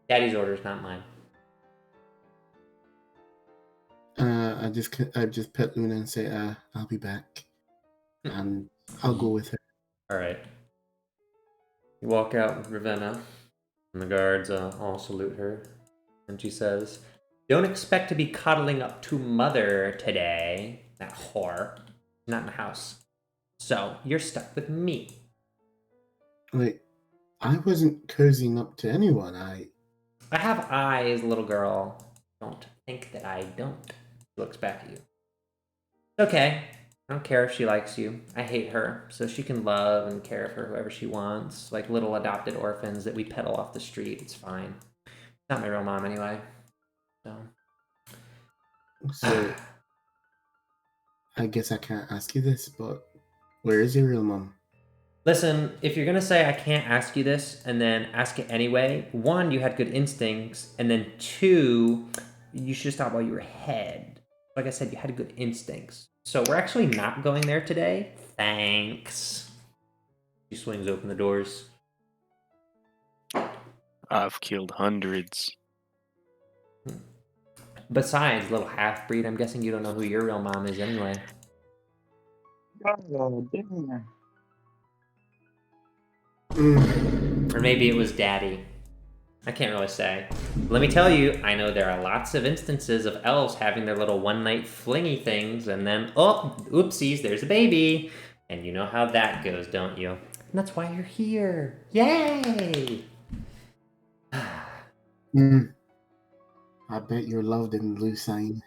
Daddy's orders, not mine. I just pet Luna and say, I'll be back. And I'll go with her. Alright. You walk out with Ravenna, and the guards all salute her. And she says, "Don't expect to be cuddling up to Mother today. That whore. Not in the house. So, you're stuck with me." Wait, I wasn't cozying up to anyone. I have eyes, little girl. Don't think that I don't. She looks back at you. Okay. I don't care if she likes you. I hate her, so she can love and care for whoever she wants. Like little adopted orphans that we peddle off the street. It's fine. Not my real mom anyway. So, I guess I can't ask you this, but where is your real mom? Listen, if you're gonna say I can't ask you this and then ask it anyway, one, you had good instincts, and then two, you should stop while you were ahead. Like I said, you had good instincts. So we're actually not going there today. Thanks. She swings open the doors. I've killed hundreds. Besides, little half-breed, I'm guessing you don't know who your real mom is anyway. Oh, damn. Or maybe it was Daddy. I can't really say. Let me tell you, I know there are lots of instances of elves having their little one-night flingy things, and then, oh, oopsies, there's a baby. And you know how that goes, don't you? And that's why you're here. Yay! I bet you're loved in Lucine.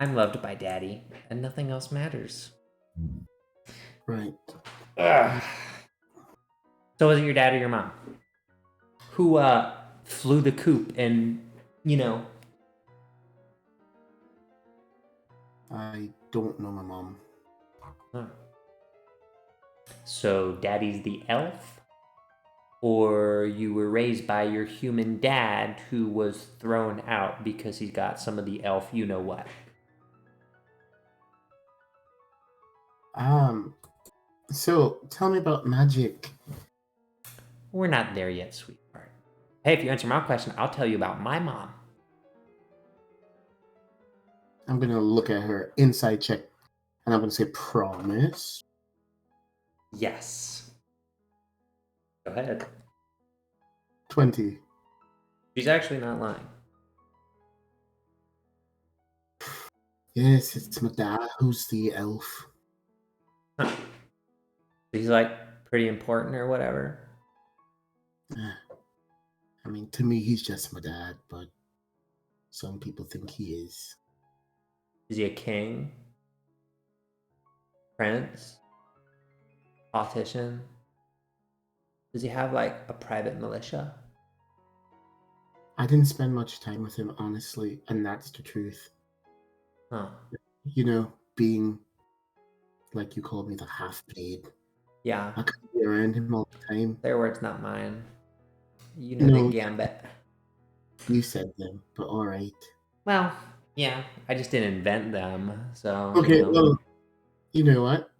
I'm loved by Daddy, and nothing else matters. Right. So was it your dad or your mom? Who flew the coop and, you know... I don't know my mom. Huh. So Daddy's the elf? Or you were raised by your human dad who was thrown out because he's got some of the elf you-know-what? So, tell me about magic. We're not there yet, sweetheart. Hey, if you answer my question, I'll tell you about my mom. I'm gonna look at her inside check, and I'm gonna say, promise? Yes. Go ahead. 20. She's actually not lying. Yes, it's my dad who's the elf. He's like pretty important or whatever. I mean, to me, he's just my dad, but some people think he is. Is he a king? Prince? Politician? Does he have like a private militia? I didn't spend much time with him, honestly, and that's the truth. Huh. You know, being, like you called me, the half-breed. Yeah. I couldn't be around him all the time. Their words, not mine. You know No. the gambit. You said them, but all right. Well, yeah. I just didn't invent them, so. Okay, you know. well, you know what?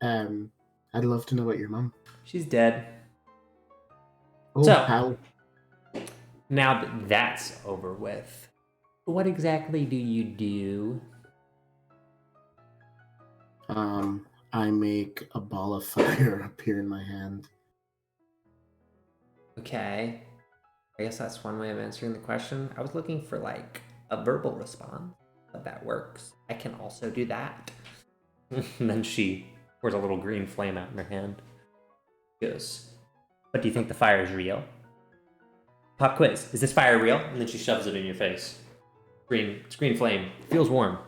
I'd love to know about your mom. She's dead. Oh, So- how? Now that that's over with, what exactly do you do? I make a ball of fire appear in my hand. Okay. I guess that's one way of answering the question. I was looking for like a verbal response, but that works. I can also do that. And then she pours a little green flame out in her hand. She goes, but do you think the fire is real? Pop quiz. Is this fire real? And then she shoves it in your face. It's green flame. Feels warm.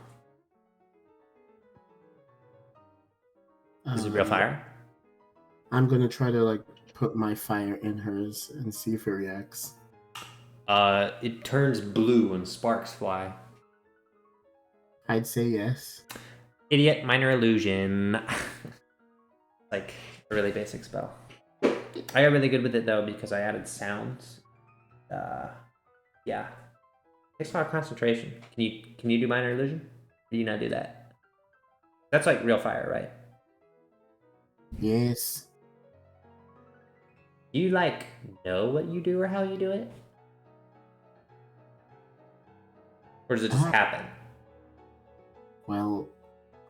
Is it real fire? I'm gonna try to like put my fire in hers and see if it reacts. It turns blue and sparks fly. I'd say yes. Idiot, minor illusion. Like a really basic spell. I got really good with it though because I added sounds. Yeah. Takes a lot of concentration. Can you do minor illusion? Or do you not do that? That's like real fire, right? Yes. Do you like know what you do or how you do it? Or does it just happen? Well,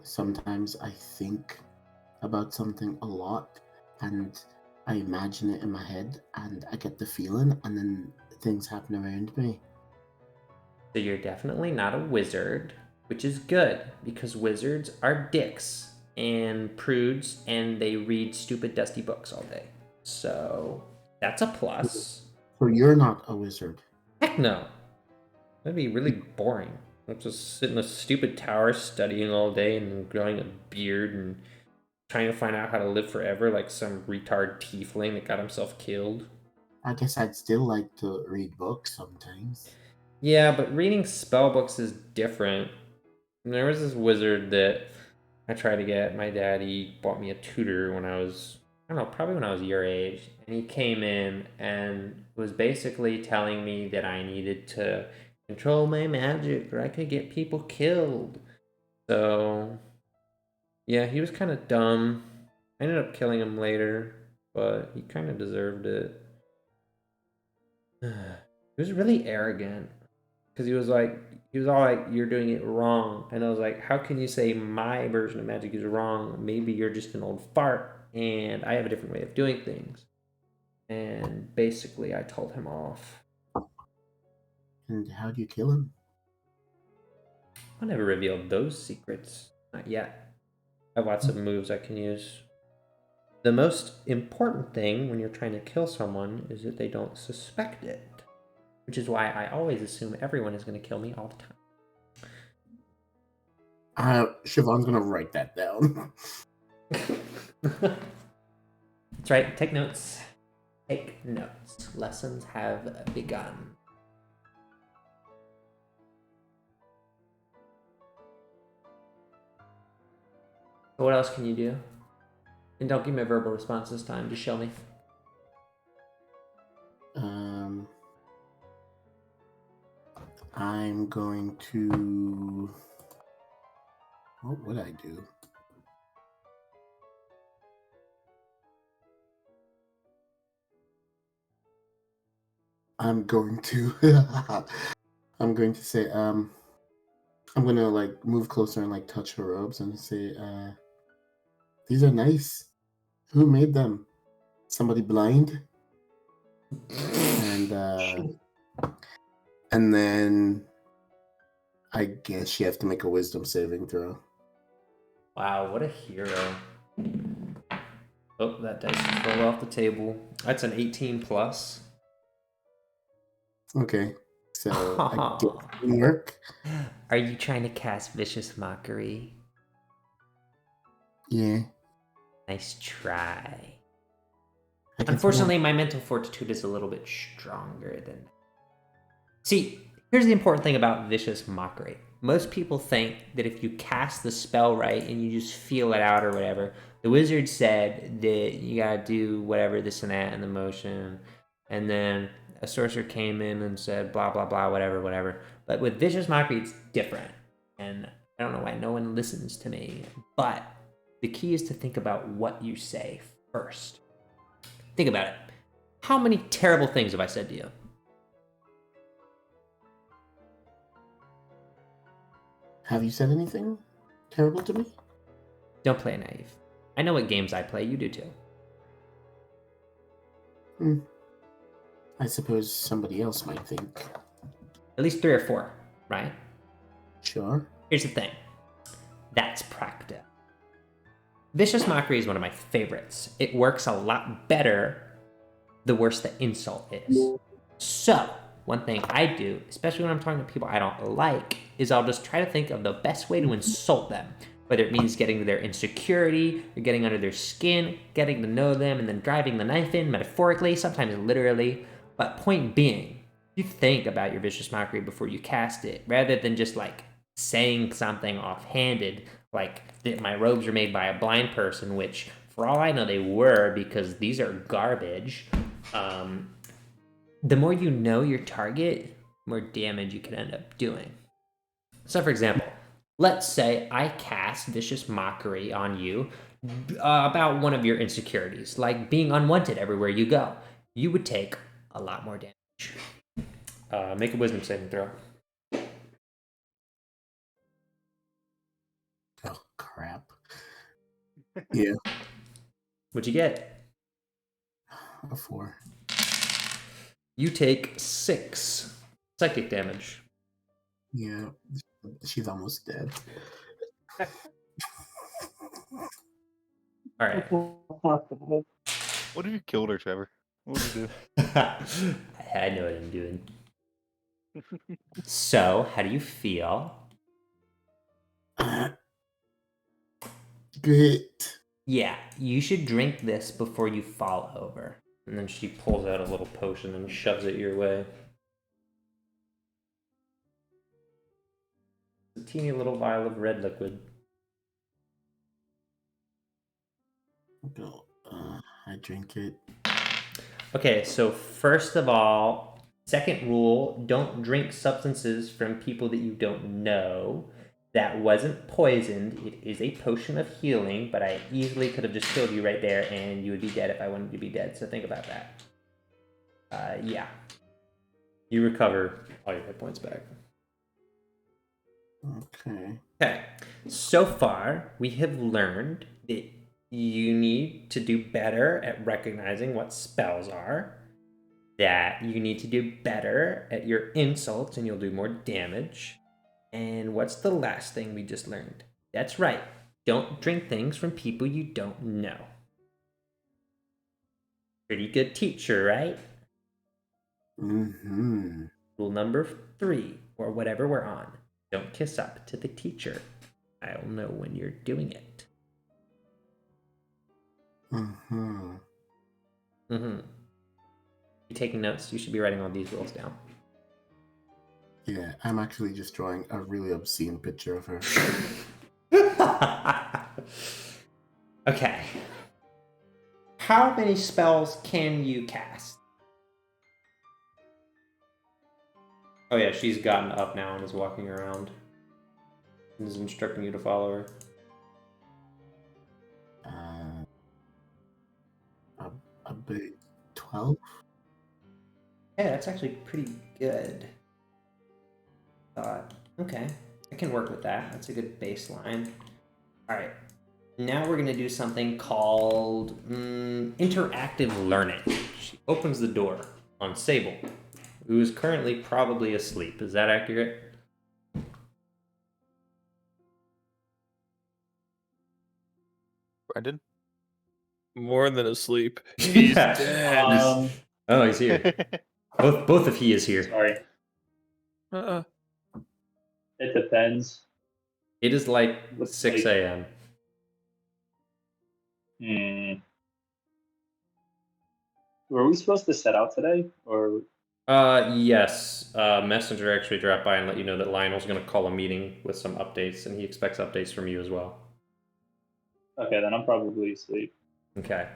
sometimes I think about something a lot and I imagine it in my head and I get the feeling and then things happen around me. So you're definitely not a wizard, which is good because wizards are dicks and prudes and they read stupid dusty books all day. So that's a plus. So you're not a wizard. Heck no. That'd be really boring. I'll just sit in a stupid tower studying all day and growing a beard and trying to find out how to live forever like some retard tiefling that got himself killed. I guess I'd still like to read books sometimes. Yeah, but reading spell books is different. And there was this wizard that I tried to get. My daddy bought me a tutor when I was, I don't know, probably when I was your age. And he came in and was basically telling me that I needed to control my magic or I could get people killed. So, yeah, he was kind of dumb. I ended up killing him later, but he kind of deserved it. He was really arrogant. Because he was all like, you're doing it wrong. And I was like, how can you say my version of magic is wrong? Maybe you're just an old fart and I have a different way of doing things. And basically I told him off. And how do you kill him? I never revealed those secrets. Not yet. I have lots of moves I can use. The most important thing when you're trying to kill someone is that they don't suspect it. Which is why I always assume everyone is going to kill me all the time. Siobhan's gonna write that down. That's right. Take notes. Take notes. Lessons have begun. What else can you do? And don't give me a verbal response this time. Just show me. I'm going to... What would I do? I'm going to... I'm going to say, I'm going to, like, move closer and, like, touch her robes and say, these are nice. Who made them? Somebody blind? And then I guess you have to make a wisdom saving throw. Wow, what a hero. Oh, that dice just rolled off the table. That's an 18 plus. Okay. So I get some work. Are you trying to cast Vicious Mockery? Yeah. Nice try. I can Unfortunately, my mental fortitude is a little bit stronger than that. See, here's the important thing about Vicious Mockery. Most people think that if you cast the spell right and you just feel it out or whatever, the wizard said that you gotta do whatever, this and that, and the motion, and then a sorcerer came in and said blah, blah, blah, whatever, whatever. But with Vicious Mockery, it's different. And I don't know why no one listens to me, but the key is to think about what you say first. Think about it. How many terrible things have I said to you? Have you said anything terrible to me? Don't play naive. I know what games I play, you do too. I suppose somebody else might think. At least 3 or 4, right? Sure. Here's the thing. That's practice. Vicious Mockery is one of my favorites. It works a lot better the worse the insult is. So, one thing I do, especially when I'm talking to people I don't like, is I'll just try to think of the best way to insult them. Whether it means getting to their insecurity, or getting under their skin, getting to know them, and then driving the knife in, metaphorically, sometimes literally. But point being, you think about your Vicious Mockery before you cast it, rather than just like saying something offhanded, like that my robes are made by a blind person, which for all I know they were, because these are garbage. The more you know your target, the more damage you can end up doing. So for example, let's say I cast Vicious Mockery on you about one of your insecurities, like being unwanted everywhere you go. You would take a lot more damage. Make a wisdom saving throw. Oh, crap. Yeah. What'd you get? A 4. You take 6 psychic damage. Yeah. She's almost dead. All right. What if you killed her, Trevor? What would you do? I know what I'm doing. So, how do you feel? Good. Yeah, you should drink this before you fall over. And then she pulls out a little potion and shoves it your way. A teeny little vial of red liquid. I drink it. Okay, so first of all, second rule, don't drink substances from people that you don't know. That wasn't poisoned. It is a potion of healing, but I easily could have just killed you right there and you would be dead if I wanted you to be dead, so think about that. Yeah. You recover all your hit points back. Okay. Okay, so far we have learned that you need to do better at recognizing what spells are, that you need to do better at your insults and you'll do more damage. And what's the last thing we just learned? That's right, don't drink things from people you don't know. Pretty good teacher, right? Mm-hmm. Rule number 3, or whatever we're on. Don't kiss up to the teacher. I'll know when you're doing it. Mm-hmm. Mm-hmm. You taking notes? You should be writing all these rules down. Yeah, I'm actually just drawing a really obscene picture of her. Okay. How many spells can you cast? Oh yeah, she's gotten up now and is walking around. And is instructing you to follow her. A big 12? Yeah, that's actually pretty good. Okay, I can work with that. That's a good baseline. All right, now we're gonna do something called interactive learning. She opens the door on Sable, who is currently probably asleep. Is that accurate? Brendan? More than asleep. He's Yeah. dead. Oh, he's here. Both of he is here. Sorry. It depends. It is like Looks 6 like- a.m. Were we supposed to set out today, or Yes. Messenger actually dropped by and let you know that Lionel's going to call a meeting with some updates, and he expects updates from you as well. okay? Then I'm probably asleep. Okay.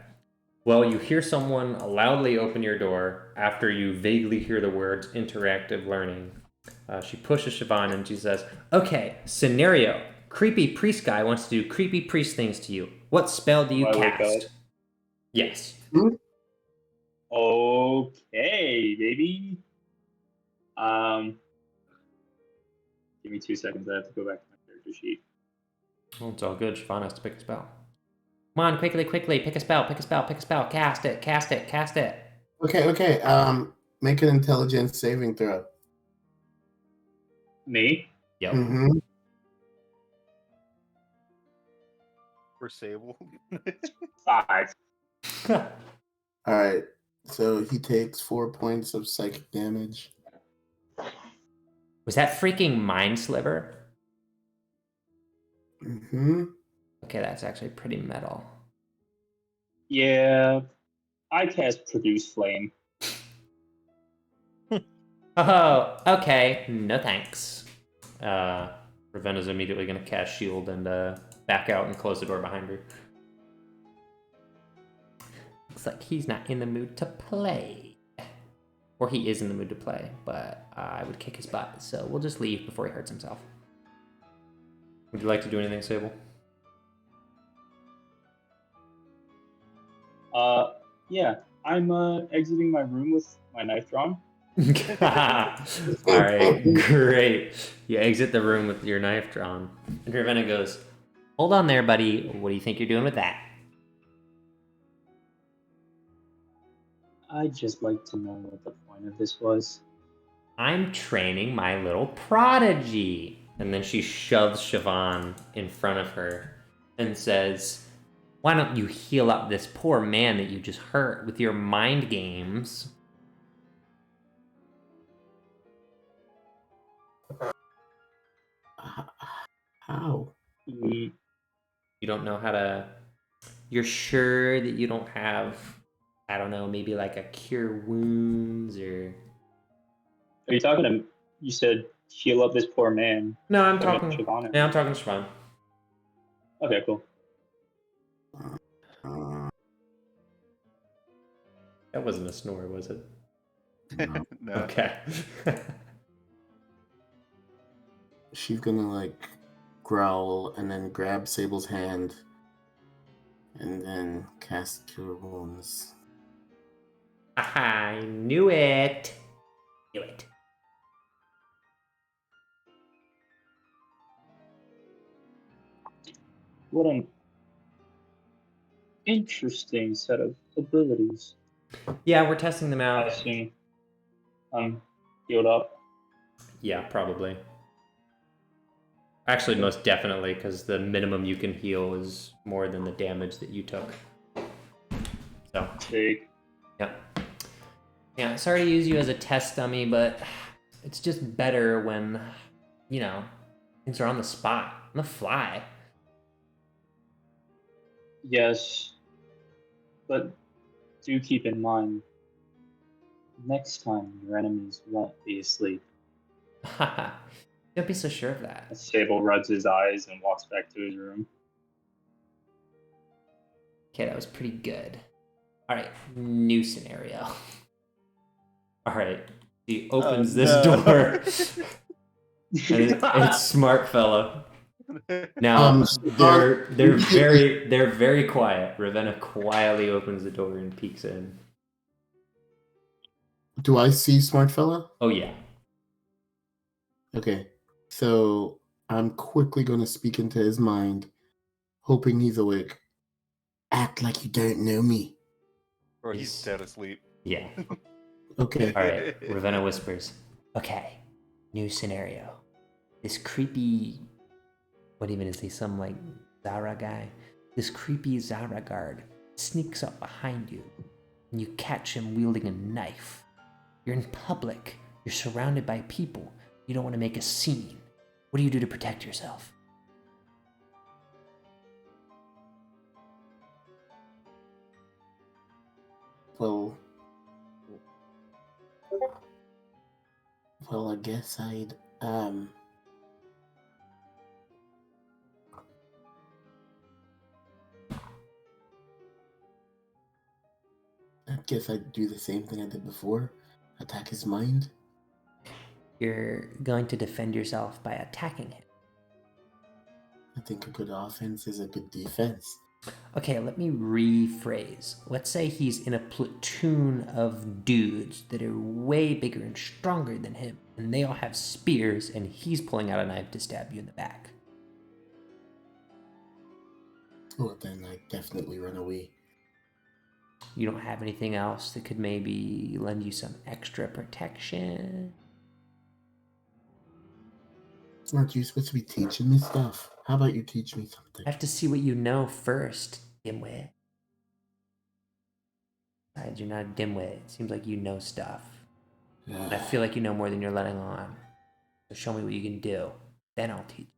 Well, you hear someone loudly open your door after you vaguely hear the words interactive learning. She pushes Siobhan and she says, "Okay, scenario. Creepy priest guy wants to do creepy priest things to you. What spell do you Do I wake cast?" up? Yes. Okay, baby. Give me 2 seconds. I have to go back to my character sheet. Oh, it's all good. Siobhan has to pick a spell. Come on, quickly, pick a spell, cast it. Okay. Make an intelligence saving throw. Me? Yep. Mm-hmm. For Sable. 5. All right. So he takes 4 points of psychic damage. Was that freaking Mind Sliver? Mm-hmm. Okay, that's actually pretty metal. Yeah, I cast Produce Flame. Oh, okay. No thanks. Ravenna's immediately going to cast Shield and back out and close the door behind her. Looks like he's not in the mood to play. Or he is in the mood to play, but I would kick his butt, so we'll just leave before he hurts himself. Would you like to do anything, Sable? Yeah, I'm exiting my room with my knife drawn. Alright, great. You exit the room with your knife drawn. And Ravenna goes, "Hold on there, buddy. What do you think you're doing with that?" I'd just like to know what the point of this was. "I'm training my little prodigy." And then she shoves Siobhan in front of her and says, "Why don't you heal up this poor man that you just hurt with your mind games?" How? You don't know how to... You're sure that you don't have, I don't know, maybe like a cure wounds or... Are you talking to? You said heal up this poor man. No, I'm Talking talking... to Siobhan? Yeah, I'm talking to Siobhan. Okay, cool. That wasn't a snore, was it? No. No. Okay. She's gonna like growl and then grab Sable's hand and then cast Cure Wounds. I knew it. Knew it. What an interesting set of abilities. Yeah, we're testing them I out. assume I'm healed up. Yeah, probably. Actually, most definitely, because the minimum you can heal is more than the damage that you took. So, Take. yeah. Yeah, sorry to use you as a test dummy, but it's just better when, you know, things are on the spot, on the fly. Yes, but do keep in mind, next time your enemies won't be asleep. Don't be so sure of that. Sable rubs his eyes and walks back to his room. Okay, that was pretty good. Alright, new scenario. Alright, he opens this door. And it's smart fella. Now they're very quiet. Ravenna quietly opens the door and peeks in. Do I see Smart Fella? Oh yeah. Okay. So I'm quickly gonna speak into his mind, hoping he's awake. Act like you don't know me. Or he's dead asleep. Yeah. Okay. Alright, Ravenna whispers. Okay, new scenario. This creepy... What even is he? Some, like, Zara guy? this creepy Zara guard sneaks up behind you, and you catch him wielding a knife. You're in public. You're surrounded by people. You don't want to make a scene. What do you do to protect yourself? Well, I guess I'd do the same thing I did before. Attack his mind. You're going to defend yourself by attacking him. I think a good offense is a good defense. Okay, let me rephrase. Let's say he's in a platoon of dudes that are way bigger and stronger than him, and they all have spears, and he's pulling out a knife to stab you in the back. Well, then I definitely run away. You don't have anything else that could maybe lend you some extra protection? Aren't you supposed to be teaching me stuff? How about you teach me something? I have to see what you know first, dimwit. Besides, you're not a dimwit. It seems like you know stuff. And I feel like you know more than you're letting on. So show me what you can do. Then I'll teach.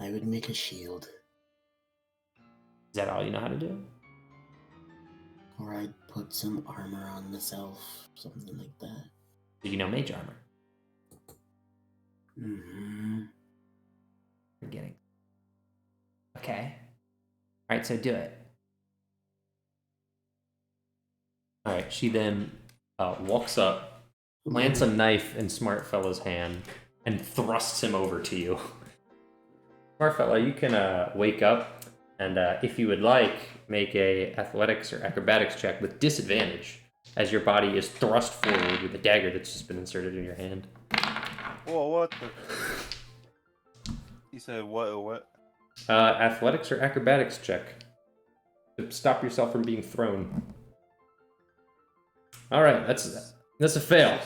I would make a shield. Is that all you know how to do? Or I'd put some armor on myself, something like that. Do you know mage armor? Mm-hmm. Forgetting. Okay. Alright, so do it. Alright, she then walks up, plants a knife in Smart Fella's hand, and thrusts him over to you. Smart Fella, you can wake up, and if you would like, make a athletics or acrobatics check with disadvantage, as your body is thrust forward with a dagger that's just been inserted in your hand. Whoa, what the? You said what? Athletics or acrobatics check to stop yourself from being thrown. All right, that's a fail.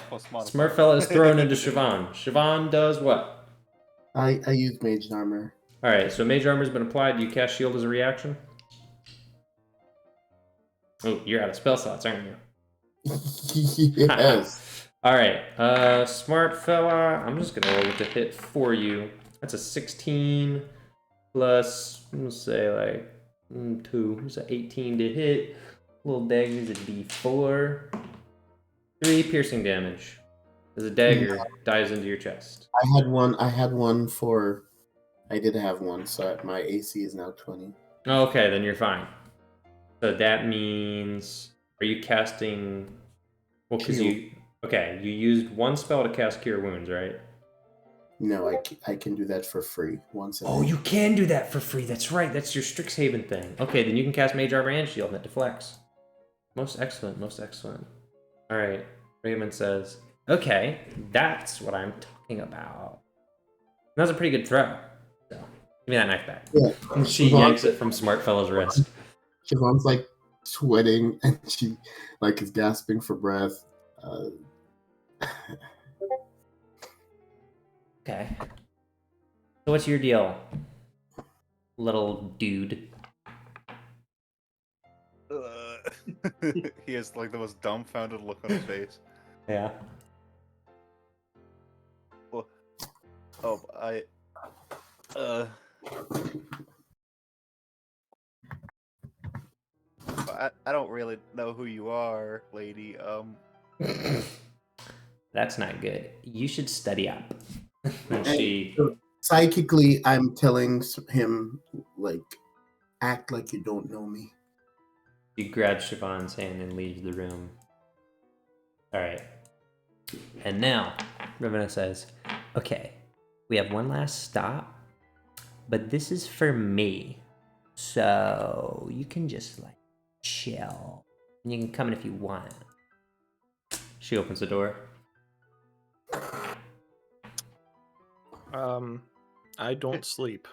Smart Fella is thrown into Siobhan. Siobhan does what? I use mage armor. All right, so mage armor's been applied. Do you cast shield as a reaction? Oh, you're out of spell slots, aren't you? Yes. All right, Smart Fella, I'm just gonna roll with the hit for you. That's a 16 plus, we'll say like 2, so 18 to hit. Little dagger's a d4. 3 piercing damage as a dagger dives into your chest. I had one for. I did have one, so my AC is now 20. Okay, then you're fine. So that means, are you casting? Well, because you used one spell to cast Cure Wounds, right? No, I can do that for free once. Oh, you can do that for free. That's right. That's your Strixhaven thing. Okay, then you can cast Mage Armor and Shield, and it deflects. Most excellent. Most excellent. All right. Raymond says, "Okay, that's what I'm talking about." That was a pretty good throw. So, give me that knife back. Yeah. And she yanks it from Smart Fella's wrist. Siobhan's like sweating and she like is gasping for breath. Okay. So what's your deal, little dude? He has like the most dumbfounded look on his face. Yeah. Oh, I don't really know who you are, lady. That's not good. You should study up. And she Psychically, I'm telling him, like, act like you don't know me. She grabs Siobhan's hand and leaves the room. All right. And now, Ravenna says, "Okay, we have one last stop, but this is for me. So you can just, like, chill. And you can come in if you want." She opens the door. I don't sleep.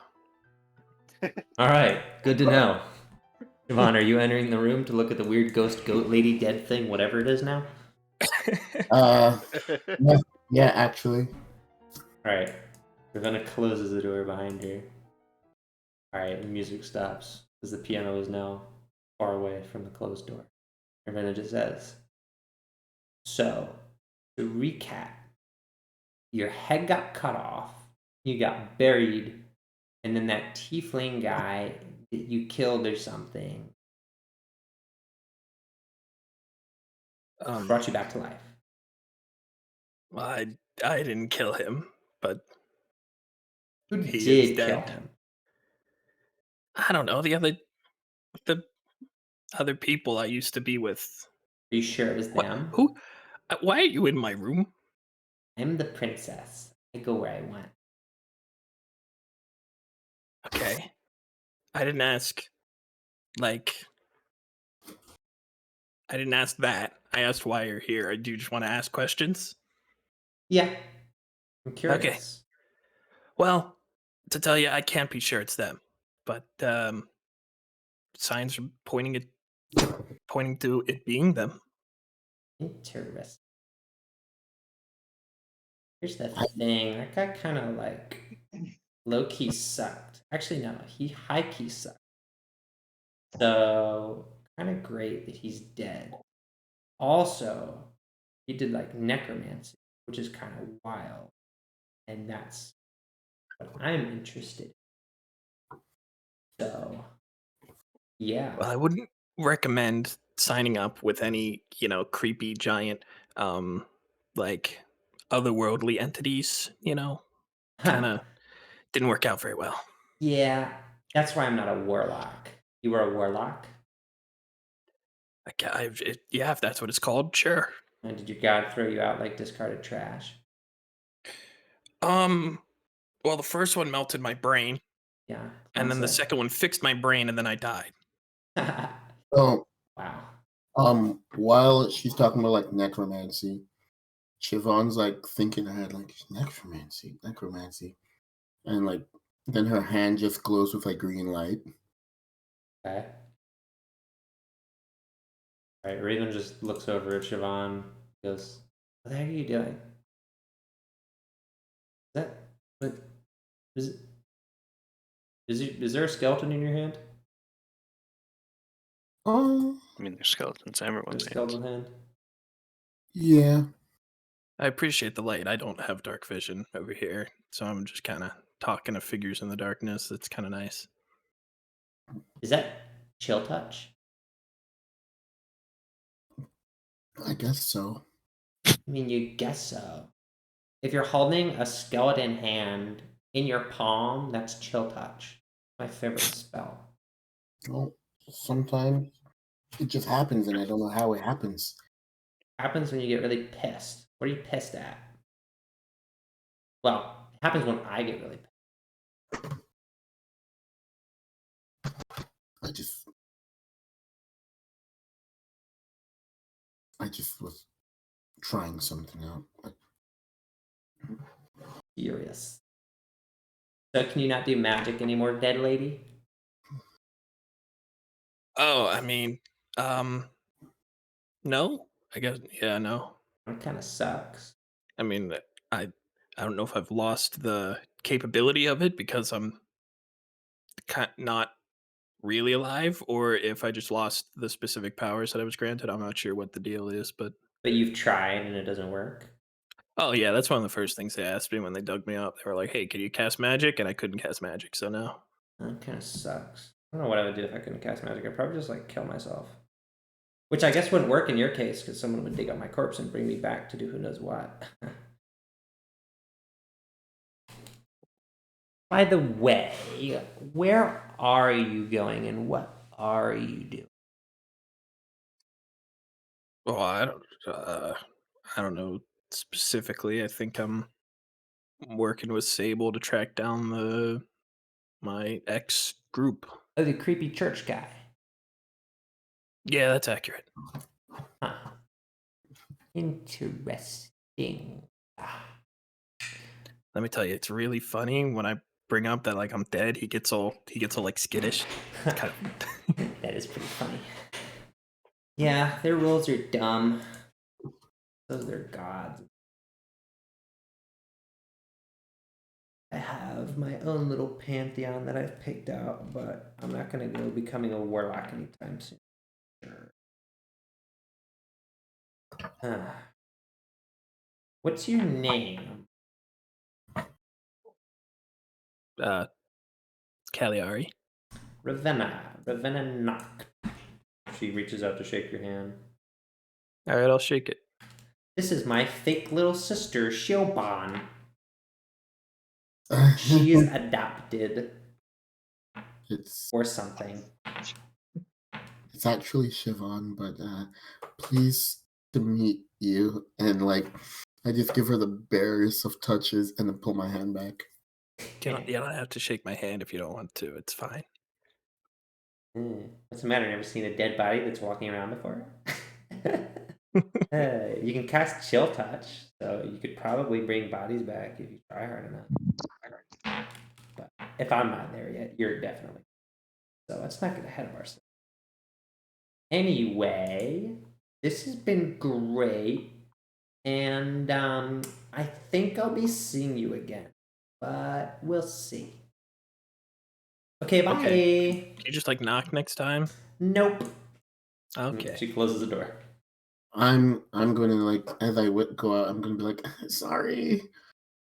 All right, good to know. Siobhan, are you entering the room to look at the weird ghost goat lady dead thing, whatever it is now? Yeah, actually. Alright. Ravenna closes the door behind her. Alright, the music stops as the piano is now far away from the closed door. Ravenna just says, so, to recap, your head got cut off, you got buried, and then that tiefling guy that you killed or something brought you back to life. Well, I didn't kill him, but Who he did is dead. kill him? I don't know, the other people I used to be with. Are you sure it was What? them? Who? Why are you in my room? I'm the princess. I go where I want. Okay. I didn't ask, like, I didn't ask that. I asked why you're here. Do you just want to ask questions? Yeah. I'm curious. Okay. Well, to tell you, I can't be sure it's them, but signs are pointing to it being them. Interesting. Here's the thing. That guy kind of like low-key sucked. Actually, no. He high-key sucked. So, kind of great that he's dead. Also, he did like necromancy, which is kind of wild. And that's what I'm interested in. So, yeah. Well, I wouldn't recommend signing up with any, creepy giant, like otherworldly entities. Kind of didn't work out very well. Yeah, that's why I'm not a warlock. You were a warlock? Yeah, if that's what it's called, sure. And did your god throw you out like discarded trash? Well, the first one melted my brain. Yeah. And then the second one fixed my brain, and then I died. Oh, wow. While she's talking about like necromancy, Siobhan's like thinking ahead, like necromancy, and like then her hand just glows with like green light. Okay. All right, Raven just looks over at Siobhan, goes, "What the heck are you doing? Is there a skeleton in your hand? I mean, there's skeletons in everyone's There's a skeleton hands. hand? Yeah. I appreciate the light. I don't have dark vision over here, so I'm just kind of talking to figures in the darkness. It's kind of nice. Is that chill touch? I guess so. I mean, you guess so. If you're holding a skeleton hand in your palm, that's chill touch. My favorite spell. Well, sometimes it just happens, and I don't know how it happens. Happens when you get really pissed. What are you pissed at? Well, it happens when I get really pissed. I just was trying something out. Furious. So can you not do magic anymore, dead lady? Oh, I mean, no. I guess, yeah, no. It kind of sucks. I mean, I don't know if I've lost the capability of it because I'm not really alive, or if I just lost the specific powers that I was granted. I'm not sure what the deal is, but you've tried and it doesn't work. Oh yeah, that's one of the first things they asked me when they dug me up. They were like, "Hey, can you cast magic?" And I couldn't cast magic, so no. That kind of sucks. I don't know what I would do if I couldn't cast magic. I'd probably just like kill myself. Which I guess wouldn't work in your case because someone would dig up my corpse and bring me back to do who knows what. By the way, where are you going and what are you doing? Well, I don't know specifically. I think I'm working with Sable to track down my ex group. Oh, the creepy church guy. Yeah, that's accurate. Huh. Interesting. Let me tell you, it's really funny when I bring up that like I'm dead. He gets all like skittish. Kind of... That is pretty funny. Yeah, their rules are dumb. Those are their gods. I have my own little pantheon that I've picked out, but I'm not going to go becoming a warlock anytime soon. What's your name? Cagliari. Ravenna Noct. She reaches out to shake your hand. All right, I'll shake it. This is my fake little sister, Shoban. She is adopted. Or something. It's actually Siobhan, but pleased to meet you. And like, I just give her the barest of touches and then pull my hand back. You don't have to shake my hand if you don't want to. It's fine. What's the matter? Never seen a dead body that's walking around before? You can cast Chill Touch, so you could probably bring bodies back if you try hard enough. But if I'm not there yet, you're definitely. So let's not get ahead of ourselves. Anyway, this has been great, and I think I'll be seeing you again, but we'll see. Okay, bye. Okay. Can you just like knock next time? Nope. Okay. She closes the door. I'm going to like, as I go out, I'm going to be like, sorry.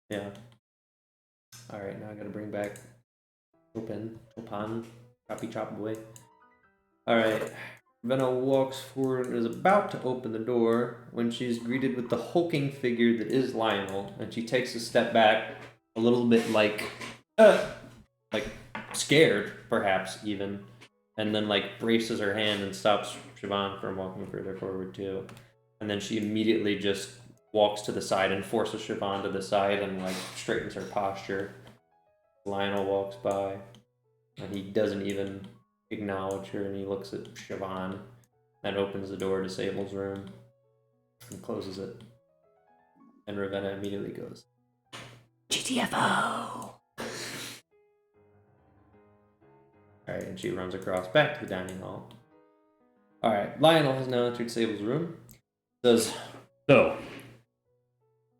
Yeah. All right, now I got to bring back Chopin, Choppy Chop Boy. All right. Ravenna walks forward and is about to open the door when she's greeted with the hulking figure that is Lionel, and she takes a step back, a little bit like scared, perhaps even, and then like braces her hand and stops Siobhan from walking further forward too. And then she immediately just walks to the side and forces Siobhan to the side and like straightens her posture. Lionel walks by, and he doesn't even acknowledge her, and he looks at Siobhan, then opens the door to Sable's room and closes it. And Ravenna immediately goes, GTFO! Alright, and she runs across back to the dining hall. Alright, Lionel has now entered Sable's room. Says, so,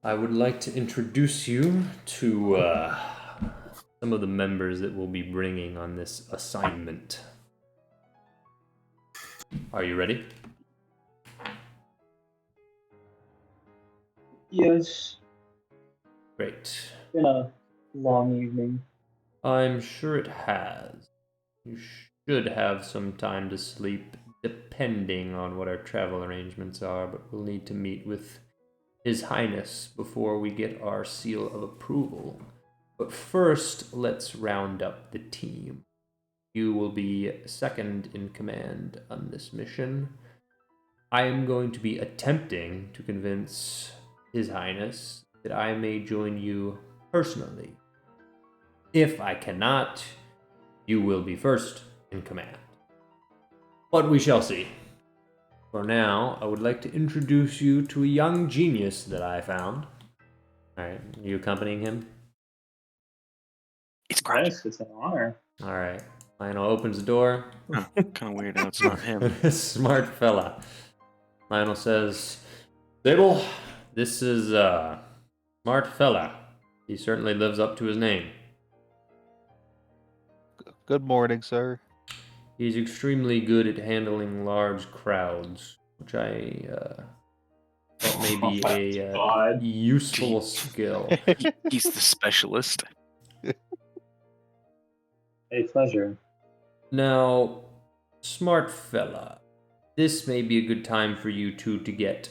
I would like to introduce you to some of the members that we'll be bringing on this assignment. Are you ready? Yes. Great. It's been a long evening. I'm sure it has. You should have some time to sleep, depending on what our travel arrangements are, but we'll need to meet with His Highness before we get our seal of approval. But first, let's round up the team. You will be second in command on this mission. I am going to be attempting to convince His Highness that I may join you personally. If I cannot, you will be first in command. But we shall see. For now, I would like to introduce you to a young genius that I found. Alright, you accompanying him? It's great. Yes, it's an honor. Alright. Lionel opens the door. Kind of weird how it's not him. Smart fella. Lionel says, Sable, this is smart fella. He certainly lives up to his name. Good morning, sir. He's extremely good at handling large crowds, which I thought may be a useful skill. He's the specialist. A pleasure. Now, smart fella, this may be a good time for you two to get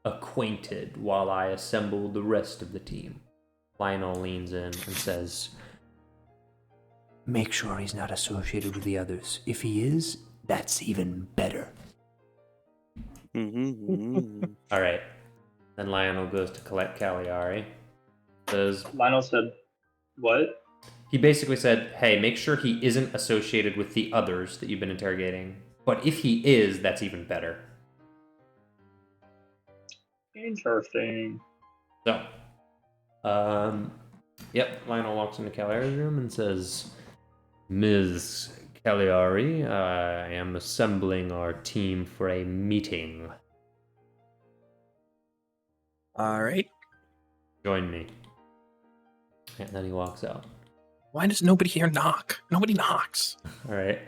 acquainted while I assemble the rest of the team. Lionel leans in and says, make sure he's not associated with the others. If he is, that's even better. All right. Then Lionel goes to collect Cagliari. Lionel said, what? He basically said, hey, make sure he isn't associated with the others that you've been interrogating. But if he is, that's even better. Interesting. So, yep, Lionel walks into Cagliari's room and says, Ms. Cagliari, I am assembling our team for a meeting. All right. Join me. And then he walks out. Why does nobody here knock? Nobody knocks. All right.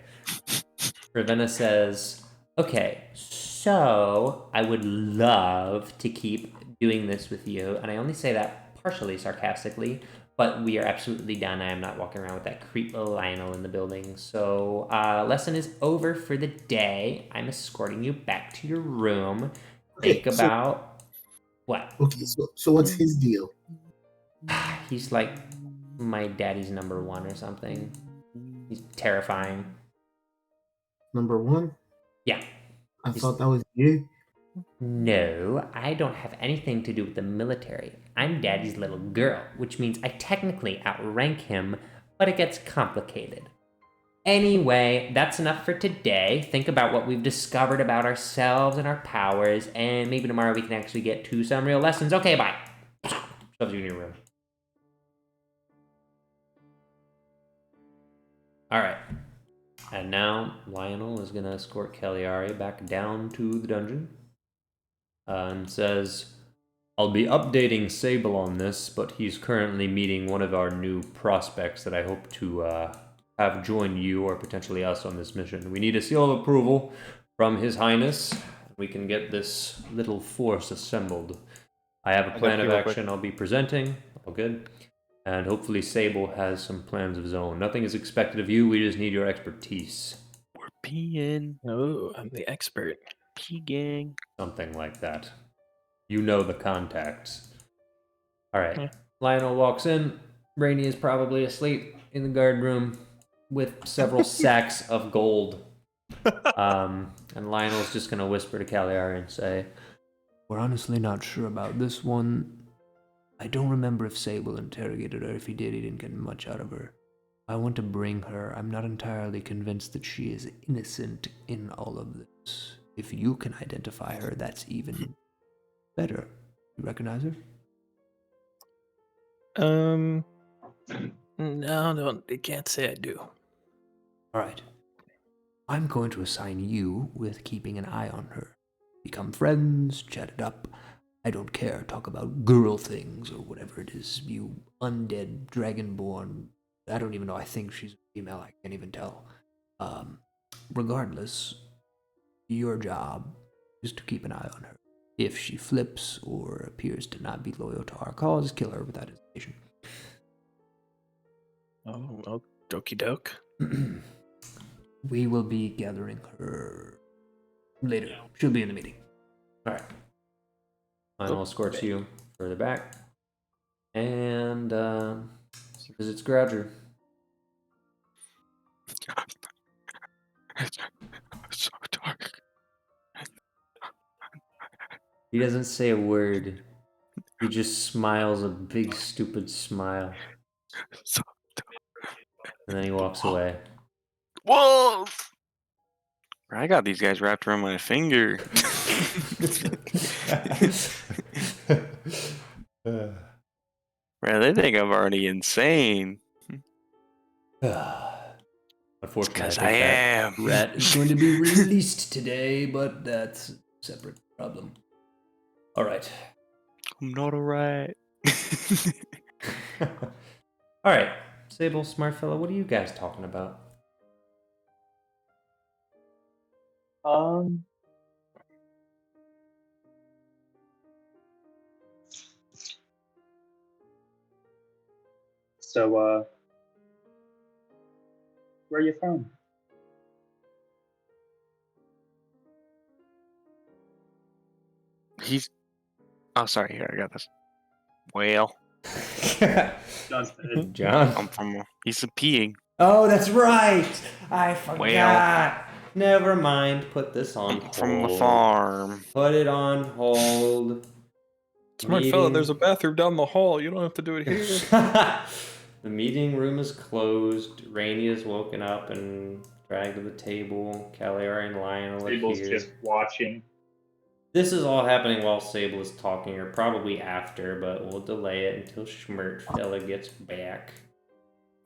Ravenna says, okay, so I would love to keep doing this with you. And I only say that partially sarcastically, but we are absolutely done. I am not walking around with that creep Lionel in the building. So lesson is over for the day. I'm escorting you back to your room. Think Okay, about what? Okay, so what's his deal? He's like my daddy's number one or something. He's terrifying. Number one? Yeah. I thought that was you. No, I don't have anything to do with the military. I'm daddy's little girl, which means I technically outrank him, but it gets complicated. Anyway, that's enough for today. Think about what we've discovered about ourselves and our powers, and maybe tomorrow we can actually get to some real lessons. Okay, bye. Shoves you in your room. Alright. And now Lionel is going to escort Cagliari back down to the dungeon. And says, I'll be updating Sable on this, but he's currently meeting one of our new prospects that I hope to have join you or potentially us on this mission. We need a seal of approval from His Highness. We can get this little force assembled. I have a plan of action I'll be presenting. All good. And hopefully Sable has some plans of his own. Nothing is expected of you. We just need your expertise. We're peeing. Oh, I'm the expert. Pee gang. Something like that. You know the contacts. All right. Yeah. Lionel walks in. Rainey is probably asleep in the guard room with several sacks of gold. And Lionel's just going to whisper to Cagliari and say, we're honestly not sure about this one. I don't remember if Sable interrogated her. If he did, he didn't get much out of her. I want to bring her. I'm not entirely convinced that she is innocent in all of this. If you can identify her, that's even better. You recognize her? No, I can't say I do. All right. I'm going to assign you with keeping an eye on her. Become friends, chat it up. I don't care. Talk about girl things or whatever it is. You undead dragonborn. I don't even know. I think she's female. I can't even tell. Regardless, your job is to keep an eye on her. If she flips or appears to not be loyal to our cause, kill her without hesitation. Oh, dokey doke. We will be gathering her later. She'll be in the meeting. All right. Lionel escorts you further back. And visits Grouger. It's so dark. He doesn't say a word. He just smiles a big, stupid smile. So And then he walks away. Whoa! I got these guys wrapped around my finger. Man, they think I'm already insane. Unfortunately, Because I I think am. that rat is going to be released today, but that's a separate problem. All right. I'm not a rat. All right. Sable, smart fellow, what are you guys talking about? So, where are you from? He's. Oh, sorry. Here, I got this. Well, John's dead. John? I'm from. He's a peeing. Oh, that's right. I forgot. Well. Never mind. Put this on hold. From the farm. Put it on hold. Smart fella, there's a bathroom down the hall. You don't have to do it here. The meeting room is closed. Rainey is woken up and dragged to the table. Cagliari and Lionel are Sable's here. just watching. This is all happening while Sable is talking, or probably after, but we'll delay it until Schmert fella gets back.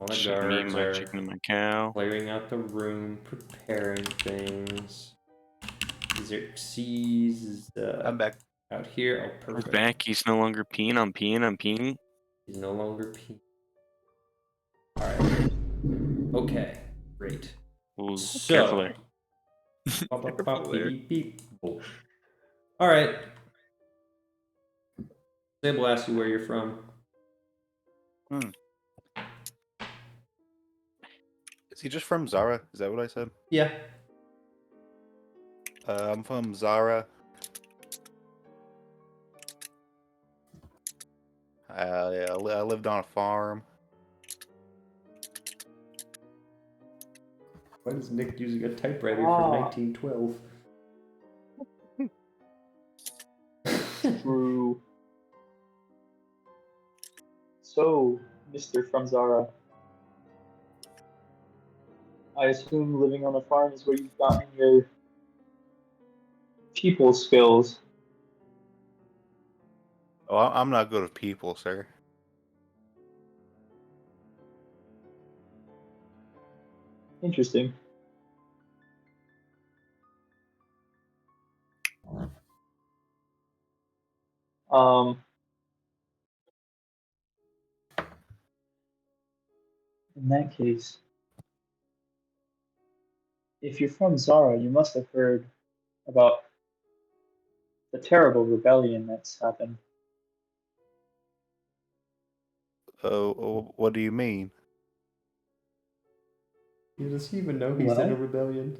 All the Shit, me and guards my are chicken and my cow. clearing out the room, preparing things. Xerxes is I'm back. out here. Oh, He's perfect. back. He's no longer peeing. I'm peeing. He's no longer peeing. right. Okay. Great. Ooh, So. careful there. Pop, pop, Careful pop, there. beep, beep, beep. Boom. All right. Sable asks you where you're from. Is he just from Zara? Is that what I said? Yeah. I'm from Zara. I lived on a farm. Why is Nick using a typewriter from 1912? True. So, Mr. from Zara, I assume living on a farm is where you've gotten your people skills. Oh, I'm not good with people, sir. Interesting. In that case, if you're from Zara, you must have heard about the terrible rebellion that's happened. What do you mean? Does he even know he's in a rebellion?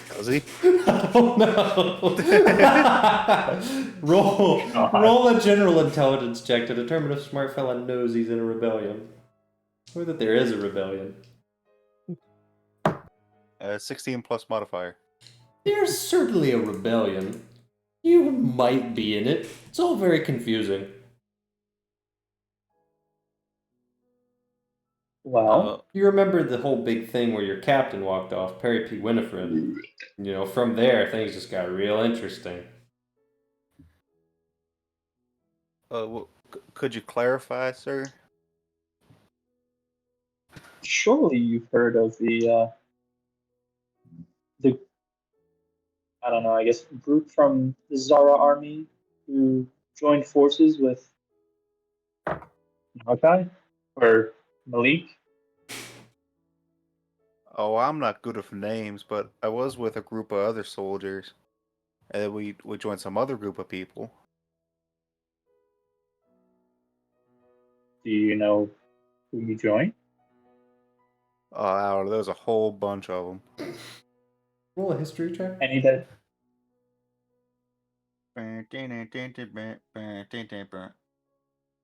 Does he? I don't know. roll a general intelligence check to determine if smart fella knows he's in a rebellion. Or that there is a rebellion. 16 plus modifier. There's certainly a rebellion. You might be in it. It's all very confusing. Well, You remember the whole big thing where your captain walked off, Perry P. Winifred. You know, from there, things just got real interesting. Could you clarify, sir? surely you've heard of the I don't know, I guess group from the Zara army who joined forces with Malachi or Malik. Oh, I'm not good with names, but I was with a group of other soldiers, and then we joined some other group of people. Do you know who you joined? Oh, I don't know, there was a whole bunch of them. Roll a history check. Any that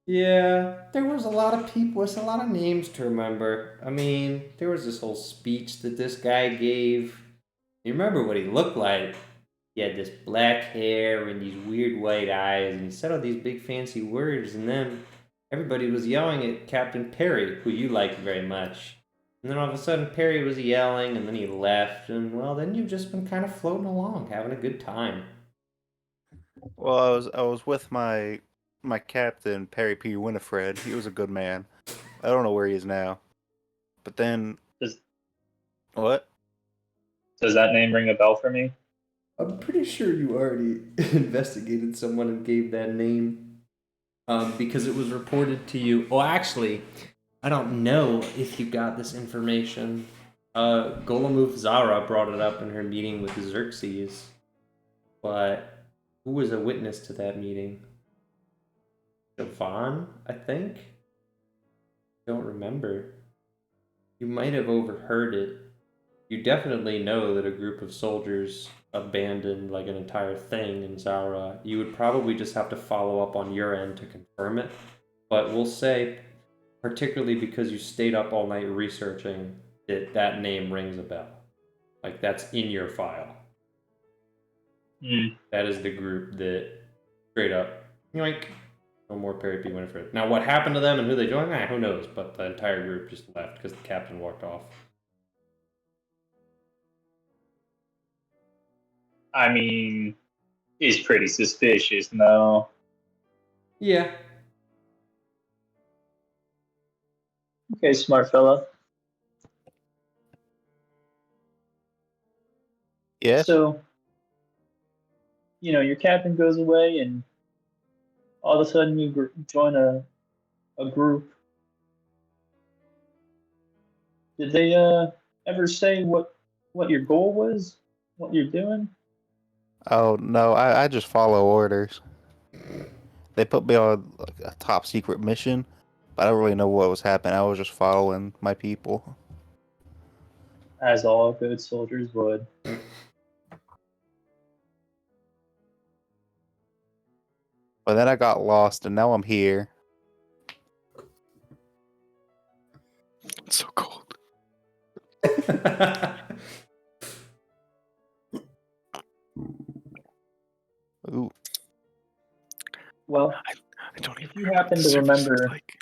Yeah, there was a lot of people, there's a lot of names to remember. I mean, there was this whole speech that this guy gave. You remember what he looked like? He had this black hair and these weird white eyes, and he said all these big fancy words, and then everybody was yelling at Captain Perry, who you liked very much. And then all of a sudden, Perry was yelling, and then he left, and well, then you've just been kind of floating along, having a good time. Well, I was with my captain, Perry P. Winifred. He was a good man. I don't know where he is now. But then... What? does that name ring a bell for me? I'm pretty sure you already investigated someone and gave that name. Because it was reported to you. Well, actually, I don't know if you got this information. Golemuf Zara brought it up in her meeting with Xerxes. But who was a witness to that meeting? Siobhan, I think? Don't remember. You might have overheard it. You definitely know that a group of soldiers abandoned like an entire thing in Zara. You would probably just have to follow up on your end to confirm it. But we'll say, particularly because you stayed up all night researching, that name rings a bell. Like, that's in your file. That is the group that straight up, yoink, no more Perry P. Winifred. Now, what happened to them and who they joined? Who knows? But the entire group just left because the captain walked off. I mean, is pretty suspicious, no? Yeah. Okay, smart fella. Yeah. So, your captain goes away, and all of a sudden you join a group Did they ever say what your goal was? What you're doing? Oh no, I just follow orders. They put me on like a top secret mission, but I don't really know what was happening. I was just following my people. As all good soldiers would. But then I got lost, and now I'm here. It's so cold. Ooh. Well, I don't if even you remember what happen the to surface looks remember like.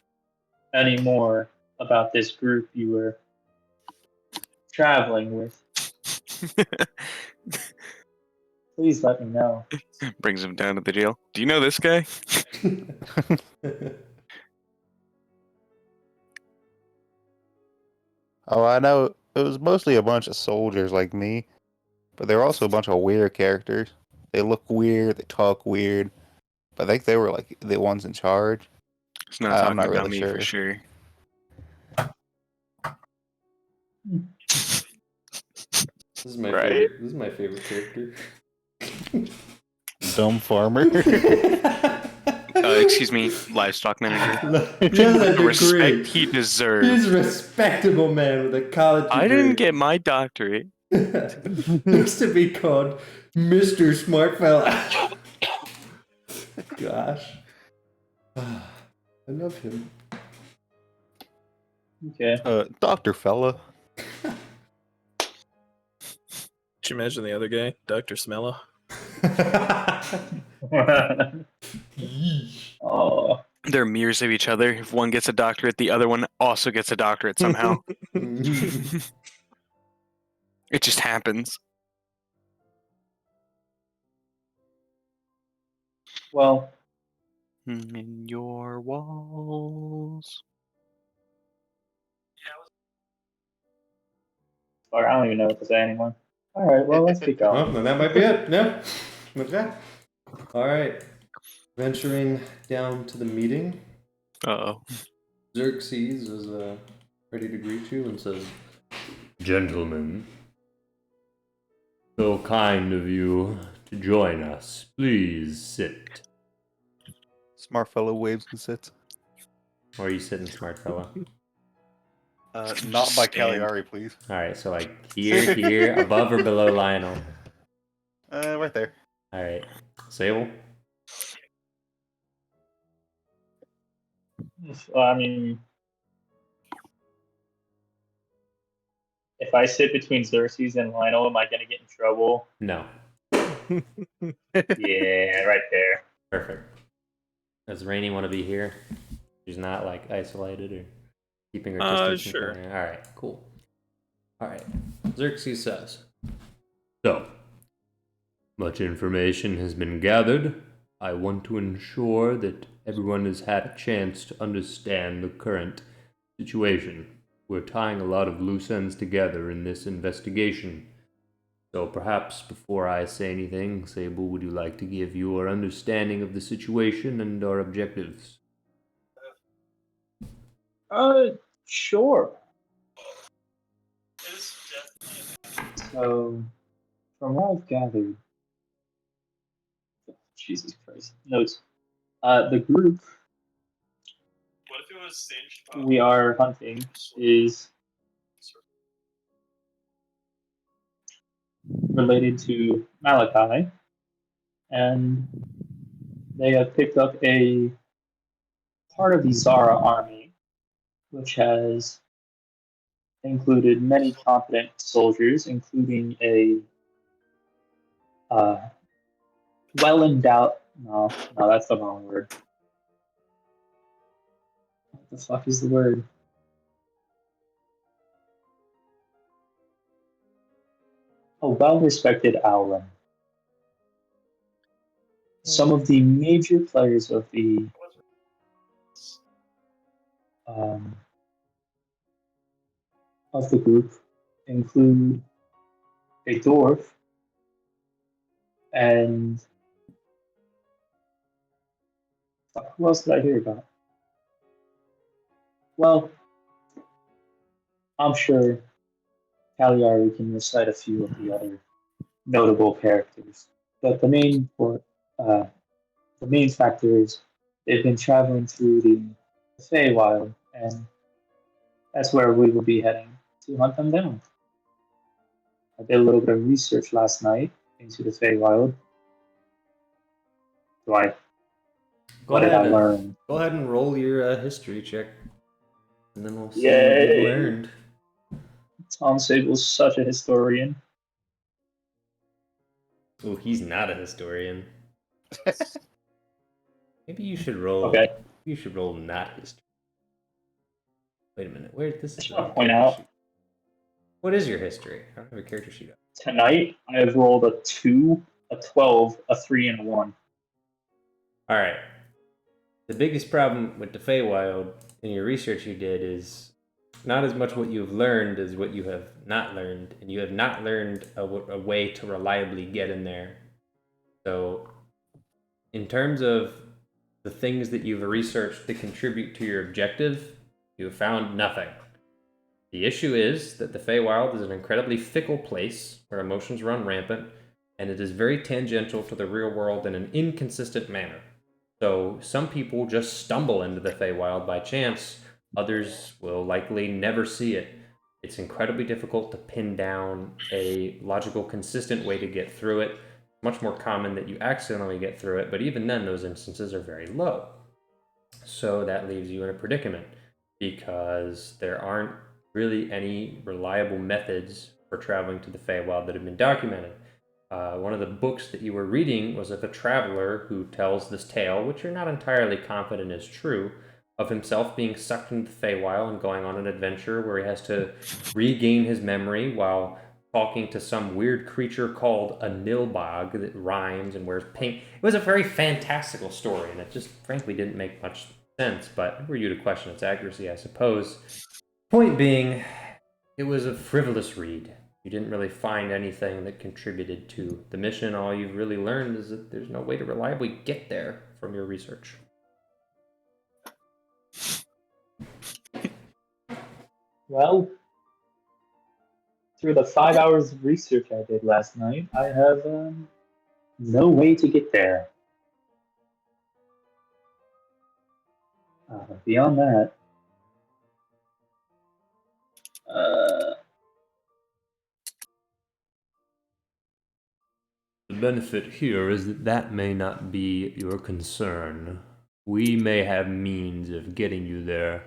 any more about this group you were traveling with, please let me know. Brings him down to the jail. Do you know this guy? Oh, I know. It was mostly a bunch of soldiers like me, but there were also a bunch of weird characters. They look weird, they talk weird, but I think they were like the ones in charge. He's not I'm talking not about really me for sure. sure. This is my Right? favorite. This is my favorite character. Dumb farmer. Excuse me, livestock manager. He has a The respect degree. he deserves. He's a respectable man with a college degree. I didn't get my doctorate. Used to be called Mr. Smart Fella. Gosh. I love him. Okay. Dr. Fella. Could you imagine the other guy, Dr. Smella? Oh, They're mirrors of each other. If one gets a doctorate, the other one also gets a doctorate somehow. It just happens. well, In your walls. or I don't even know what to say anymore. All right, well, let's get going. Well, then that might be it. No? Okay. All right. Venturing down to the meeting, Uh-oh. Xerxes is ready to greet you and says, "Gentlemen, so kind of you to join us. Please sit." Smart Fella waves and sits. Where are you sitting, smart fella? Not by Stand. Caligari, please. All right, so like here, above or below Lionel? Right there. All right, Sable. I mean, if I sit between Xerxes and Lionel, am I going to get in trouble? No. Yeah, right there. Perfect. Does Rainey want to be here? She's not like isolated or keeping her distance. from Sure. All right, cool. All right, Xerxes says, "So, much information has been gathered. I want to ensure that everyone has had a chance to understand the current situation. We're tying a lot of loose ends together in this investigation. So perhaps before I say anything, Sable, would you like to give your understanding of the situation and our objectives?" Sure. It's definitely So, from what I've gathered, Jesus Christ, notes. The group what if it was singed we are hunting is related to Malachi, and they have picked up a part of the Zara army, which has included many competent soldiers, including a well endowed. No, that's the wrong word. What the fuck is the word? A well respected owlin. Some of the major players of the group include a dwarf and who else did I hear about? Well, I'm sure Cagliari can recite a few of the other notable characters. But uh, the main factor is they've been traveling through the Feywild, and that's where we will be heading to hunt them down. I did a little bit of research last night into the Feywild. Like, what did I learn? Go ahead and roll your history check, and then we'll see what Yay. you learned. Tom Sable's such a historian. Oh, he's not a historian. Maybe you should roll. Okay. You should roll not history. Wait a minute. Where this I is just want on to point character out, sheet. What is your history? I don't have a character sheet up. tonight I have rolled a 2, a 12, a 3, and a 1. All right. The biggest problem with the Feywild in your research you did is not as much what you've learned as what you have not learned, and you have not learned a way to reliably get in there. So, in terms of the things that you've researched to contribute to your objective, you have found nothing. The issue is that the Feywild is an incredibly fickle place where emotions run rampant, and it is very tangential to the real world in an inconsistent manner. So some people just stumble into the Feywild by chance, others will likely never see it. It's incredibly difficult to pin down a logical, consistent way to get through it. Much more common that you accidentally get through it, but even then those instances are very low. So that leaves you in a predicament because there aren't really any reliable methods for traveling to the Feywild that have been documented. One of the books that you were reading was of a traveler who tells this tale, which you're not entirely confident is true, of himself being sucked into the Feywild and going on an adventure where he has to regain his memory while talking to some weird creature called a nilbog that rhymes and wears pink. It was a very fantastical story, and it just frankly didn't make much sense, but who are you to question its accuracy, I suppose. Point being, it was a frivolous read. You didn't really find anything that contributed to the mission. All you've really learned is that there's no way to reliably get there from your research. Well, through the 5 hours of research I did last night, I have no way to get there. Beyond that, the benefit here is that that may not be your concern. We may have means of getting you there.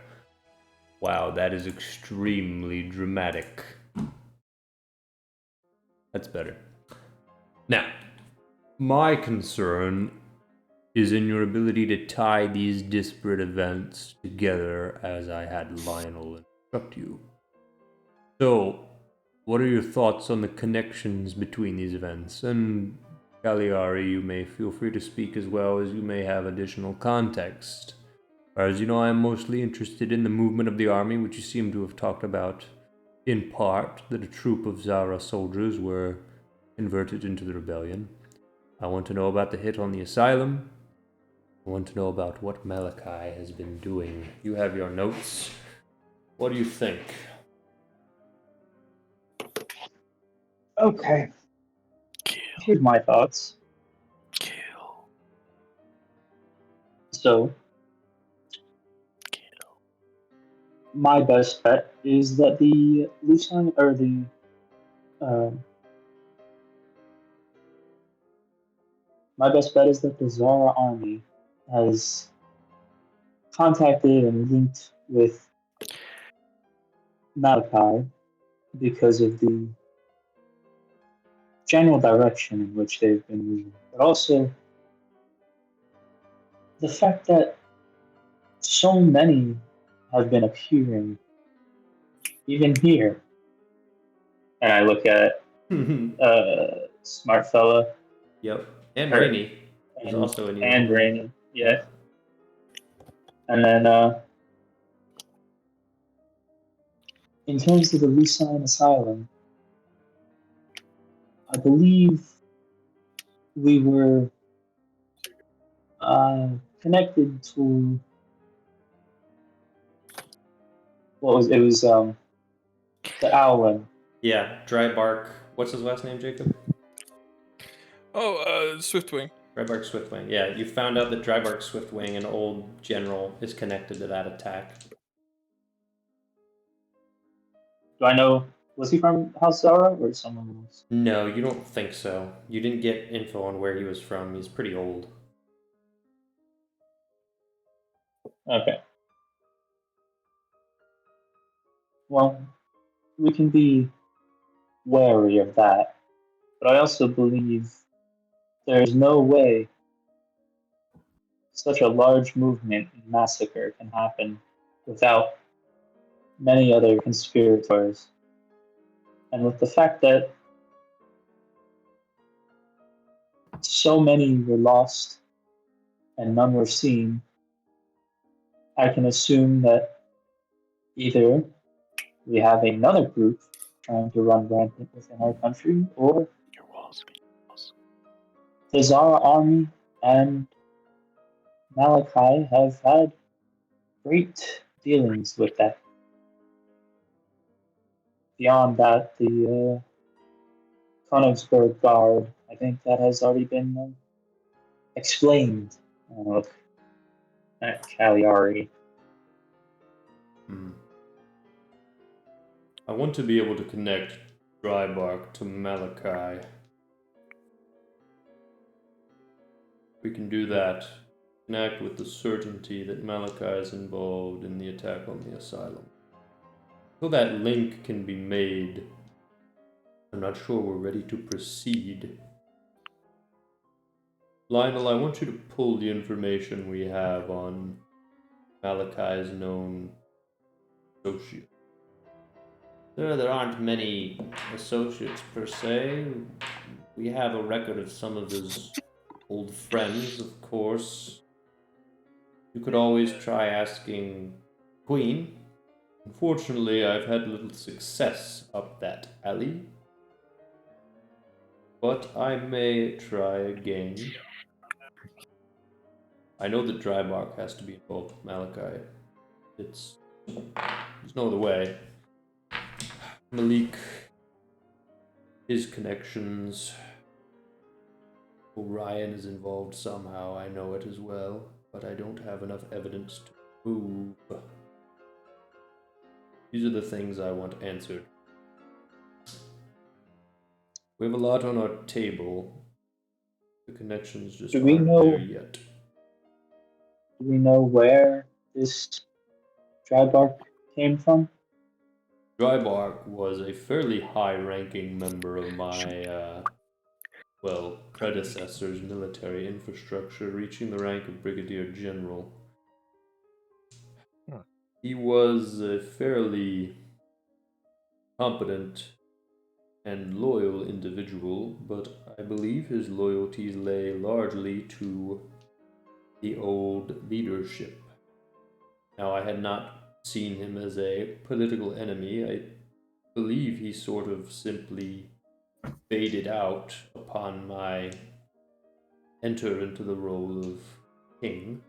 Wow, that is extremely dramatic. That's better. Now, my concern is in your ability to tie these disparate events together as I had Lionel instruct you. So, what are your thoughts on the connections between these events? And Cagliari, you may feel free to speak as well, as you may have additional context. As you know, I am mostly interested in the movement of the army, which you seem to have talked about in part, that a troop of Zara soldiers were converted into the rebellion. I want to know about the hit on the asylum. I want to know about what Malachi has been doing. You have your notes. What do you think? okay. Kill. Here's my thoughts. Kill. So, my best bet is that the Lucine, or my best bet is that the Zara army has contacted and linked with Malachi because of the general direction in which they've been moving, but also the fact that so many have been appearing, even here. And I look at Smart Fella. Yep. And Her- Rainy is also in and your Rainy, yeah. And then in terms of the Lucine Asylum, I believe we were connected to what was it was The Owlin. Yeah, Drybark. What's his last name, Jacob? Oh, Swiftwing. Drybark Swiftwing. Yeah, you found out that Drybark Swiftwing, an old general, is connected to that attack. Do I know? Was he from House Zara or someone else? No, you don't think so. You didn't get info on where he was from. He's pretty old. Okay. Well, we can be wary of that, but I also believe there is no way such a large movement and massacre can happen without many other conspirators. And with the fact that so many were lost and none were seen, I can assume that either we have another group trying to run rampant within our country, or the Zara army and Malachi have had great dealings with that. Beyond that, the Königsberg Guard, I think that has already been explained at Cagliari. I want to be able to connect Drybark to Malachi. We can do that. Connect with the certainty that Malachi is involved in the attack on the asylum. Until that link can be made, I'm not sure we're ready to proceed. Lionel, I want you to pull the information we have on Malachi's known associate. There aren't many associates per se. We have a record of some of his old friends, of course. You could always try asking Queen. Unfortunately, I've had little success up that alley. But I may try again. I know that Drybark has to be involved with Malachi. There's no other way. Malik, his connections. Orion is involved somehow, I know it as well, but I don't have enough evidence to prove. These are the things I want answered. We have a lot on our table. The connections just aren't there yet. Do we know where this Drybark came from? Drybark was a fairly high-ranking member of my, predecessor's military infrastructure, reaching the rank of Brigadier General. He was a fairly competent and loyal individual, but I believe his loyalties lay largely to the old leadership. Now, I had not seen him as a political enemy. I believe he sort of simply faded out upon my enter into the role of king.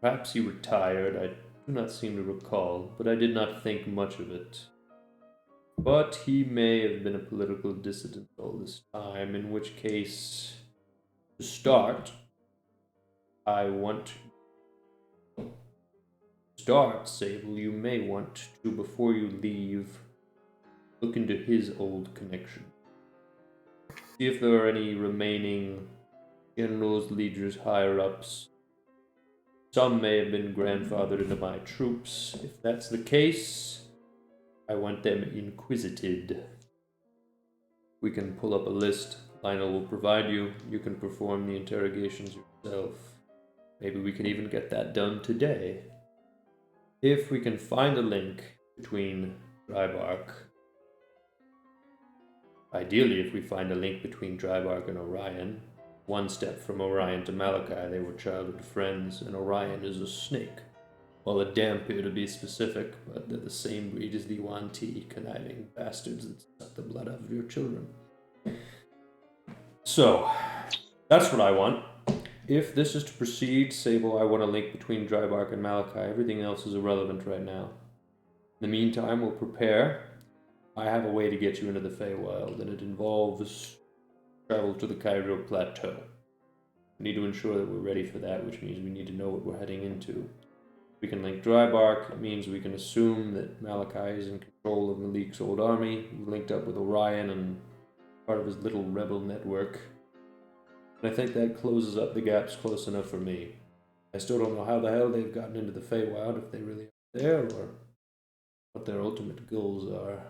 Perhaps he retired, I do not seem to recall, but I did not think much of it. But he may have been a political dissident all this time, in which case, to start, I want to start, Sable, you may want to, before you leave, look into his old connection. See if there are any remaining generals, leaders, higher-ups. Some may have been grandfathered into my troops. If that's the case, I want them inquisited. We can pull up a list Lionel will provide you. You can perform the interrogations yourself. Maybe we can even get that done today. If we can find a link between Drybark, ideally if we find a link between Drybark and Orion, one step from Orion to Malachi, they were childhood friends, and Orion is a snake. Well, a Dampier to be specific, but they're the same breed as the Yuan Ti, conniving bastards that suck the blood out of your children. So, that's what I want. If this is to proceed, Sable, I want a link between Drybark and Malachi. Everything else is irrelevant right now. In the meantime, we'll prepare. I have a way to get you into the Feywild, and it involves travel to the Cairo Plateau. We need to ensure that we're ready for that, which means we need to know what we're heading into. We can link Drybark. It means we can assume that Malachi is in control of Malik's old army, linked up with Orion and part of his little rebel network. And I think that closes up the gaps close enough for me. I still don't know how the hell they've gotten into the Feywild, if they really are there, or what their ultimate goals are.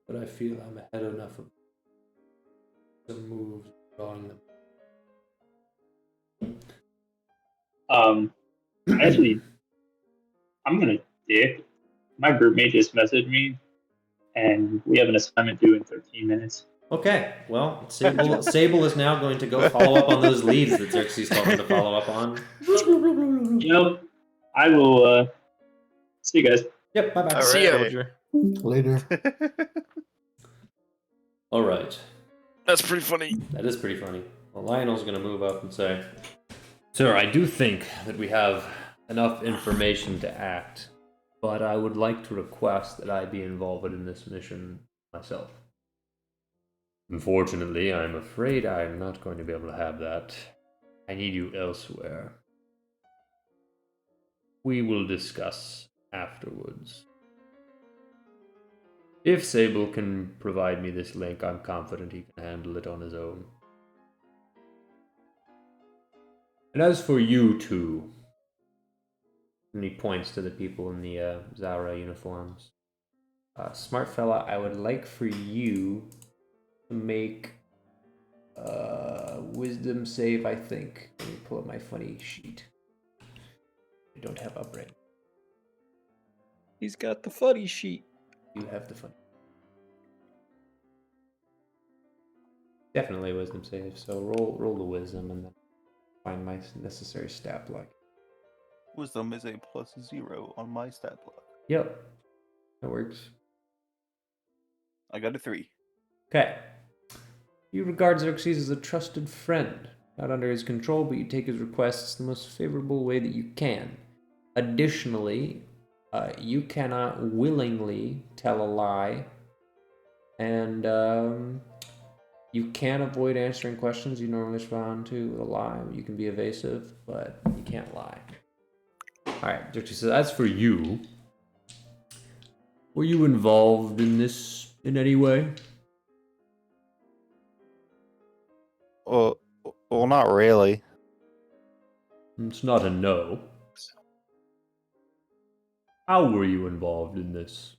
But I feel I'm ahead enough of some moves drawing them. Actually, I'm gonna dip. My group mate just messaged me, and we have an assignment due in 13 minutes. Okay, well, Sable is now going to go follow up on those leads that Xerxes told him to follow up on. I will see you guys. Yep, bye-bye. See ya. Soldier. Later. All right. That's pretty funny. That is pretty funny. Well, Lionel's going to move up and say, Sir, I do think that we have enough information to act, but I would like to request that I be involved in this mission myself. Unfortunately, I'm afraid I'm not going to be able to have that. I need you elsewhere. We will discuss afterwards. If Sable can provide me this link, I'm confident he can handle it on his own. And as for you two, and he points to the people in the Zara uniforms, smart fella, I would like for you to make a wisdom save, I think. Let me pull up my funny sheet. I don't have up right. He's got the funny sheet. You have the funny. Definitely a wisdom save, so roll the wisdom and then find my necessary stat block. Wisdom is a +0 on my stat block. Yep, that works. I got a 3. Okay. You regard Xerxes as a trusted friend, not under his control, but you take his requests the most favorable way that you can. Additionally, you cannot willingly tell a lie, and you can avoid answering questions you normally respond to with a lie. You can be evasive, but you can't lie. Alright, Xerxes says, as for you, were you involved in this in any way? Well, not really. It's not a no. How were you involved in this?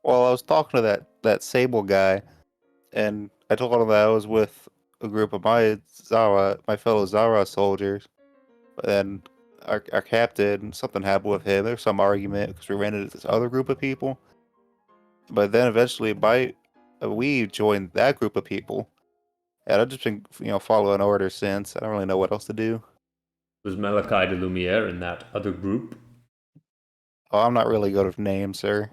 Well, I was talking to that Sable guy, and I told him that I was with a group of my fellow Zara soldiers. But then our captain, something happened with him. There was some argument because we ran into this other group of people. But then eventually, we joined that group of people. And I've just been, following orders since. I don't really know what else to do. Was Malachi de Lumiere in that other group? Oh, I'm not really good with names, sir.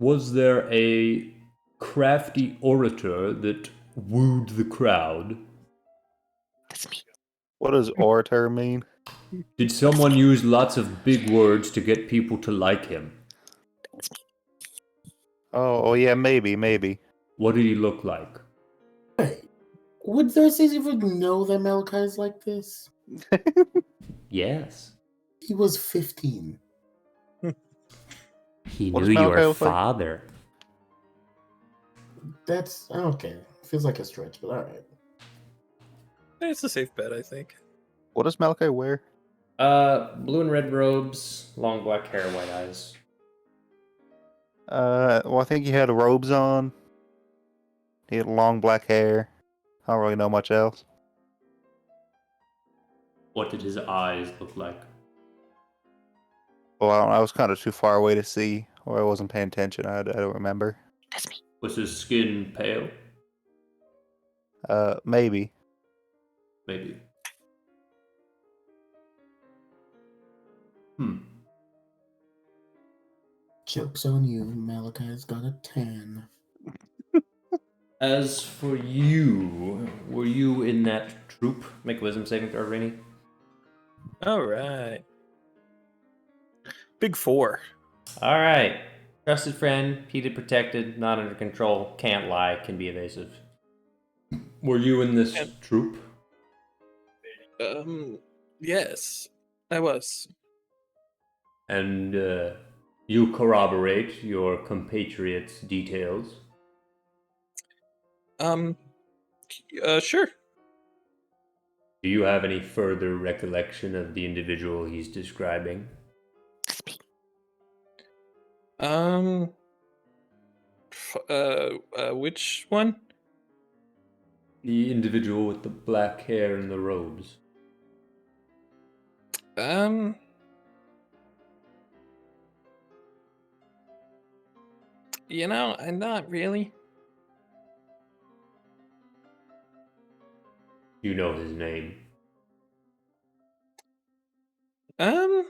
Was there a crafty orator that wooed the crowd? That's me. What does orator mean? Did someone use lots of big words to get people to like him? Oh yeah, maybe. What did he look like? Hey, would Xerxes even know that Malachi is like this? Yes. He was 15. He What knew does Malachi your look like? father. That's okay. Feels like a stretch, but all right. It's a safe bet, I think. What does Malachi wear? Blue and red robes, long black hair, white eyes. Well, I think he had robes on. He had long black hair. I don't really know much else. What did his eyes look like? Well, I was kind of too far away to see, or I wasn't paying attention. I don't remember. That's me. Was his skin pale? Maybe. Maybe. Joke's on you. Malachi's got a tan. As for you, were you in that troop? Make a wisdom saving throw, Rainy. All right. Big 4. All right. Trusted friend, heated, protected, not under control, can't lie, can be evasive. Were you in this troop? Yes, I was. And you corroborate your compatriots' details? Sure. Do you have any further recollection of the individual he's describing? Which one? The individual with the black hair and the robes. I'm not really. You know his name. I'm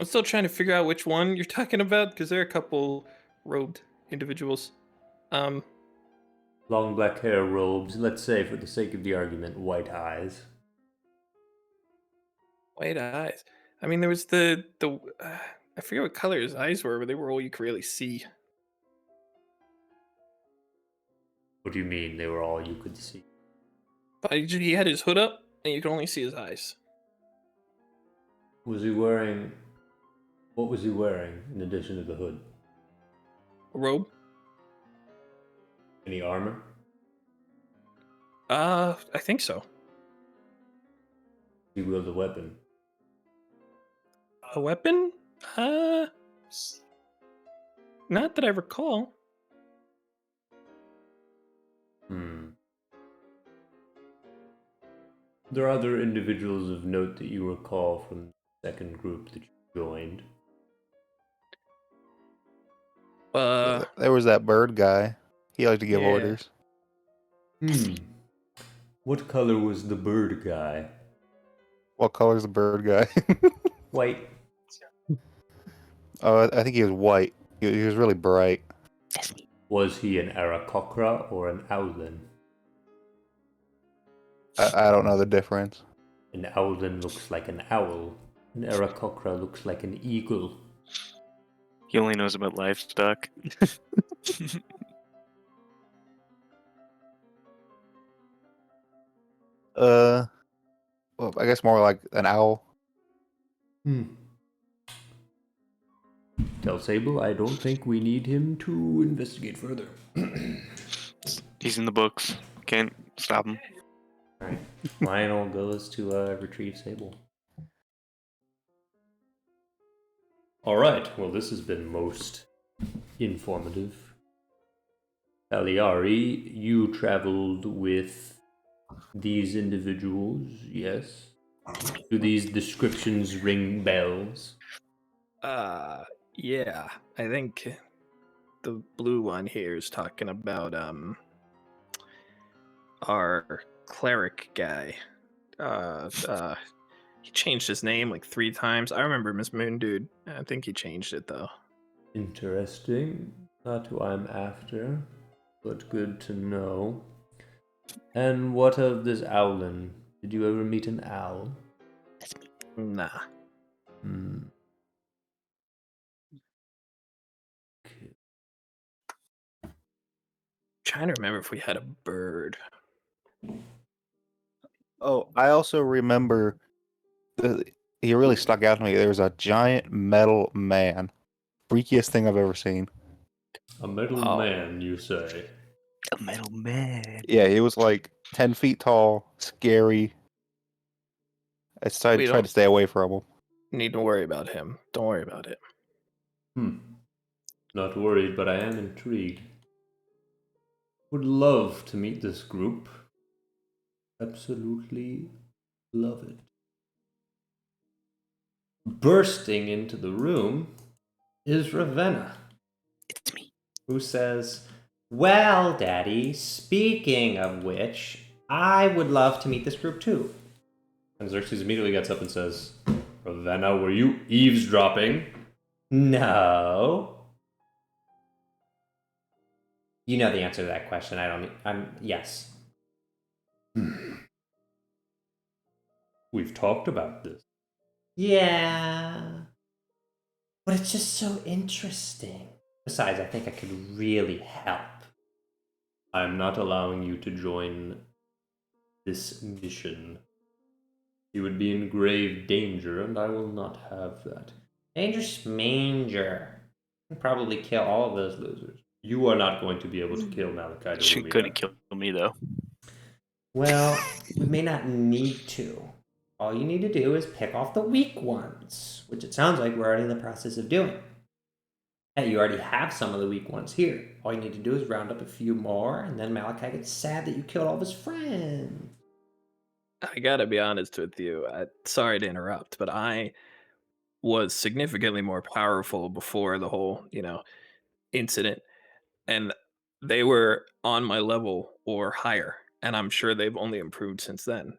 still trying to figure out which one you're talking about because there are a couple robed individuals. Long black hair, robes, let's say for the sake of the argument, white eyes. White eyes. I mean, there was the I forget what color his eyes were, but they were all you could really see. What do you mean they were all you could see? But he had his hood up, and you could only see his eyes. Was he wearing... What was he wearing in addition to the hood? A robe? Any armor? I think so. He wields a weapon. A weapon? Not that I recall. There are other individuals of note that you recall from the second group that you joined. There was that bird guy. He liked to give orders. What color was the bird guy? What color is the bird guy? White. Oh, I think he was white. He was really bright. Was he an Aarakocra or an Owlin? I don't know the difference. An Owlin looks like an owl. An Aarakocra looks like an eagle. He only knows about livestock. Well, I guess more like an owl. Tell Sable I don't think we need him to investigate further. He's in the books. Can't stop him. Alright. Lionel goes to retrieve Sable. Alright, well this has been most informative. Aliari, you traveled with these individuals, yes? Do these descriptions ring bells? Yeah. I think the blue one here is talking about our cleric guy. He changed his name like 3 times. I remember Miss Moon Dude. I think he changed it though. Interesting. Not who I'm after, but good to know. And what of this owlin? Did you ever meet an owl? Nah. Okay. Trying to remember if we had a bird. Oh, I also remember he really stuck out to me. There was a giant metal man. Freakiest thing I've ever seen. A metal man, you say? A metal man. Yeah, he was like 10 feet tall, scary. I tried to stay away from him. Need to worry about him. Don't worry about it. Not worried, but I am intrigued. Would love to meet this group. Absolutely love it. Bursting into the room is Ravenna. It's me. Who says, "Well, Daddy, speaking of which, I would love to meet this group too." And Xerxes immediately gets up and says, "Ravenna, were you eavesdropping?" "No." You know the answer to that question. Yes. We've talked about this. Yeah. But it's just so interesting. Besides, I think I could really help. I'm not allowing you to join this mission. You would be in grave danger, and I will not have that. Dangerous manger. I'll probably kill all of those losers. You are not going to be able to kill Malachi. She couldn't kill me though. Well, we may not need to. All you need to do is pick off the weak ones, which it sounds like we're already in the process of doing. Hey, you already have some of the weak ones here. All you need to do is round up a few more, and then Malachi gets sad that you killed all of his friends. I gotta be honest with you. Sorry to interrupt, but I was significantly more powerful before the whole, incident, and they were on my level or higher, and I'm sure they've only improved since then.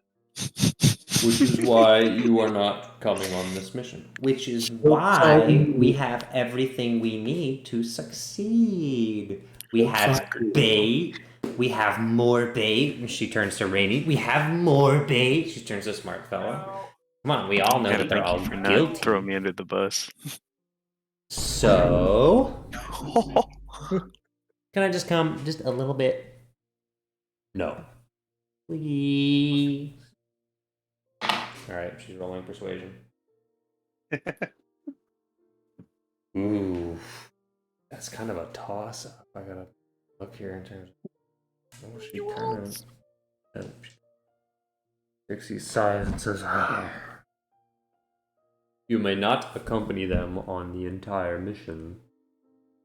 Which is why you are not coming on this mission. Which is why we have everything we need to succeed. We have bait. We have more bait. She turns to Rainy. We have more bait. She turns to Smart Fella. Come on, we all know that they're all guilty. Throw me under the bus. So, can I just come just a little bit? No. Please. All right, she's rolling persuasion. Ooh, that's kind of a toss-up. I gotta look here in terms of... Oh, she kind of... Dixie sighs and says, You may not accompany them on the entire mission,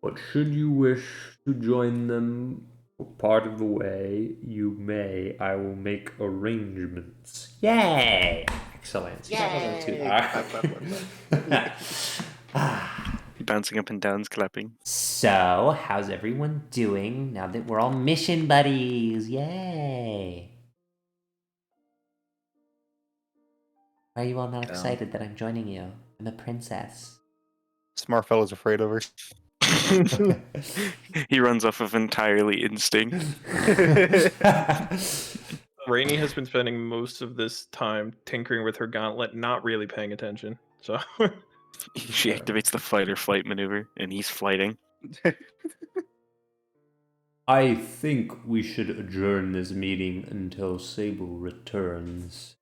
but should you wish to join them for part of the way, you may. I will make arrangements. Yay! Excellent. Yay! Bouncing up and down, clapping. So, how's everyone doing now that we're all mission buddies? Yay! Are you all not excited that I'm joining you? I'm a princess. Smart fella's afraid of her. He runs off of entirely instinct. Rainey has been spending most of this time tinkering with her gauntlet, not really paying attention. So she activates the fight or flight maneuver, and he's flighting. I think we should adjourn this meeting until Sable returns.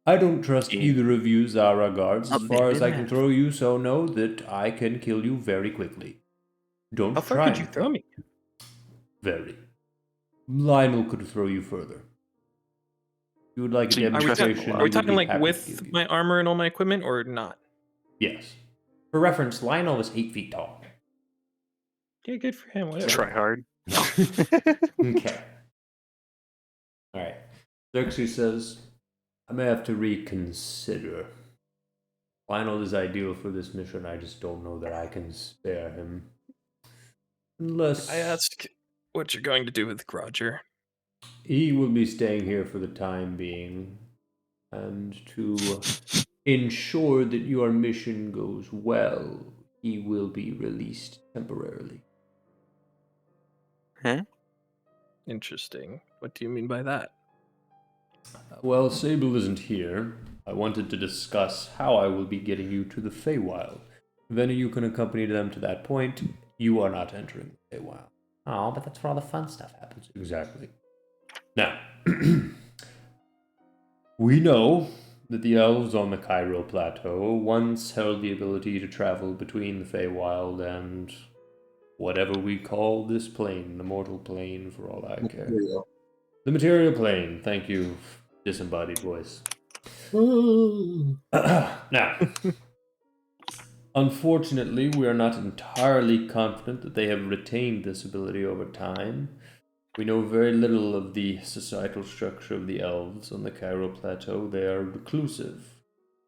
I don't trust either of you Zara guards as far as I can throw you, so know that I can kill you very quickly. Don't How try. far could you throw me? Very. Lionel could throw you further. You would like a demonstration? Are we talking like with my armor and all my equipment, or not? Yes. For reference, Lionel was 8 feet tall. Yeah, good for him. Whatever. Try hard. Okay. All right. Xerxes says, I may have to reconsider. Lionel is ideal for this mission. I just don't know that I can spare him. Unless... I ask what you're going to do with Roger. He will be staying here for the time being. And to ensure that your mission goes well, he will be released temporarily. Huh? Interesting. What do you mean by that? Well, Sable isn't here. I wanted to discuss how I will be getting you to the Feywild. If any of you can accompany them to that point, you are not entering the Feywild. Oh, but that's where all the fun stuff happens. Exactly. Now, we know that the elves on the Cairo Plateau once held the ability to travel between the Feywild and whatever we call this plane, the mortal plane for all I care. The material plane. Thank you, disembodied voice. Now, unfortunately, we are not entirely confident that they have retained this ability over time. We know very little of the societal structure of the elves on the Cairo Plateau. They are reclusive.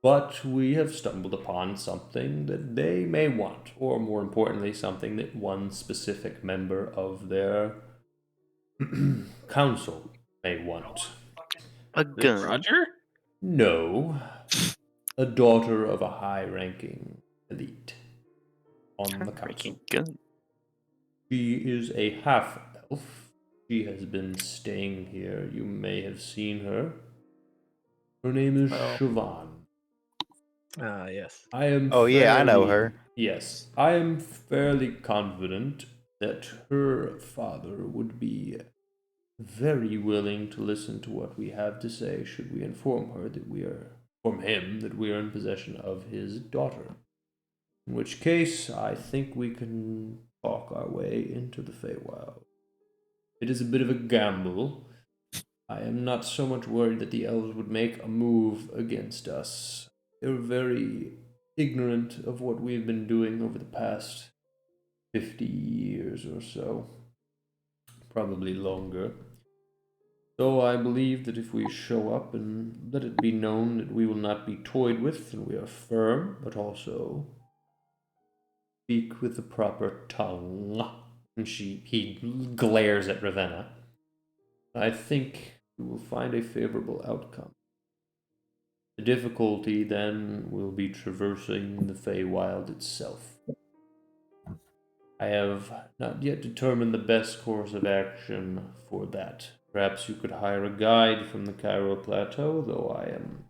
But we have stumbled upon something that they may want, or more importantly, something that one specific member of their council may want. A gun. Roger? No. A daughter of a high-ranking elite on the council. Gun. She is a half-elf. She has been staying here. You may have seen her. Her name is Siobhan. Ah, yes. I am. Oh, yeah, I know her. Yes, I am fairly confident that her father would be very willing to listen to what we have to say. Should we inform him that we are in possession of his daughter? In which case, I think we can talk our way into the Feywild. It is a bit of a gamble. I am not so much worried that the elves would make a move against us. They're very ignorant of what we've been doing over the past 50 years or so. Probably longer. So I believe that if we show up and let it be known that we will not be toyed with and we are firm, but also speak with the proper tongue. And he glares at Ravenna. I think we will find a favorable outcome. The difficulty then will be traversing the Feywild itself. I have not yet determined the best course of action for that. Perhaps you could hire a guide from the Cairo Plateau, though I am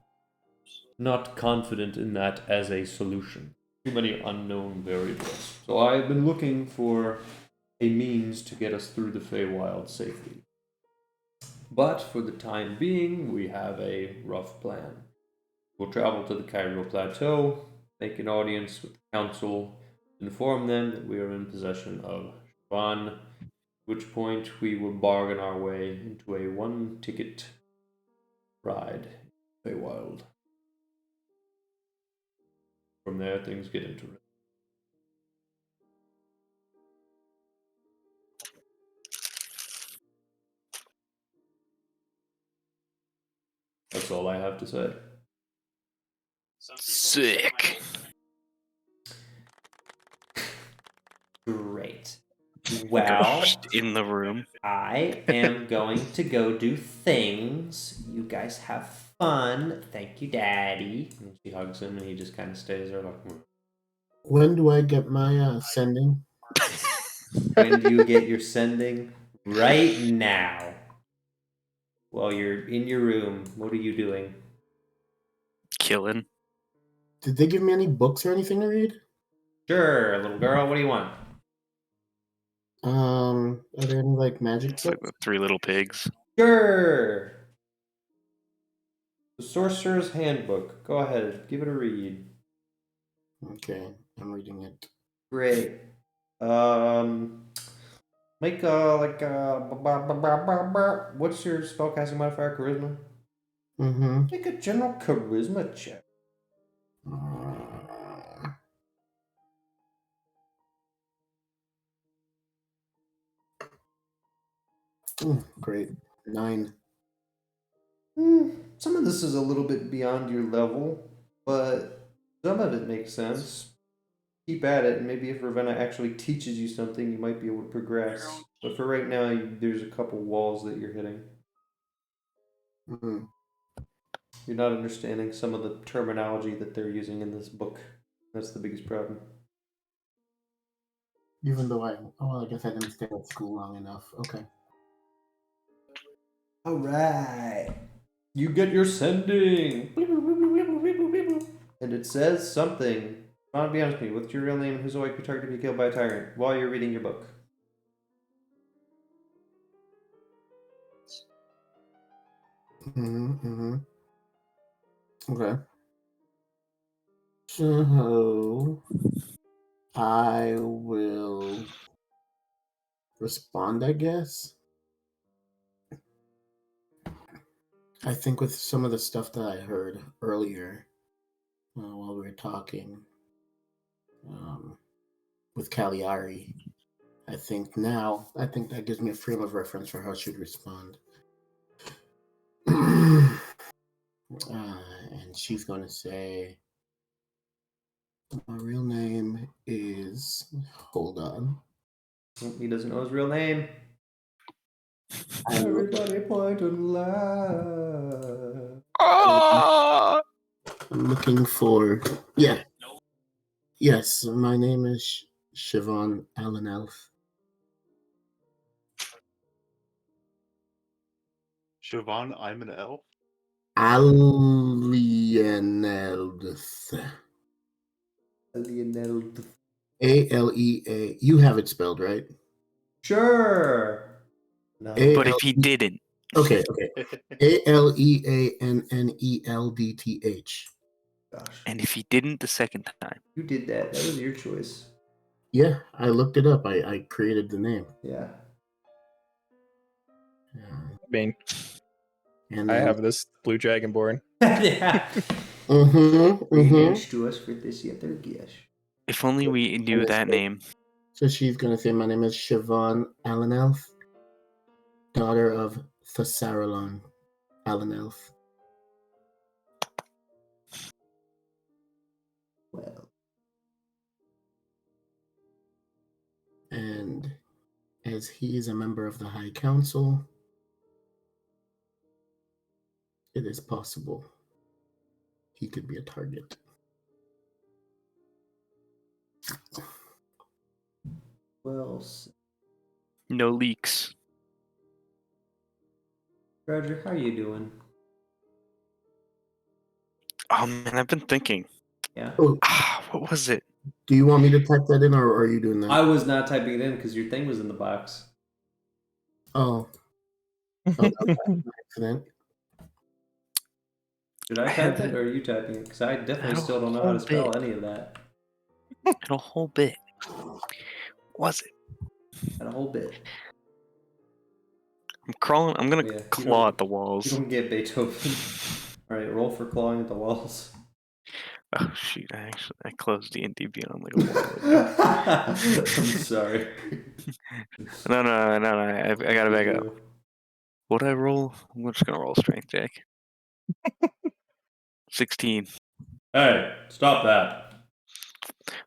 not confident in that as a solution. Too many unknown variables. So I have been looking for a means to get us through the Feywild safely. But for the time being, we have a rough plan. We'll travel to the Cairo Plateau, make an audience with the council, inform them that we are in possession of Siobhan, at which point we will bargain our way into a one-ticket ride in Feywild. From there, things get interesting. That's all I have to say. Sick. Great. Well, In the room. I am going to go do things. You guys have fun. Thank you, Daddy. And she hugs him, and he just kind of stays there like, When do I get my sending? when do you get your sending? Right now. While you're in your room, what are you doing? Killing. Did they give me any books or anything to read? Sure, little girl, what do you want? Are there any like magic It's like books? the Three Little Pigs. Sure. The Sorcerer's Handbook. Go ahead, give it a read. Okay, I'm reading it. Great. Make what's your spellcasting modifier? Charisma. Mm-hmm. Make a general charisma check. Great. 9. Some of this is a little bit beyond your level, but some of it makes sense. Keep at it, and maybe if Ravenna actually teaches you something, you might be able to progress. But for right now, there's a couple walls that you're hitting. Mm-hmm. You're not understanding some of the terminology that they're using in this book. That's the biggest problem. Even though I guess I didn't stay at school long enough. Okay. All right. You get your sending. And it says something. Ron, be honest with me. What's your real name and who's always be targeted to be killed by a tyrant while you're reading your book? Okay. So I will respond, I guess. I think with some of the stuff that I heard earlier while we were talking with Cagliari, I think that gives me a frame of reference for how I should respond. And she's going to say, my real name is... Hold on. He doesn't know his real name. Everybody point and laugh. I'm looking for... Yeah. Yes, my name is Siobhan Allen Elf. Siobhan, I'm an elf. Alienelds. Alea. You have it spelled, right? Sure. No. But if he didn't, Okay. Aleanneldth. Gosh. and if he didn't the second time, You did that. That was your choice. Yeah, I looked it up. I created the name. Yeah. I mean, And I then, have this blue dragonborn. Yeah. mhm. to us for this other guess. if only we knew that name. So she's gonna say, "My name is Siobhan Alanelf, daughter of Thessaralon Alanelf." Well. And as he is a member of the High Council, it is possible he could be a target. Well, No leaks. Roger, how are you doing? Oh man, I've been thinking. Yeah. Oh, What was it? do you want me to type that in, or are you doing that? I was not typing it in because your thing was in the box. Oh, that was an accident. Should I type it or are you typing it? Because I definitely still don't know how to spell any of that. In a whole bit. Was it? And a whole bit. I'm crawling. I'm gonna Oh, yeah. claw at the You walls. don't get Beethoven. Alright, roll for clawing at the walls. Oh shoot! I closed D&D Beyond like a while ago. I'm sorry. No. I gotta back up. What'd I roll? I'm just gonna roll strength check. 16. Hey, stop that.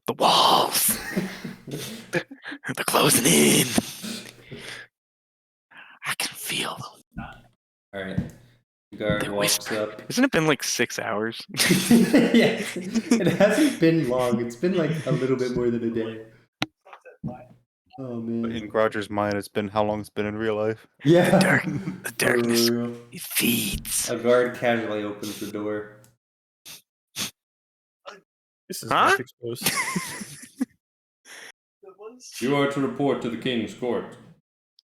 The walls. They're closing in. I can feel them. Alright. The guard walks up. Hasn't it been like 6 hours? Yeah, it hasn't been long. It's been like a little bit more than a day. Oh man. In Roger's mind, it's been how long it's been in real life. Yeah. The darkness, For real. it feeds. A guard casually opens the door. This is Huh? much exposed. You are to report to the king's court.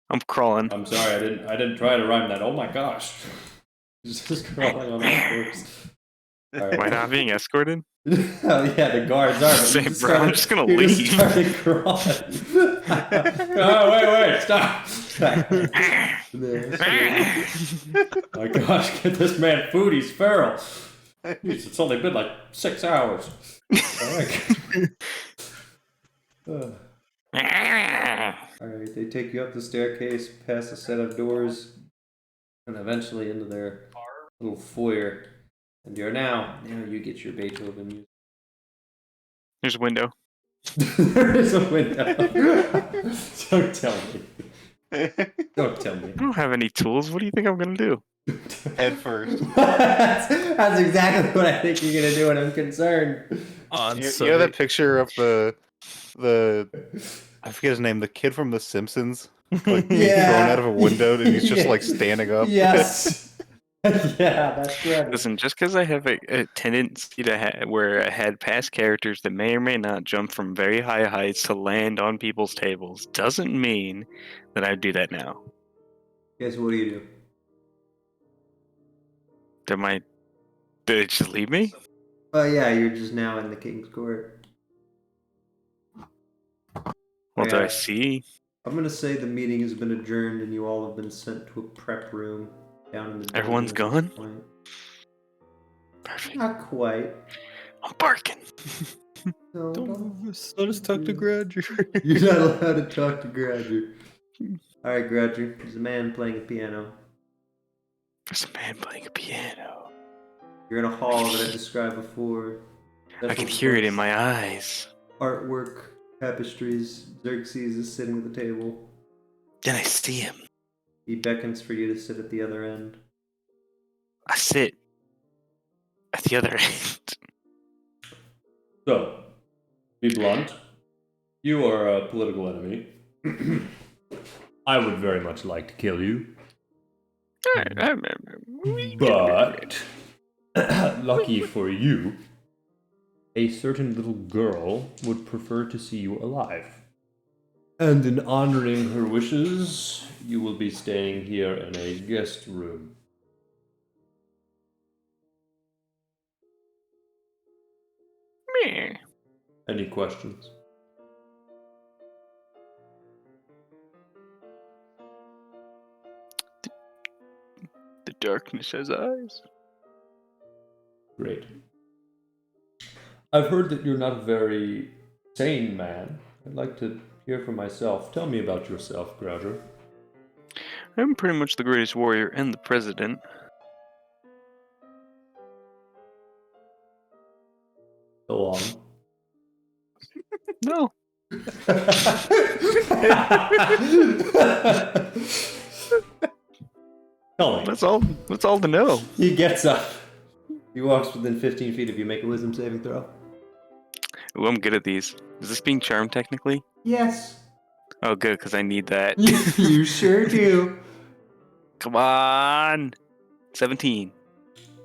I'm crawling. I'm sorry, I didn't try to rhyme that. Oh my gosh. Just crawling on all fours. Am I not being escorted? Oh yeah, the guards are. But Say, you just bro, I'm started- just gonna you leave. Just started crawling. Oh, wait, stop. Yeah, My gosh, get this man food, he's feral. Jeez, it's only been like 6 hours. Alright, they take you up the staircase, past a set of doors, and eventually into their little foyer. And you're now you get your Beethoven music. There's a window. There is a window. Don't tell me. Don't tell me. I don't have any tools. What do you think I'm gonna do? Head first. That's exactly what I think you're gonna do, and I'm concerned. You know that picture of the I forget his name, the kid from The Simpsons, like being thrown out of a window, and he's just like standing up. Yes. Yeah, that's good. Listen, just because I have a tendency to wear ahead past characters that may or may not jump from very high heights to land on people's tables doesn't mean that I do that now. Guess what do you do? Did they just leave me? Oh yeah, you're just now in the king's court. What do Yeah. I see? I'm gonna say the meeting has been adjourned and you all have been sent to a prep room down in the dungeon Everyone's at this gone? point. Perfect. Not quite. I'm barking. No, Let us talk to Gradger. You're not allowed to talk to Gradger. Alright, Gradger, there's a man playing a piano. There's a man playing a piano. You're in a hall that I described before. I can hear it in my eyes. Artwork, tapestries. Xerxes is sitting at the table. Then I see him. He beckons for you to sit at the other end. I sit at the other end. So, be blunt. You are a political enemy. I would very much like to kill you. But lucky for you, a certain little girl would prefer to see you alive. And in honoring her wishes, you will be staying here in a guest room. Meh. Any questions? The darkness has eyes. Great. I've heard that you're not a very sane man. I'd like to hear from myself. Tell me about yourself, Grouger. I'm pretty much the greatest warrior and the president. Go on. No. Tell me. That's all to know. He gets up. He walks within 15 feet of you. Make a wisdom saving throw. Ooh, I'm good at these. Is this being charmed technically? Yes. Oh, good, because I need that. You sure do. Come on. 17.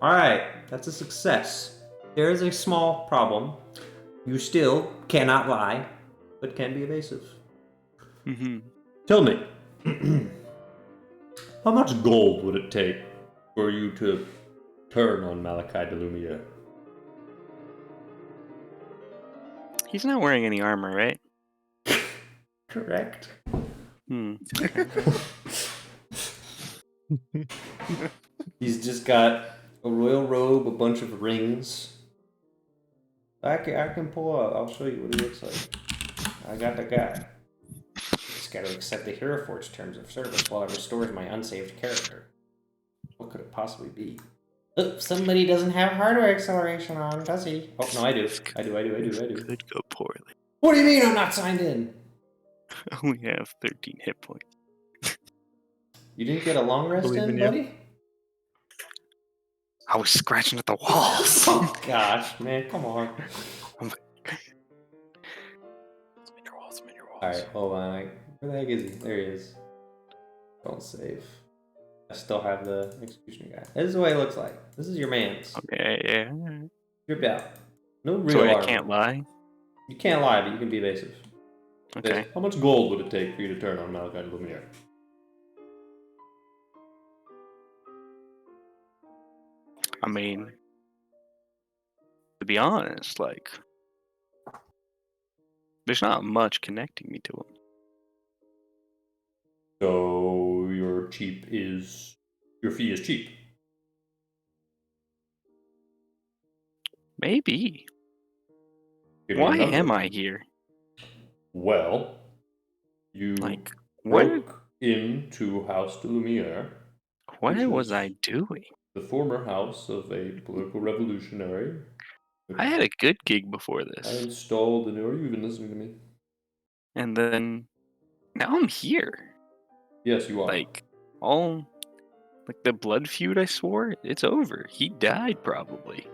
Alright, that's a success. There is a small problem. You still cannot lie, but can be evasive. Mm-hmm. Tell me, how much gold would it take for you to turn on Malachi de Lumiere? He's not wearing any armor, right? Correct. He's just got a royal robe, a bunch of rings. I can pull up. I'll show you what he looks like. I got the guy. Just got to accept the Hero Forge terms of service while it restores my unsaved character. What could it possibly be? Oh, somebody doesn't have hardware acceleration on, does he? Oh, no, I do. I do. Could go poorly. What do you mean I'm not signed in? I only have 13 hit points. You didn't get a long rest Believe in, in you. buddy? I was scratching at the walls. Oh, gosh, man, come on. I'm in your walls. Alright, hold on. Where the heck is he? There he is. Don't save. I still have the executioner guy. This is what he looks like. This is your man's. Okay, yeah. Stripped out. No real So I armor. can't lie? You can't lie, but you can be evasive. Okay. How much gold would it take for you to turn on Malachi de Lumiere? I mean, to be honest, like, there's not much connecting me to him. So your fee is cheap. Maybe. Give me Why a number. am I here? Well, you Like, what? broke into House de Lumiere. What which was is I doing? The former house of a political revolutionary. I had a good gig before I this. installed the new. Are you even listening to me? And then, now I'm here. Yes, you are. Like the blood feud I swore, it's over. He died, probably.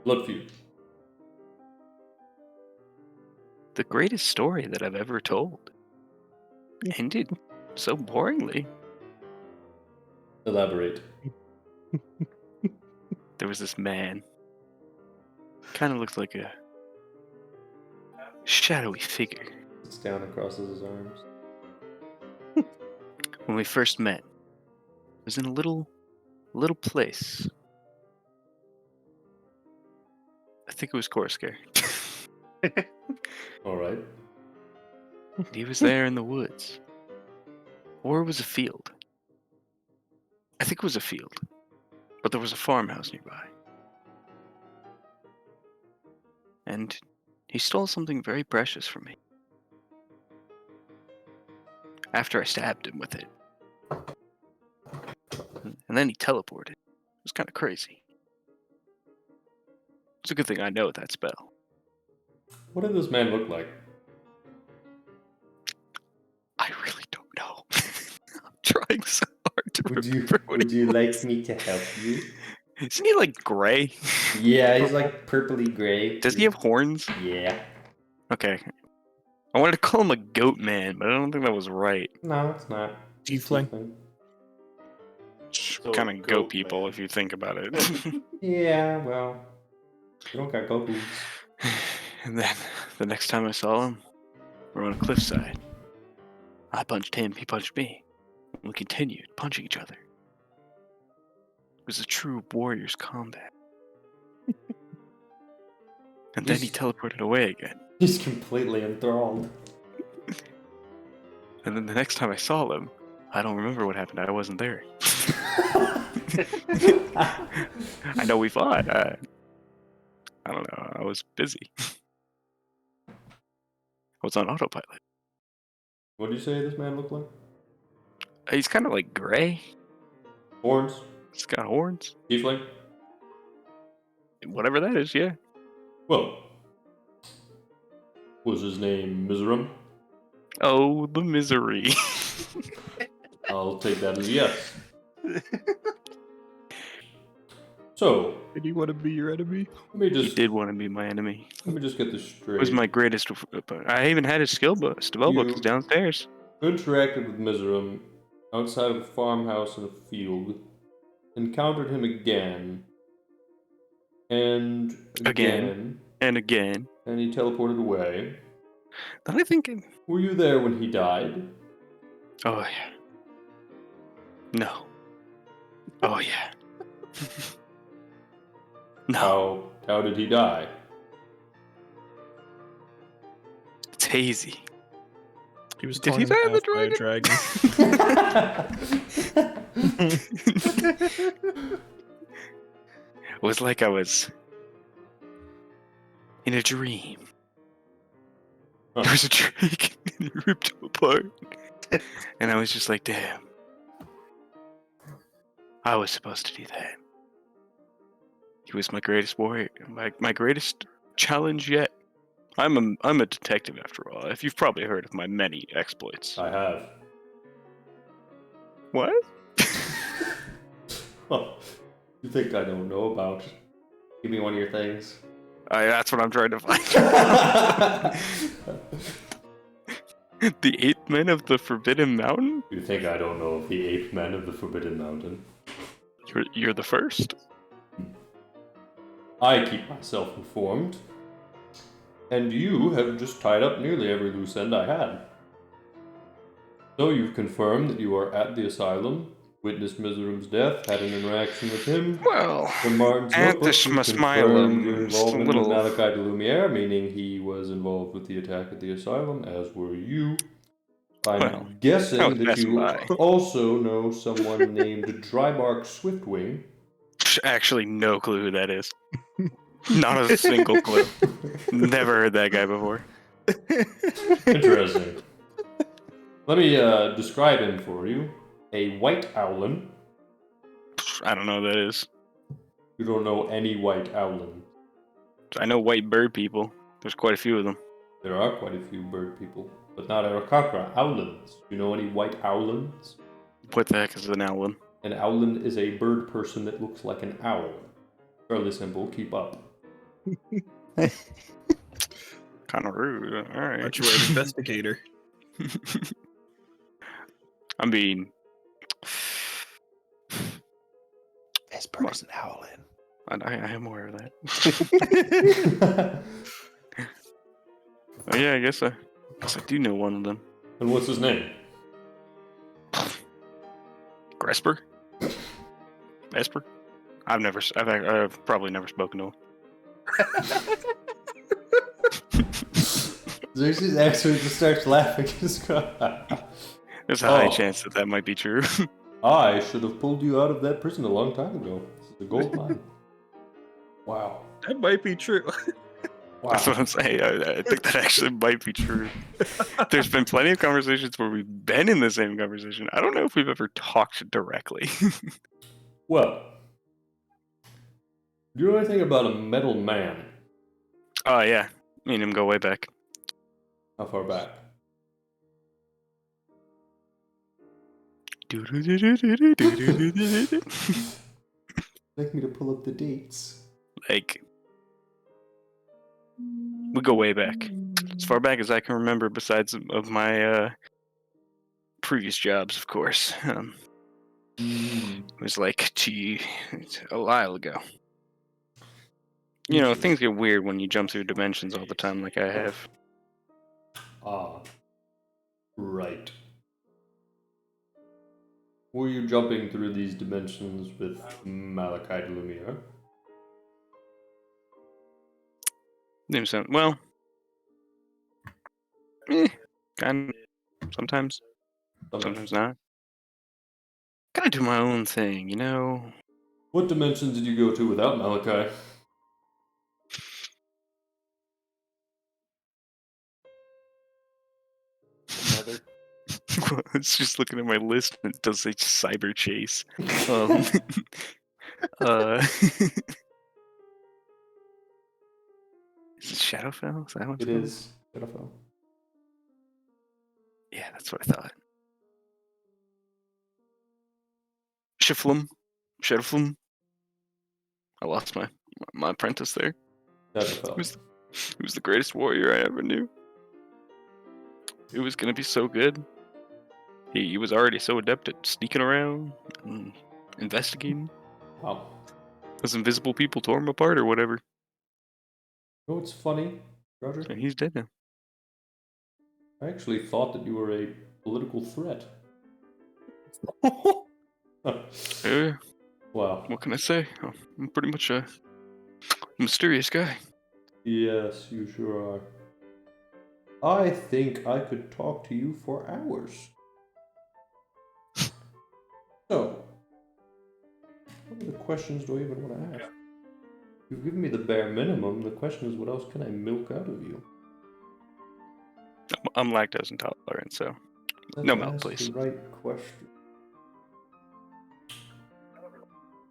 Blood feud. The greatest story that I've ever told. Ended so boringly. Elaborate. There was this man. Kind of looked like a shadowy figure. Sits down and crosses his arms. When we first met, it was in a little place. I think it was Corsair. All right. He was there in the woods. Or it was a field. I think it was a field. But there was a farmhouse nearby. And he stole something very precious from me. After I stabbed him with it. And then he teleported. It was kind of crazy. It's a good thing I know that spell. What did this man look like? I really don't know. I'm trying so hard to remember what Would he you like was. me to help you? Isn't he like gray? Yeah, he's like purpley gray. Does he have horns? Yeah. Okay. I wanted to call him a goat man, but I don't think that was right. No, it's not. Tiefling. So Kind of goat people, man. if you think about it. Yeah, well, we don't got go boobs. And then the next time I saw him, we're on a cliffside. I punched him, he punched me. And we continued punching each other. It was a true warrior's combat. And then he teleported away again. He's completely enthralled. And then the next time I saw him, I don't remember what happened. I wasn't there. I know we fought. I don't know. I was busy. I was on autopilot. What do you say this man looked like? He's kind of like gray. Horns? He's got horns. Tiefling? Whatever that is, yeah. Well, was his name Miserum? Oh, the misery. I'll take that as a yes. So, Did he want to be your enemy? let me He just did want to be my enemy. get this straight. It was my greatest. I even had his skill book. Spell book is downstairs. Interacted with Miserum outside of a farmhouse in a field, encountered him again, and Again. And again. and he teleported away. Then I think. Were you there when he died? Oh yeah. No. Oh yeah. No. How did he die? It's hazy. He was Did torn he in die of the half by a dragon. It was like I was in a dream. Huh. There was a dragon and he ripped him apart. And I was just like, damn. I was supposed to do that. He was my greatest warrior, my greatest challenge yet. I'm a detective after all. If you've probably heard of my many exploits. I have. What? Oh, you think I don't know about? Give me one of your things. That's what I'm trying to find. The 8 men of the Forbidden Mountain? You think I don't know of the 8 men of the Forbidden Mountain? You're the first. I keep myself informed. And you have just tied up nearly every loose end I had. So you've confirmed that you are at the asylum, witnessed Miserum's death, had an interaction with him. Well, From Martin's at notebook, this you Asylum, confirmed your it's a involvement little... with Malachi de Lumiere, meaning he was involved with the attack at the asylum, as were you. I'm Well, guessing I was that passing you by. also know someone named Drybark Swiftwing. Actually, no clue who that is. Not a single clue. Never heard that guy before. Interesting. Let me describe him for you. A white owlin. I don't know who that is. You don't know any white owlin. I know white bird people. There's quite a few of them. There are quite a few bird people, but not Arakakra. Owlins. You know any white owlins? What the heck is an owlin? An owlin is a bird person that looks like an owl. Fairly simple. Keep up. Kind of rude. All right. Aren't you an investigator? I mean, This bird is an owlin. I am aware of that. Oh yeah, I guess I do know one of them. And what's his name? Gresper? Esper? I've probably never spoken to him. Xerxes actually just starts laughing. There's a high chance that might be true. I should have pulled you out of that prison a long time ago. This is a gold mine. Wow. That might be true. Wow. That's what I'm saying. I think that actually might be true. There's been plenty of conversations where we've been in the same conversation. I don't know if we've ever talked directly. Well, do you know anything about a metal man? Oh yeah, me and him go way back. How far back? Like me to pull up the dates? Like, we go way back. As far back as I can remember, besides of my previous jobs, of course. It was like, gee, a while ago. You know, things get weird when you jump through dimensions all the time like I have. Ah. Right. Were you jumping through these dimensions with Malachi de Lumiere? Name sound well. Kind of. Sometimes. Sometimes not. Gotta do my own thing, you know? What dimension did you go to without Malachi? Another. It's just looking at my list and it does say cyber chase. Is it Shadowfell? Is that what it's It called? is Shadowfell. Yeah, that's what I thought. Shadowflum. I lost my apprentice there. Shadowfell. He was the greatest warrior I ever knew. It was gonna be so good. He was already so adept at sneaking around and investigating. Wow. Those invisible people tore him apart or whatever. You know what's funny, Roger? And he's dead now. I actually thought that you were a political threat. Yeah, Wow. what can I say? I'm pretty much a mysterious guy. Yes, you sure are. I think I could talk to you for hours. So, what other questions do I even want to ask? You've given me the bare minimum. The question is, what else can I milk out of you? I'm lactose intolerant, so Let's no milk, ask please. the right question.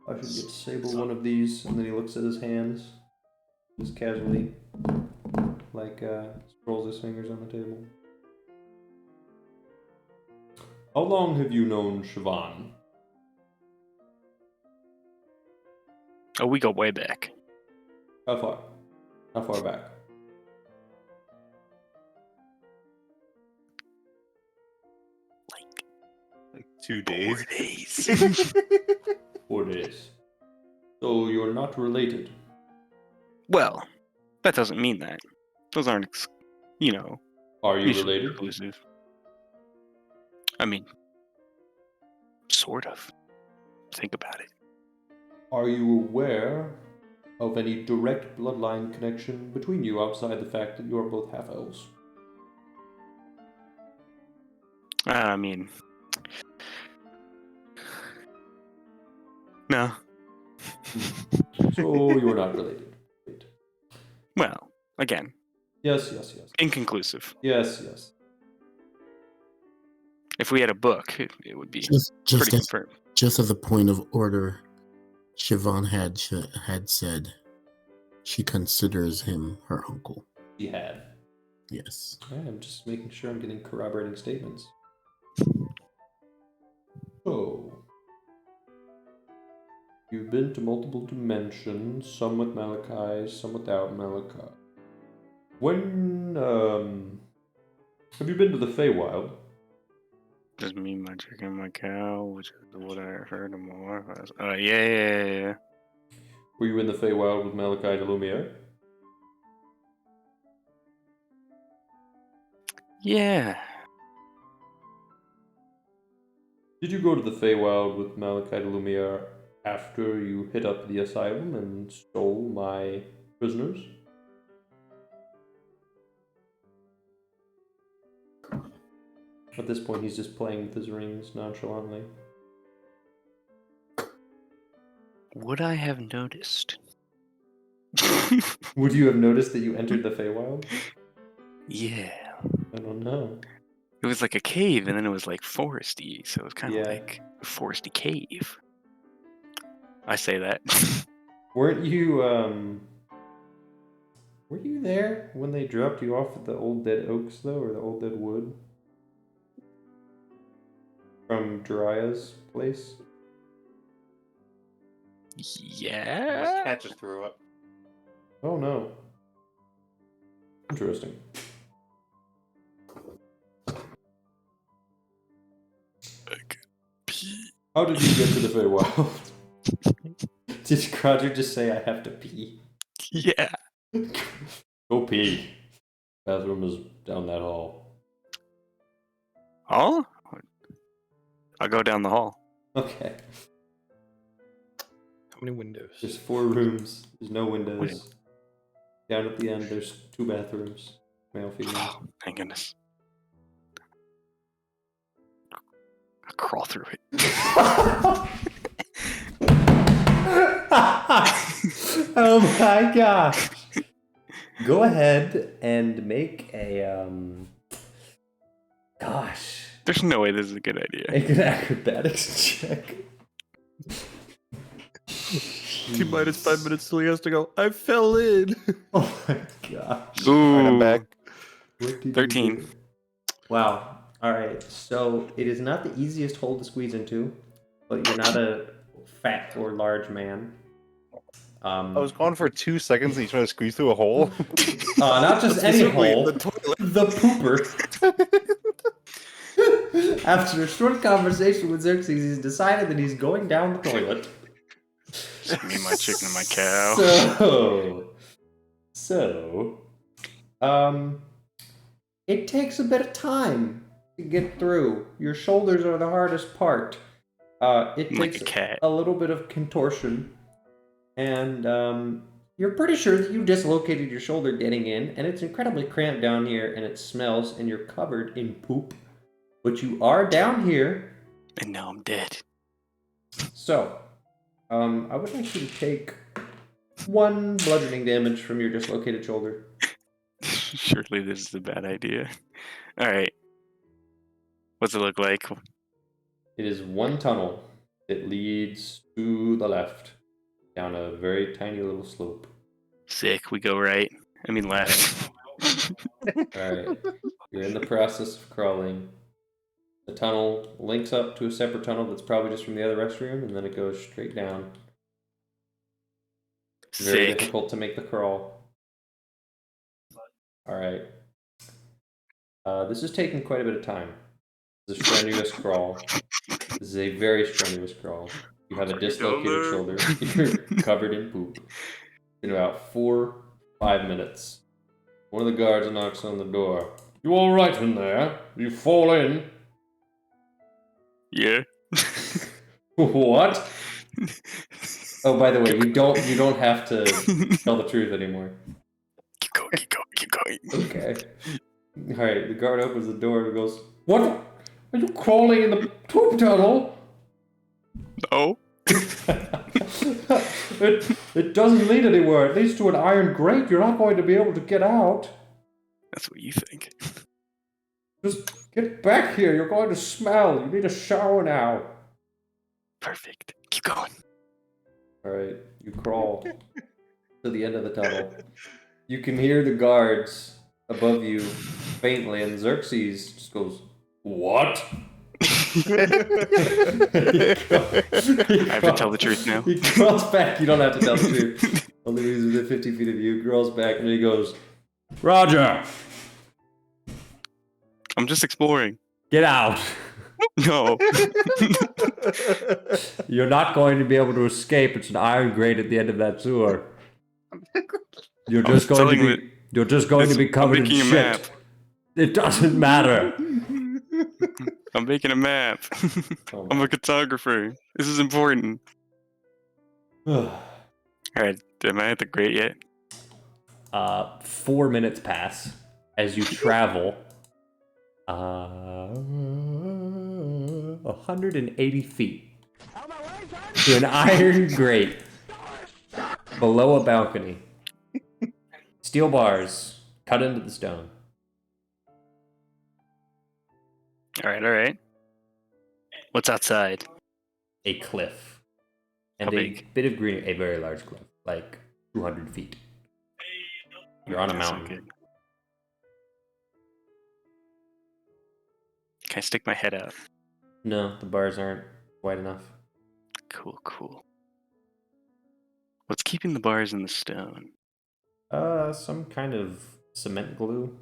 I should get Sable one of these, and then he looks at his hands, just casually, like scrolls his fingers on the table. How long have you known Siobhan? Oh, we go way back. How far? How far back? Like 2 days. 4 days. 4 days. So you're not related. Well, that doesn't mean that. Those aren't, Are you mutually related? exclusive. I mean, sort of. Think about it. Are you aware of any direct bloodline connection between you outside the fact that you are both half-elves? I mean, no. So you're not related. Right. Well, again, Yes. inconclusive. Yes. If we had a book, it would be Just pretty as confirmed. just as a point of order, Siobhan had said she considers him her uncle. She had. Yes. I'm just making sure I'm getting corroborating statements. So, you've been to multiple dimensions, some with Malachi, some without Malachi. When, have you been to the Feywild? Just me, my chicken, my cow, which is what I heard more. Yeah. Were you in the Feywild with Malachi de Lumiere? Yeah. Did you go to the Feywild with Malachi de Lumiere after you hit up the asylum and stole my prisoners? At this point, he's just playing with his rings nonchalantly. Would I have noticed? Would you have noticed that you entered the Feywild? Yeah. I don't know. It was like a cave, and then it was like foresty, so it was kind of Yeah. like a foresty cave. I say that. Weren't you, were you there when they dropped you off at the Old Dead Oaks, though, or the Old Dead Wood? From Jariah's place? Yeah. My cat just threw up. Oh no. Interesting. How did you get to the Feywild? Did Crodger just say I have to pee? Yeah. Go pee. Bathroom is down that hall. Hall? I'll go down the hall. Okay. How many windows? There's 4 rooms. There's no windows. Down at the end, there's 2 bathrooms. Male, female. Oh, thank goodness. I'll crawl through it. Oh my gosh. Go ahead and make a gosh. There's no way this is a good idea. Make an acrobatics check. T minus 5 minutes till he has to go. I fell in. Oh my gosh. Ooh. Alright, I'm back. What did you 13. do? Wow. Alright, so it is not the easiest hole to squeeze into, but you're not a fat or large man. I was gone for 2 seconds and you trying to squeeze through a hole. Not just any Specifically hole, the toilet. the pooper. After a short conversation with Xerxes, he's decided that he's going down the toilet. Just me, my chicken, and my cow. It takes a bit of time to get through. Your shoulders are the hardest part. It Like takes a cat. a little bit of contortion, and you're pretty sure that you dislocated your shoulder getting in, and it's incredibly cramped down here, and it smells, and you're covered in poop. But you are down here. And now I'm dead. So, I would like you to take 1 bludgeoning damage from your dislocated shoulder. Surely this is a bad idea. Alright. What's it look like? It is 1 tunnel that leads to the left, down a very tiny little slope. Sick, we go right. I mean left. Alright, you're in the process of crawling. The tunnel links up to a separate tunnel that's probably just from the other restroom, and then it goes straight down. It's very Sick. difficult to make the crawl. Alright. This is taking quite a bit of time. This is a strenuous crawl. This is a very strenuous crawl. You have a dislocated shoulder. You're covered in poop. In about 4-5 minutes, one of the guards knocks on the door. You all right in there? You fall in? Yeah. What? Oh, by the way, you don't have to tell the truth anymore. Keep going, keep going, keep going. Okay. Alright, the guard opens the door and goes, What? Are you crawling in the poop tunnel? No. It doesn't lead anywhere. It leads to an iron grate. You're not going to be able to get out. That's what you think. Just get back here. You're going to smell. You need a shower now. Perfect. Keep going. Alright, you crawl to the end of the tunnel. You can hear the guards above you faintly, and Xerxes just goes, What? I have to tell the truth now. He crawls back. You don't have to tell the truth. Only he's within 50 feet of you. He crawls back and he goes, Roger, I'm just exploring. get out. No. You're not going to be able to escape. It's an iron grate at the end of that sewer. You're just going to be. You're just going to be covered in making a shit. map. It doesn't matter. I'm making a map. Oh I'm a cartographer. This is important. Alright, am I at the grate yet? 4 minutes pass as you travel 180 feet to an iron grate below a balcony. Steel bars cut into the stone. Alright. What's outside? A cliff. And How a big? bit of green, a very large cliff, like 200 feet. You're on a That's not mountain. good. Can I stick my head out? No, the bars aren't wide enough. Cool. What's keeping the bars in the stone? Some kind of cement glue.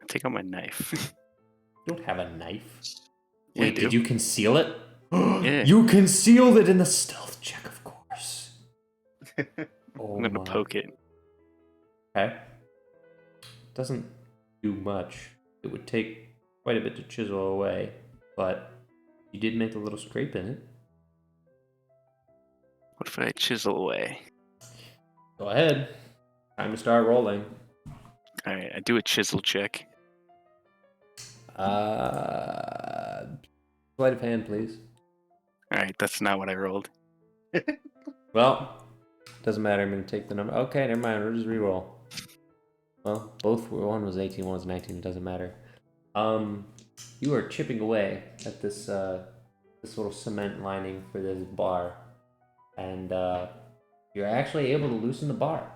Take out my knife. You don't have a knife. Yeah, I Wait, do. did you conceal it? Yeah. You concealed it in the stealth check, of course. Oh I'm gonna my. poke it. Okay. Doesn't do much. It would take quite a bit to chisel away, but you did make a little scrape in it. What if I chisel away? Go ahead. Time to start rolling. Alright, I do a chisel check. Sleight of hand, please. Alright, that's not what I rolled. Well, doesn't matter. I'm going to take the number. Okay, never mind. We'll just reroll. Well, both were, one was 18, one was 19. It doesn't matter. You are chipping away at this this little cement lining for this bar, and you're actually able to loosen the bar.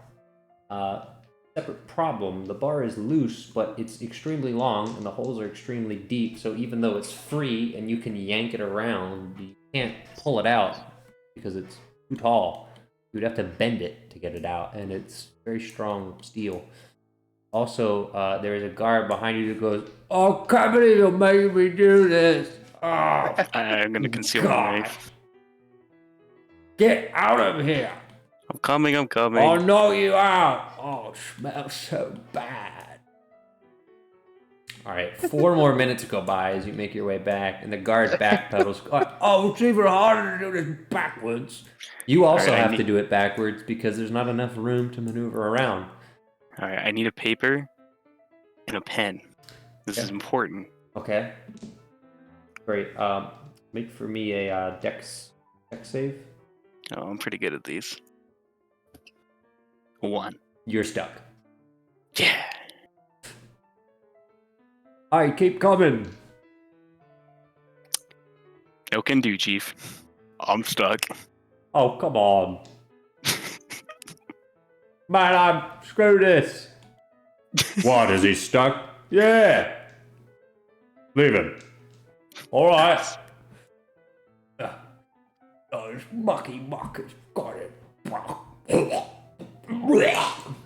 Separate problem: the bar is loose, but it's extremely long, and the holes are extremely deep. So even though it's free and you can yank it around, you can't pull it out because it's too tall. You'd have to bend it to get it out, and it's very strong steel. Also, there is a guard behind you that goes, "Oh, company, you're making me do this. Oh, I'm gonna conceal my God. knife. Get out of here. I'm coming. Oh, no, you are. Oh, smells so bad." All right, 4 more minutes go by as you make your way back, and the guard backpedals. Oh, it's even harder to do this backwards. You also Alright, have to do it backwards because there's not enough room to maneuver around. Alright, I need a paper and a pen. This is important. Okay. Great. Make for me a dex save. Oh, I'm pretty good at these. 1. You're stuck. Yeah. I keep coming. No can do, Chief. I'm stuck. Oh, come on. Man, screw this. What, is he stuck? Yeah. Leave him. All right. Oh, this mucky muck has got it.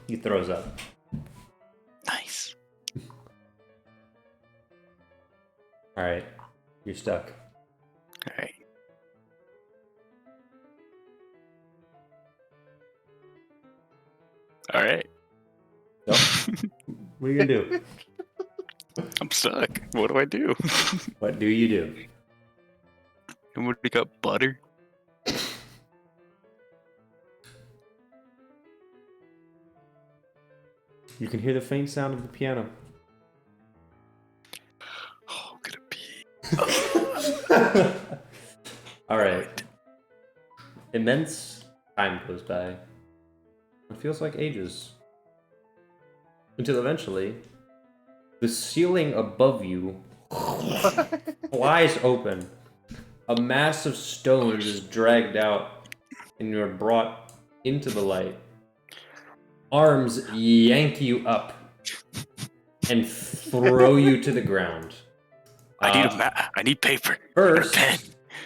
He throws up. Nice. All right. You're stuck. Alright. Alright. So, what are you gonna do? I'm stuck. What do I do? What do you do? And what, we got butter? You can hear the faint sound of the piano. Oh, could it be? All right. Immense time goes by. It feels like ages. Until eventually, the ceiling above you flies open. A mass of stones is dragged out, and you're brought into the light. Arms yank you up and throw you to the ground. I need paper. First, Pen.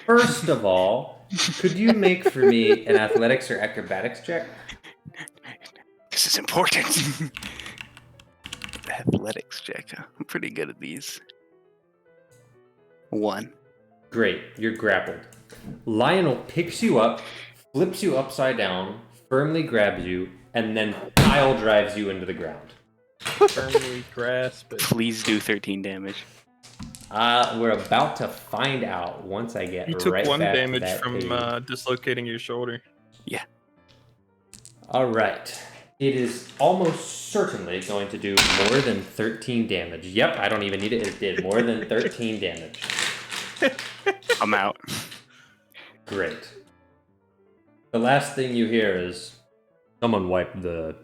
first of all, could you make for me an athletics or acrobatics check? This is important. Athletics check. I'm pretty good at these. 1. Great, you're grappled. Lionel picks you up, flips you upside down, firmly grabs you, and then pile drives you into the ground. Firmly grasp it. Please do 13 damage. We're about to find out once I get You took right 1 back to damage that from page. dislocating your shoulder. Yeah. All right. It is almost certainly going to do more than 13 damage. Yep, I don't even need it. It did more than 13 damage. I'm out. Great. The last thing you hear is, someone wipe the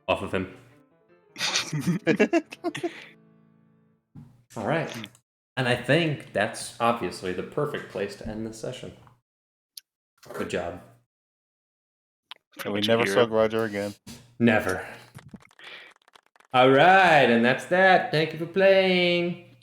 off of him. All right. And I think that's obviously the perfect place to end this session. Good job. And we never saw Roger again. Never. All right, and that's that. Thank you for playing.